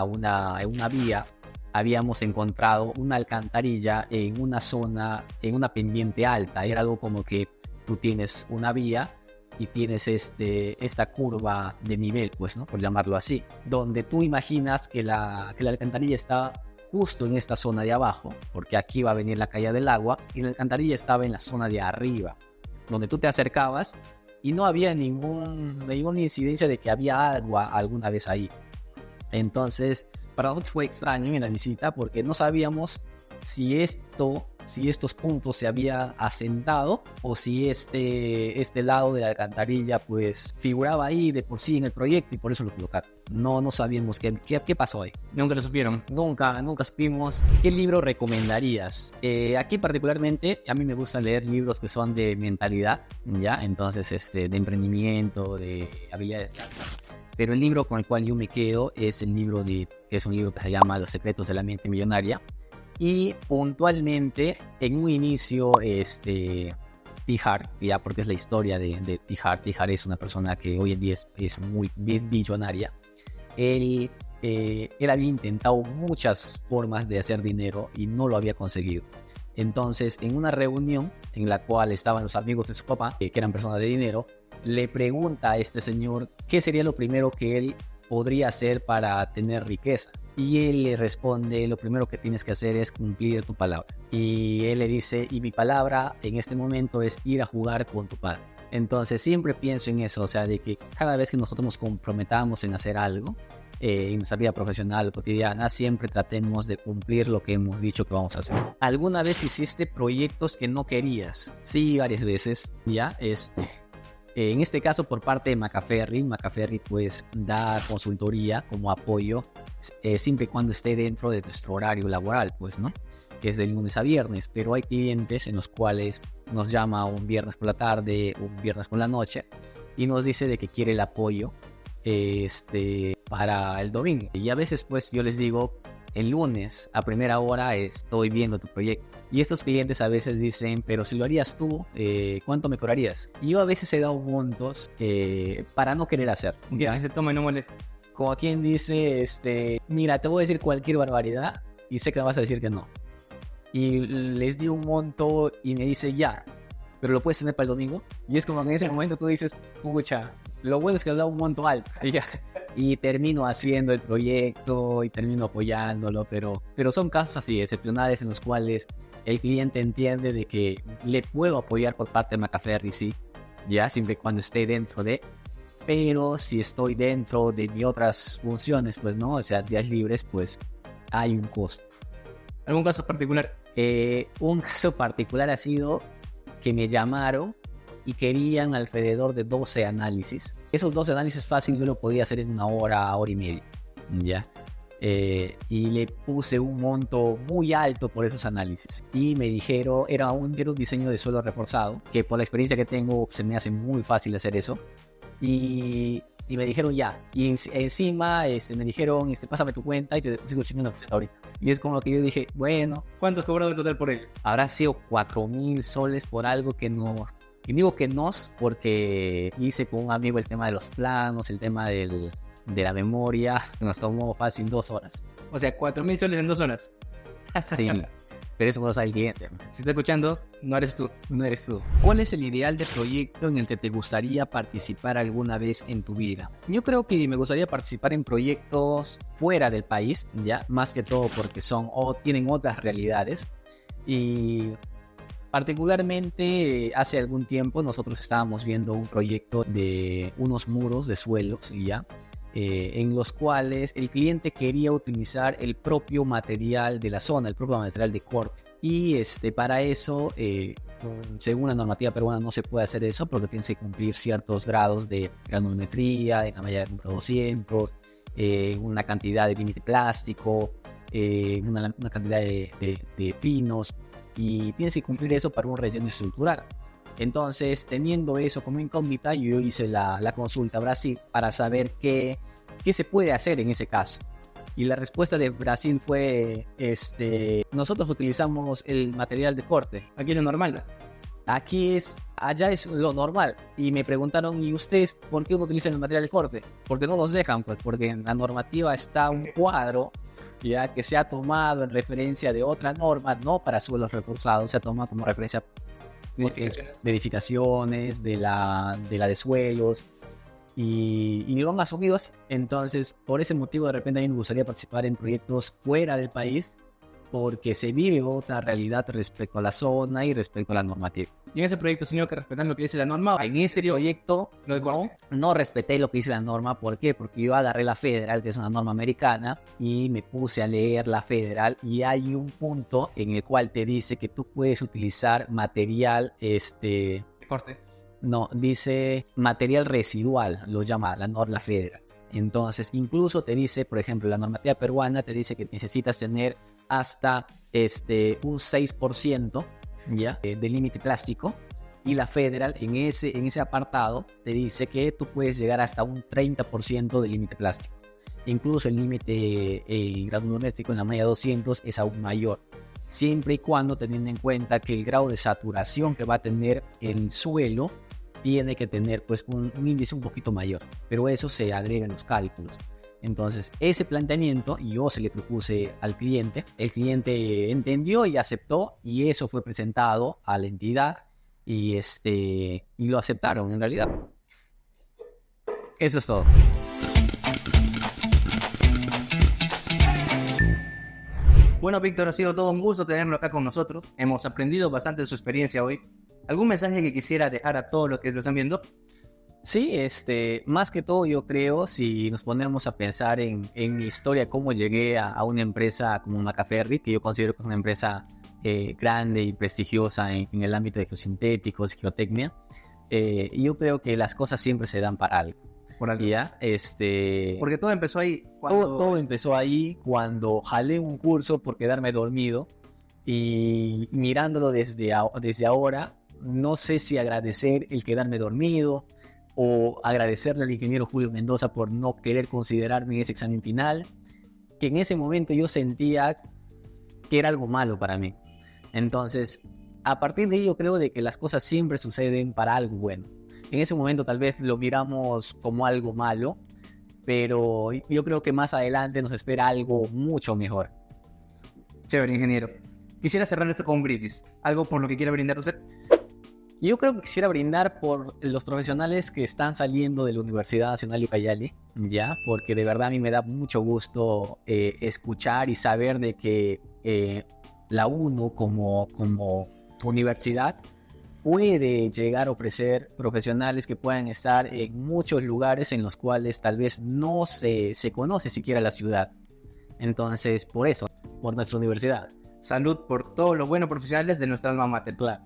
una vía, habíamos encontrado una alcantarilla en una zona, en una pendiente alta. Era algo como que tú tienes una vía y tienes esta curva de nivel, pues, ¿no? Por llamarlo así, donde tú imaginas que la alcantarilla está justo en esta zona de abajo, porque aquí va a venir la caída del agua, y la alcantarilla estaba en la zona de arriba, donde tú te acercabas y no había ninguna incidencia de que había agua alguna vez ahí. Entonces, para nosotros fue extraño en la visita porque no sabíamos si estos puntos se había asentado o si este lado de la alcantarilla pues figuraba ahí de por sí en el proyecto y por eso lo colocaron. No sabíamos qué pasó ahí. Nunca lo supieron. Nunca supimos. ¿Qué libro recomendarías? Aquí particularmente a mí me gusta leer libros que son de mentalidad, ¿ya? Entonces de emprendimiento, de habilidades. Pero el libro con el cual yo me quedo es un libro que se llama Los secretos de la mente millonaria. Y puntualmente, en un inicio, T. Harv, ya porque es la historia de T. Harv. T. Harv es una persona que hoy en día es muy billonaria. Él había intentado muchas formas de hacer dinero y no lo había conseguido. Entonces, en una reunión en la cual estaban los amigos de su papá, que eran personas de dinero, le pregunta a este señor qué sería lo primero que él podría hacer para tener riqueza. Y él le responde, lo primero que tienes que hacer es cumplir tu palabra. Y él le dice, y mi palabra en este momento es ir a jugar con tu padre. Entonces siempre pienso en eso, o sea, de que cada vez que nosotros nos comprometamos en hacer algo, en nuestra vida profesional o cotidiana, siempre tratemos de cumplir lo que hemos dicho que vamos a hacer. ¿Alguna vez hiciste proyectos que no querías? Sí, varias veces, ¿ya? En este caso por parte de Macaferri. Macaferri pues da consultoría como apoyo siempre y cuando esté dentro de nuestro horario laboral, pues, ¿no? Que es de lunes a viernes, pero hay clientes en los cuales nos llama un viernes por la tarde, un viernes por la noche y nos dice de que quiere el apoyo para el domingo. Y a veces pues yo les digo, el lunes a primera hora estoy viendo tu proyecto. Y estos clientes a veces dicen, pero si lo harías tú, ¿cuánto me cobrarías? Y yo a veces he dado montos para no querer hacer. Ya, se toma y no molesta. Como quien dice, mira, te voy a decir cualquier barbaridad y sé que me vas a decir que no. Y les di un monto y me dice, ya, pero lo puedes tener para el domingo. Y es como que en ese momento tú dices, pucha, lo bueno es que has dado un monto alto. Y termino haciendo el proyecto y termino apoyándolo, pero son casos así, excepcionales en los cuales el cliente entiende de que le puedo apoyar por parte de Macaferri, sí, ya, siempre y cuando esté dentro de, pero si estoy dentro de mis otras funciones, pues no, o sea, días libres, pues hay un costo. ¿Algún caso particular? Un caso particular ha sido que me llamaron y querían alrededor de 12 análisis. Esos 12 análisis fácil yo lo podía hacer en 1 hora, hora y media, ¿ya? Y le puse un monto muy alto por esos análisis. Y me dijeron, era un diseño de suelo reforzado, que por la experiencia que tengo se me hace muy fácil hacer eso. Y me dijeron ya. Y encima me dijeron, pásame tu cuenta y te deposito el cheque ahorita. Y es como que yo dije, bueno. ¿Cuánto has cobrado en total por él? Habrá sido 4,000 soles por algo que no... Y digo que no, porque hice con un amigo el tema de los planos, el tema de la memoria. Nos tomó fácil 2 horas. O sea, 4,000 soles en 2 horas. Sí, pero eso no lo sabe el cliente. Si está escuchando, no eres tú. No eres tú. ¿Cuál es el ideal de proyecto en el que te gustaría participar alguna vez en tu vida? Yo creo que me gustaría participar en proyectos fuera del país, ya, más que todo porque tienen otras realidades. Y particularmente hace algún tiempo nosotros estábamos viendo un proyecto de unos muros de suelos, ya, en los cuales el cliente quería utilizar el propio material de la zona, el propio material de corte. Y para eso, según la normativa peruana, no se puede hacer eso porque tienes que cumplir ciertos grados de granulometría, de la malla de número 200, una cantidad de límite plástico, una cantidad de finos, y tienes que cumplir eso para un relleno estructural. Entonces, teniendo eso como incógnita, yo hice la consulta a Brasil para saber qué se puede hacer en ese caso. Y la respuesta de Brasil fue, nosotros utilizamos el material de corte. Aquí es lo normal. Allá es lo normal. Y me preguntaron, ¿y ustedes por qué no utilizan el material de corte? Porque no nos dejan, pues, porque en la normativa está un cuadro ya que se ha tomado en referencia de otra norma, no para suelos reforzados, se ha tomado como referencia de edificaciones, de la de suelos, y lo han asumido así. Entonces, por ese motivo, de repente a mí me gustaría participar en proyectos fuera del país, porque se vive otra realidad respecto a la zona y respecto a la normativa. Y en ese proyecto, señor, que respetan lo que dice la norma. En este proyecto no respeté lo que dice la norma. ¿Por qué? Porque yo agarré la federal, que es una norma americana, y me puse a leer la federal, y hay un punto en el cual te dice que tú puedes utilizar material ¿De corte? No, dice material residual, lo llama la federal. Entonces, incluso te dice, por ejemplo, la normativa peruana te dice que necesitas tener hasta un 6%, ¿ya? De límite plástico, y la federal en ese apartado te dice que tú puedes llegar hasta un 30% de límite plástico. Incluso el límite granulométrico en la malla 200 es aún mayor, siempre y cuando teniendo en cuenta que el grado de saturación que va a tener el suelo tiene que tener pues un índice un poquito mayor, pero eso se agrega en los cálculos. Entonces, ese planteamiento yo se le propuse al cliente, el cliente entendió y aceptó, y eso fue presentado a la entidad y lo aceptaron en realidad. Eso es todo. Bueno, Víctor, ha sido todo un gusto tenerlo acá con nosotros. Hemos aprendido bastante de su experiencia hoy. ¿Algún mensaje que quisiera dejar a todos los que lo están viendo? Sí, más que todo yo creo, si nos ponemos a pensar en mi historia, cómo llegué a una empresa como Macaferri, que yo considero que es una empresa grande y prestigiosa en el ámbito de geosintéticos, geotecnia, yo creo que las cosas siempre se dan para algo. Por algo. ¿Ya? Porque todo empezó ahí. Todo empezó ahí cuando jalé un curso por quedarme dormido y mirándolo desde ahora, no sé si agradecer el quedarme dormido o agradecerle al ingeniero Julio Mendoza por no querer considerarme en ese examen final, que en ese momento yo sentía que era algo malo para mí. Entonces, a partir de ello creo de que las cosas siempre suceden para algo bueno. En ese momento tal vez lo miramos como algo malo, pero yo creo que más adelante nos espera algo mucho mejor. Chévere, ingeniero. Quisiera cerrar esto con un brindis. ¿Algo por lo que quiera brindar usted? Yo creo que quisiera brindar por los profesionales que están saliendo de la Universidad Nacional de Ucayali, ¿ya? Porque de verdad a mí me da mucho gusto escuchar y saber de que la UNO como universidad puede llegar a ofrecer profesionales que puedan estar en muchos lugares en los cuales tal vez no se conoce siquiera la ciudad. Entonces, por eso, por nuestra universidad. Salud por todos los buenos profesionales de nuestra alma mater. Claro.